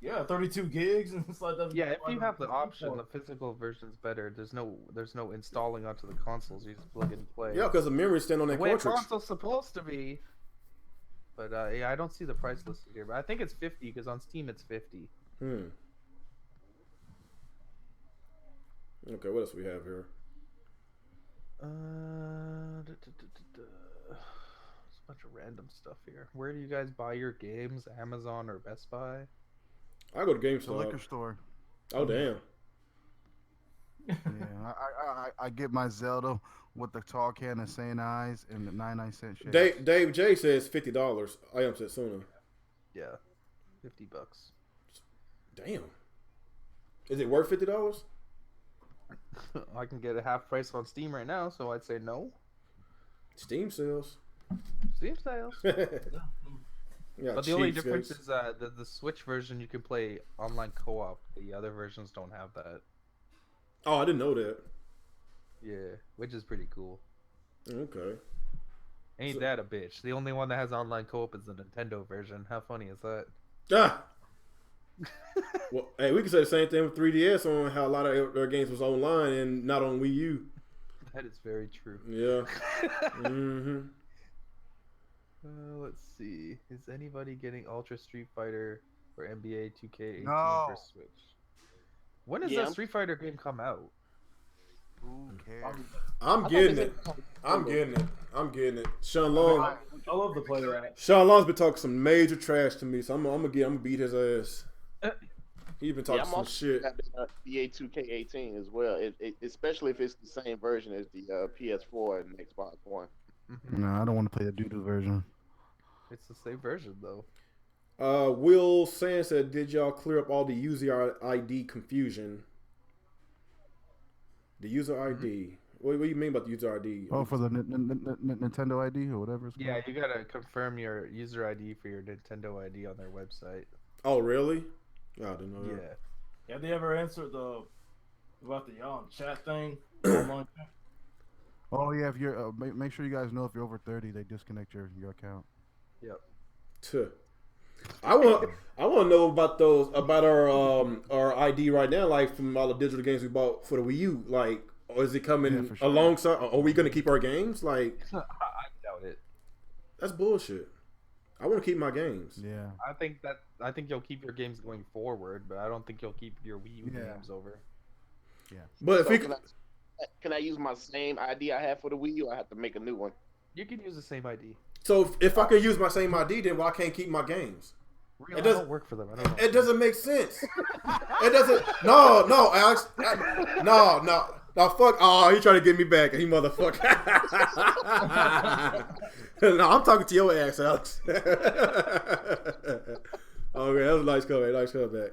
Yeah, 32 gigs and it's like that. Yeah, if you have the option, the physical version's better. There's no installing onto the consoles. You just plug and play. Yeah, because the memory stand on that the way a cartridge. console's supposed to be. But yeah, I don't see the price listed here. But I think it's 50 because on Steam it's 50. Okay, what else we have here? There's a bunch of random stuff here. Where do you guys buy your games? Amazon or Best Buy? I go to The GameStop. liquor store. Oh damn. Yeah, I get my Zelda with the tall can of St. Eyes and the 99-cent shit. Dave J says $50. I Am Setsuna. Yeah, $50. Damn. Is it worth $50? I can get a half price on Steam right now, so I'd say no. Steam sales. Steam sales. Yeah, But the only difference is the Switch version you can play online co-op. The other versions don't have that. Oh, I didn't know that. Yeah, which is pretty cool. Okay. Ain't that a bitch? The only one that has online co-op is the Nintendo version. How funny is that? Ah. Well, hey, we can say the same thing with 3DS on how a lot of their games was online and not on Wii U. That is very true. Yeah. Let's see. Is anybody getting Ultra Street Fighter or NBA 2K18 No. for Switch? When does Yeah. that Street Fighter game come out? Who cares? I'm getting it. I'm getting it. Sean Long. I love the player app. Sean Long's been talking some major trash to me, so I'm gonna beat his ass. He's been talking I'm some also shit. got the NBA 2K18 as well. Especially if it's the same version as the PS4 and Xbox One. No, I don't want to play the doo-doo version. It's the same version though. Will Sand said, "Did y'all clear up all the user ID confusion?" The user ID. What do you mean about the user ID? Oh, for the Nintendo ID or whatever it's called. Yeah, you gotta confirm your user ID for your Nintendo ID on their website. Oh, really? Oh, I didn't know Yeah. that. Have they ever answered about the chat thing? Online chat? Oh yeah, if you're make sure you guys know if you're over 30, they disconnect your account. Yep. Tuh. I want to know about our ID right now, like from all the digital games we bought for the Wii U. Like, or is it coming for sure. alongside? Are we gonna keep our games? Like, I doubt it. that's bullshit. I want to keep my games. Yeah. I think you'll keep your games going forward, but I don't think you'll keep your Wii U games over. Yeah. But if So we can I use my same ID I have for the Wii U? I have to make a new one. You can use the same ID. so if I can use my same ID, then why can't keep my games? Real, It I does- don't work for them. I don't know. It doesn't make sense. It doesn't. No, Alex. No. Fuck. Oh, he trying to get me back. He motherfucker. No, I'm talking to your ass, Alex. Okay, that was a nice comeback. Nice comeback.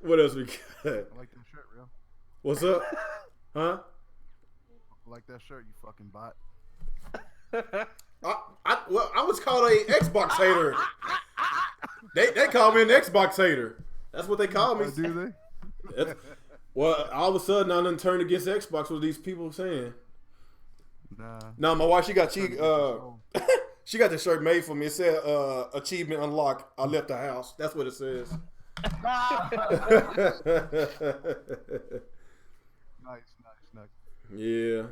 What else we got? I like that shirt, real. What's up? Huh? I like that shirt, you fucking bot. I was called a Xbox hater. They call me an Xbox hater. That's what they call me. Oh, do they? Well, all of a sudden, I done turned against Xbox. What these people saying? Nah. No, my wife, she got she got the shirt made for me. It said achievement unlocked. I left the house. That's what it says. Nice. Yeah.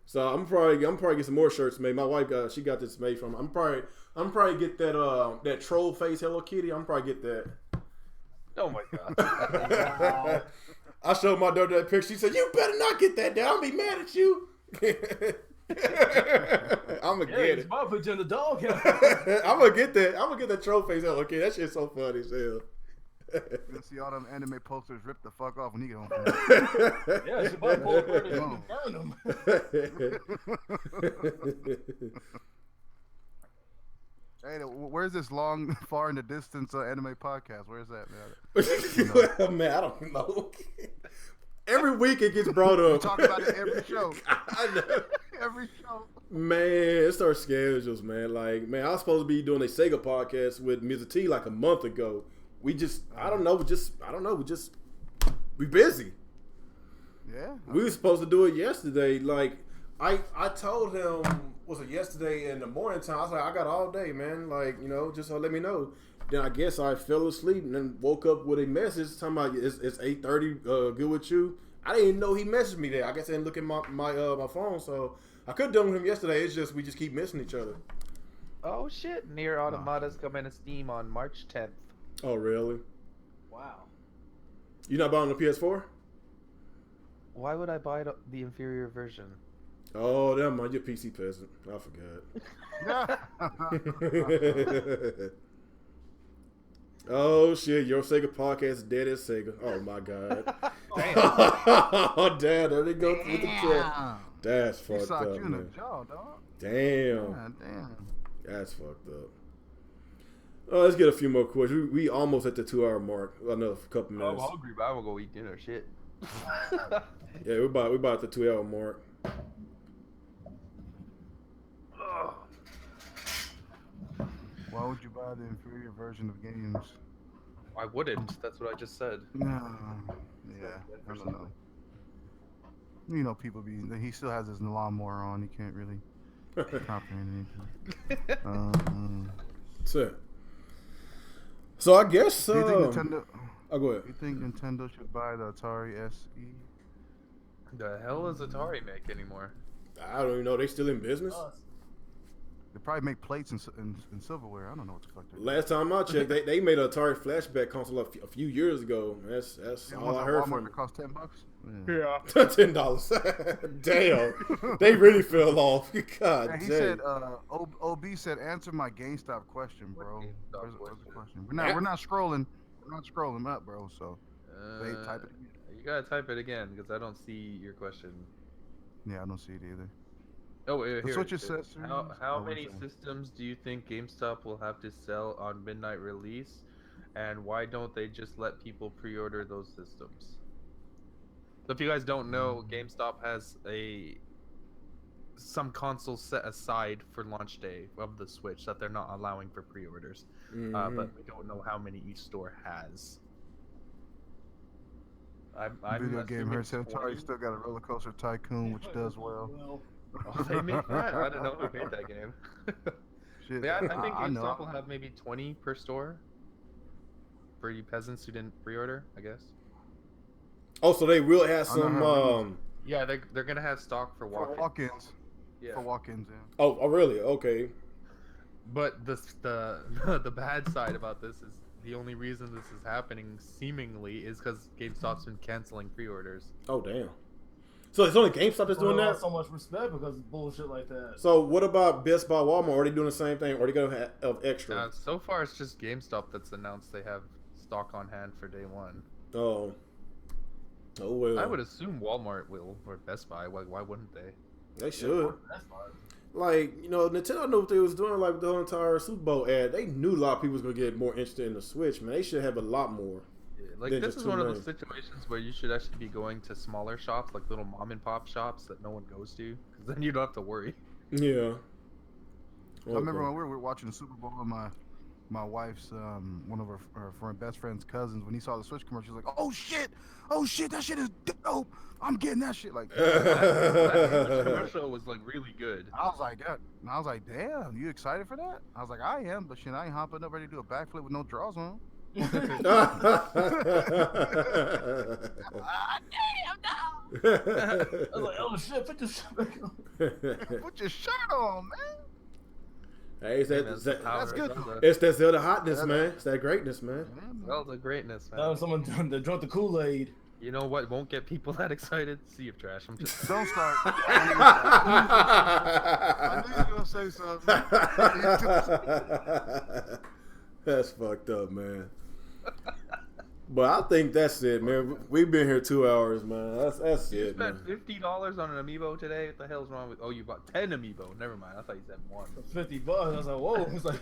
So I'm probably get some more shirts made. My wife she got this made from. I'm probably get that troll face Hello Kitty. I'm probably get that. Oh my god. I showed my daughter that picture. She said, "You better not get that down. I'll be mad at you." I'm gonna get it. My picture in the dog house. I'm gonna get that. I'm gonna get that troll face Hello Kitty. That shit's so funny as hell. You're gonna see all them anime posters ripped the fuck off when he get home. Yeah, she might pull her and burn them. Hey, where's this long, far in the distance anime podcast? Where's that, man? Man, I don't know. Every week it gets brought up. We talk about it every show. I know. Every show. Man, it's our schedules, man. Like, man, I was supposed to be doing a Sega podcast with Mr. T like a month ago. We just, I don't know. We busy. Yeah. We were supposed to do it yesterday. Like, I told him, was it yesterday in the morning time? I was like, I got all day, man. Like, just let me know. Then I guess I fell asleep and then woke up with a message talking about it's 8:30. Good with you. I didn't even know he messaged me there. I guess I didn't look at my phone, so I could have done with him yesterday. It's just we just keep missing each other. Oh shit! Near Automata's coming to Steam on March 10th. Oh really? Wow. You not buying the PS4? Why would I buy the inferior version? Oh, never mind. You're a PC peasant. I forgot. Oh shit! Your Sega podcast is dead as Sega. Oh my god. Oh damn! There they go with the chat. That's fucked socked up, you in the man. jaw, dog. Damn. God damn. That's fucked up. Let's get a few more questions. We almost at the 2-hour mark. Another couple minutes. I'm hungry, but I'm gonna go eat dinner. Shit. Yeah, we about the 2-hour mark. Why would you buy the inferior version of games? I wouldn't. That's what I just said. No. Yeah. I don't know. You know, people he still has his lawnmower on. He can't really comprehend anything. So I guess. Do you think Nintendo? Oh, go ahead. You think Nintendo should buy the Atari SE? The hell does Atari make anymore? I don't even know. They still in business? They probably make plates and silverware. I don't know what the fuck they're doing. Last time I checked, they made an Atari flashback console a few years ago. That's all I heard from Walmart that cost $10. Yeah. $10. Damn, they really fell off. God Yeah, he damn. said, OB said, answer my GameStop question, bro. Where's the question? We're not scrolling. We're not scrolling up, bro. So wait, type it again. You gotta type it again because I don't see your question. Yeah, I don't see it either. Oh, here That's what it you is. said, sir. How Oh, many what's that? systems do you think GameStop will have to sell on midnight release, and why don't they just let people pre-order those systems? So if you guys don't know, GameStop has some consoles set aside for launch day of the Switch that they're not allowing for pre-orders. But we don't know how many each store has. I'm Video game assuming hurts. 20. Atari still got a Roller Coaster Tycoon, which does well. Oh, they made that? I didn't know who made that game. Shit, Yeah, I think I know. GameStop will have maybe 20 per store for you peasants who didn't pre-order, I guess. Oh, so they will have I know some. how Yeah, they're gonna have stock for For walk-ins. walk-ins. Yeah. For walk-ins, yeah. Oh, really? Okay. But the bad side about this is the only reason this is happening seemingly is because GameStop's been canceling pre-orders. Oh, damn. So it's only GameStop that's doing that? So much respect because of bullshit like that. So what about Best Buy, Walmart? Are they doing the same thing? Or are they going to have extra? So far, it's just GameStop that's announced they have stock on hand for day one. Oh. Oh, well. I would assume Walmart will, or Best Buy. Why wouldn't they? They should. That's fine. Like, you know, Nintendo knew what they was doing, like the whole entire Super Bowl ad. They knew a lot of people was going to get more interested in the Switch, man. They should have a lot more. Yeah, like, than this just is two one of names. those situations where you should actually be going to smaller shops, like little mom and pop shops that no one goes to, because then you don't have to worry. Yeah. I remember when we were watching the Super Bowl, and my wife's one of her best friend's cousins, when he saw the Switch commercial, he was like, oh shit, that shit is dope. I'm getting that shit. Like, That commercial was like really good. I was like, damn, you excited for that? I was like, I am, but shit, I ain't hopping up ready to do a backflip with no drawers on. I was like, oh shit, put this shit back on. Put your shirt on, man. Hey, it's That's That's good. it's that Zelda hotness, man. It's that greatness, man. Well, the greatness, man. Now someone that drunk the Kool-Aid. You know what won't get people that excited? Sea of Trash. I'm just Don't start. I knew you were gonna say something. That's fucked up, man. But I think that's it, man. We've been here 2 hours, man. That's You it, man. spent $50 on an amiibo today. What the hell's wrong with? Oh, you bought 10 amiibo. Never mind. I thought you said one. $50. I was like, whoa. It's like,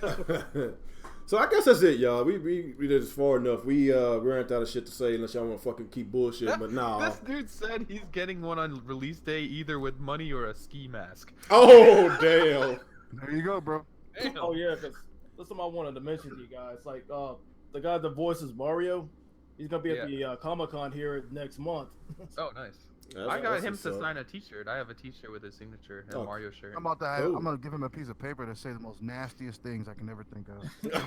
So I guess that's it, y'all. We did this far enough. We ran out of shit to say unless y'all want to fucking keep bullshit. But nah. This dude said he's getting one on release day either with money or a ski mask. Oh damn. There you go, bro. Damn. oh yeah, because that's something I wanted to mention to you guys. Like the guy that voices Mario, he's gonna be at the Comic-Con here next month. Oh, nice. That's- I got that's him what's to up. sign a T-shirt. I have a T-shirt with his signature and Oh. Mario shirt. I'm about to Cool. I'm gonna give him a piece of paper to say the most nastiest things I can ever think of. Come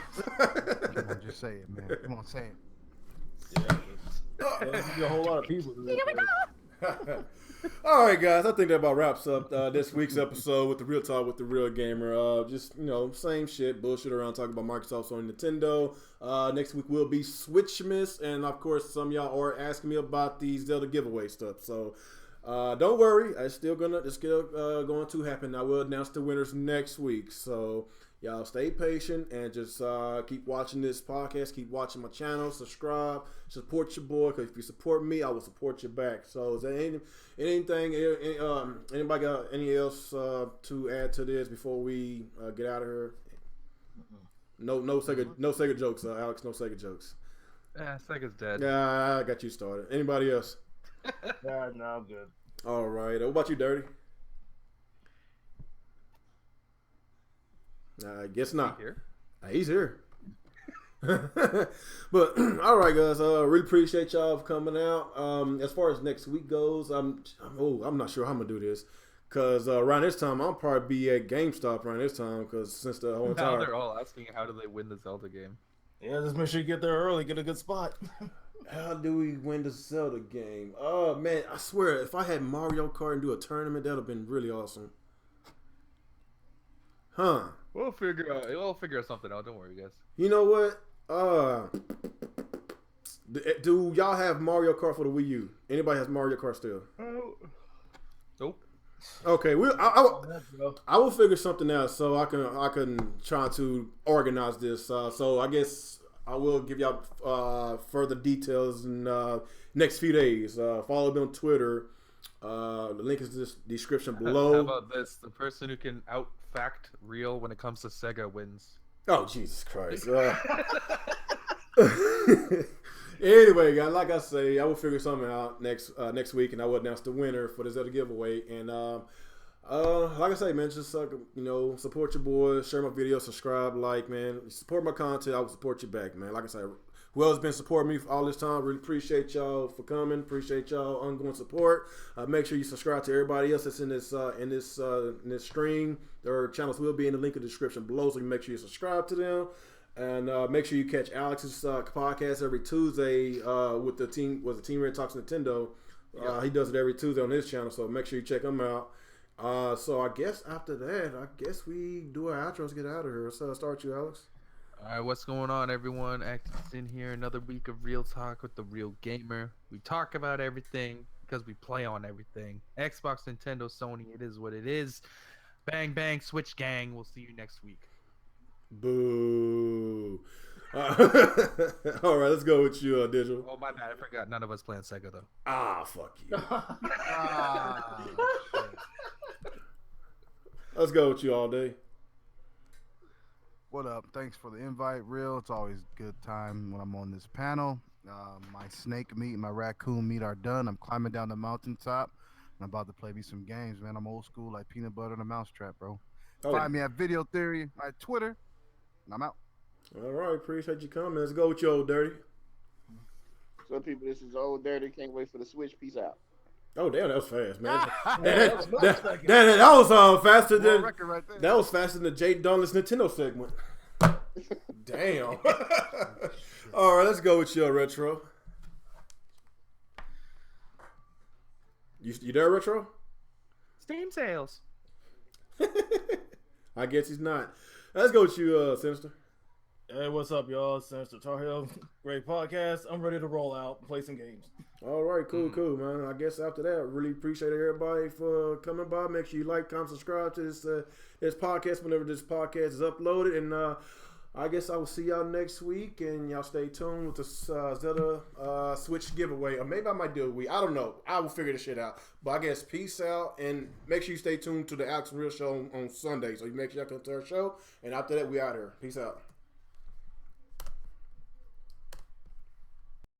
on, just say it, man. Come on, say it. There's gonna be a whole lot of people. All right, guys. I think that about wraps up this week's episode with the Real Talk with the Real Gamer. Just, you know, same shit, bullshit around talking about Microsoft, Sony, Nintendo. Next week will be Switchmas, and of course, some of y'all are asking me about the Zelda giveaway stuff. So don't worry, it's still going to happen. I will announce the winners next week. So y'all stay patient and just keep watching this podcast, keep watching my channel, subscribe, support your boy. Because if you support me, I will support you back. So is there anything? Anybody got any else to add to this before we get out of here? No Sega jokes, Alex. No Sega jokes. Sega's dead. Yeah, I got you started. Anybody else? Yeah, no, I'm good. All right. What about you, Dirty? I guess not. Here. He's here. But all right, guys. Really appreciate y'all for coming out. As far as next week goes, I'm not sure how I'm gonna do this because around this time I'll probably be at GameStop around this time because since the whole Now entire they're all asking how do they win the Zelda game. Yeah, just make sure you get there early, get a good spot. how do we win the Zelda game? Oh man, I swear if I had Mario Kart and do a tournament, that'd have been really awesome. Huh? We'll figure out something out. Don't worry, guys. You know what? Do y'all have Mario Kart for the Wii U? Anybody has Mario Kart still? Nope. Okay, I will figure something out so I can try to organize this. So I guess I will give y'all further details in next few days. Follow me on Twitter. The link is in the description below. How about this? The person who can out-fact real when it comes to Sega wins. Oh, Jesus Christ. Anyway, guys, like I say, I will figure something out next week, and I will announce the winner for this other giveaway. And like I say, man, just support your boys, share my videos, subscribe, man. Support my content, I will support you back, man. Like I say, whoever's been supporting me for all this time, really appreciate y'all for coming. Appreciate y'all ongoing support. Make sure you subscribe to everybody else that's in this stream. Their channels will be in the link in the description below, so you make sure you subscribe to them. And make sure you catch Alex's podcast every Tuesday with the Team Red Talks Nintendo. He does it every Tuesday on his channel, so make sure you check him out. So I guess after that, we do our outros, get out of here. So I'll start you, Alex. All right, what's going on, everyone? Actives in here. Another week of Real Talk with the Real Gamer. We talk about everything because we play on everything. Xbox, Nintendo, Sony, it is what it is. Bang, bang, Switch gang. We'll see you next week. Boo. All right, let's go with you, Digital. Oh, my bad. I forgot. None of us playing Sega, though. Fuck you. Let's go with you all day. What up? Thanks for the invite, Real. It's always a good time when I'm on this panel. My snake meat and my raccoon meat are done. I'm climbing down the mountaintop. I'm about to play me some games, man. I'm old school, like peanut butter and a mousetrap, bro. Find me at Video Theory, my Twitter, and I'm out. All right, appreciate you coming. Let's go with you, Old Dirty. So, people, this is Old Dirty. Can't wait for the Switch. Peace out. Oh, damn, that was fast, man. that was faster than right that was faster than the JDauntless Nintendo segment. Damn. All right, let's go with your Retro. You there, Retro? Steam sales. I guess he's not. Let's go with you, Sinister. Hey, what's up, y'all? Sinister Tar Heel. Great podcast. I'm ready to roll out and play some games. All right, cool, man. I guess after that, really appreciate everybody for coming by. Make sure you like, comment, subscribe to this podcast whenever this podcast is uploaded. And I guess I will see y'all next week. And y'all stay tuned with the Zelda Switch giveaway. Or maybe I might do a week. I don't know. I will figure this shit out. But I guess peace out. And make sure you stay tuned to the Alex and Real show on Sunday. So you make sure y'all come to our show. And after that, we out here. Peace out.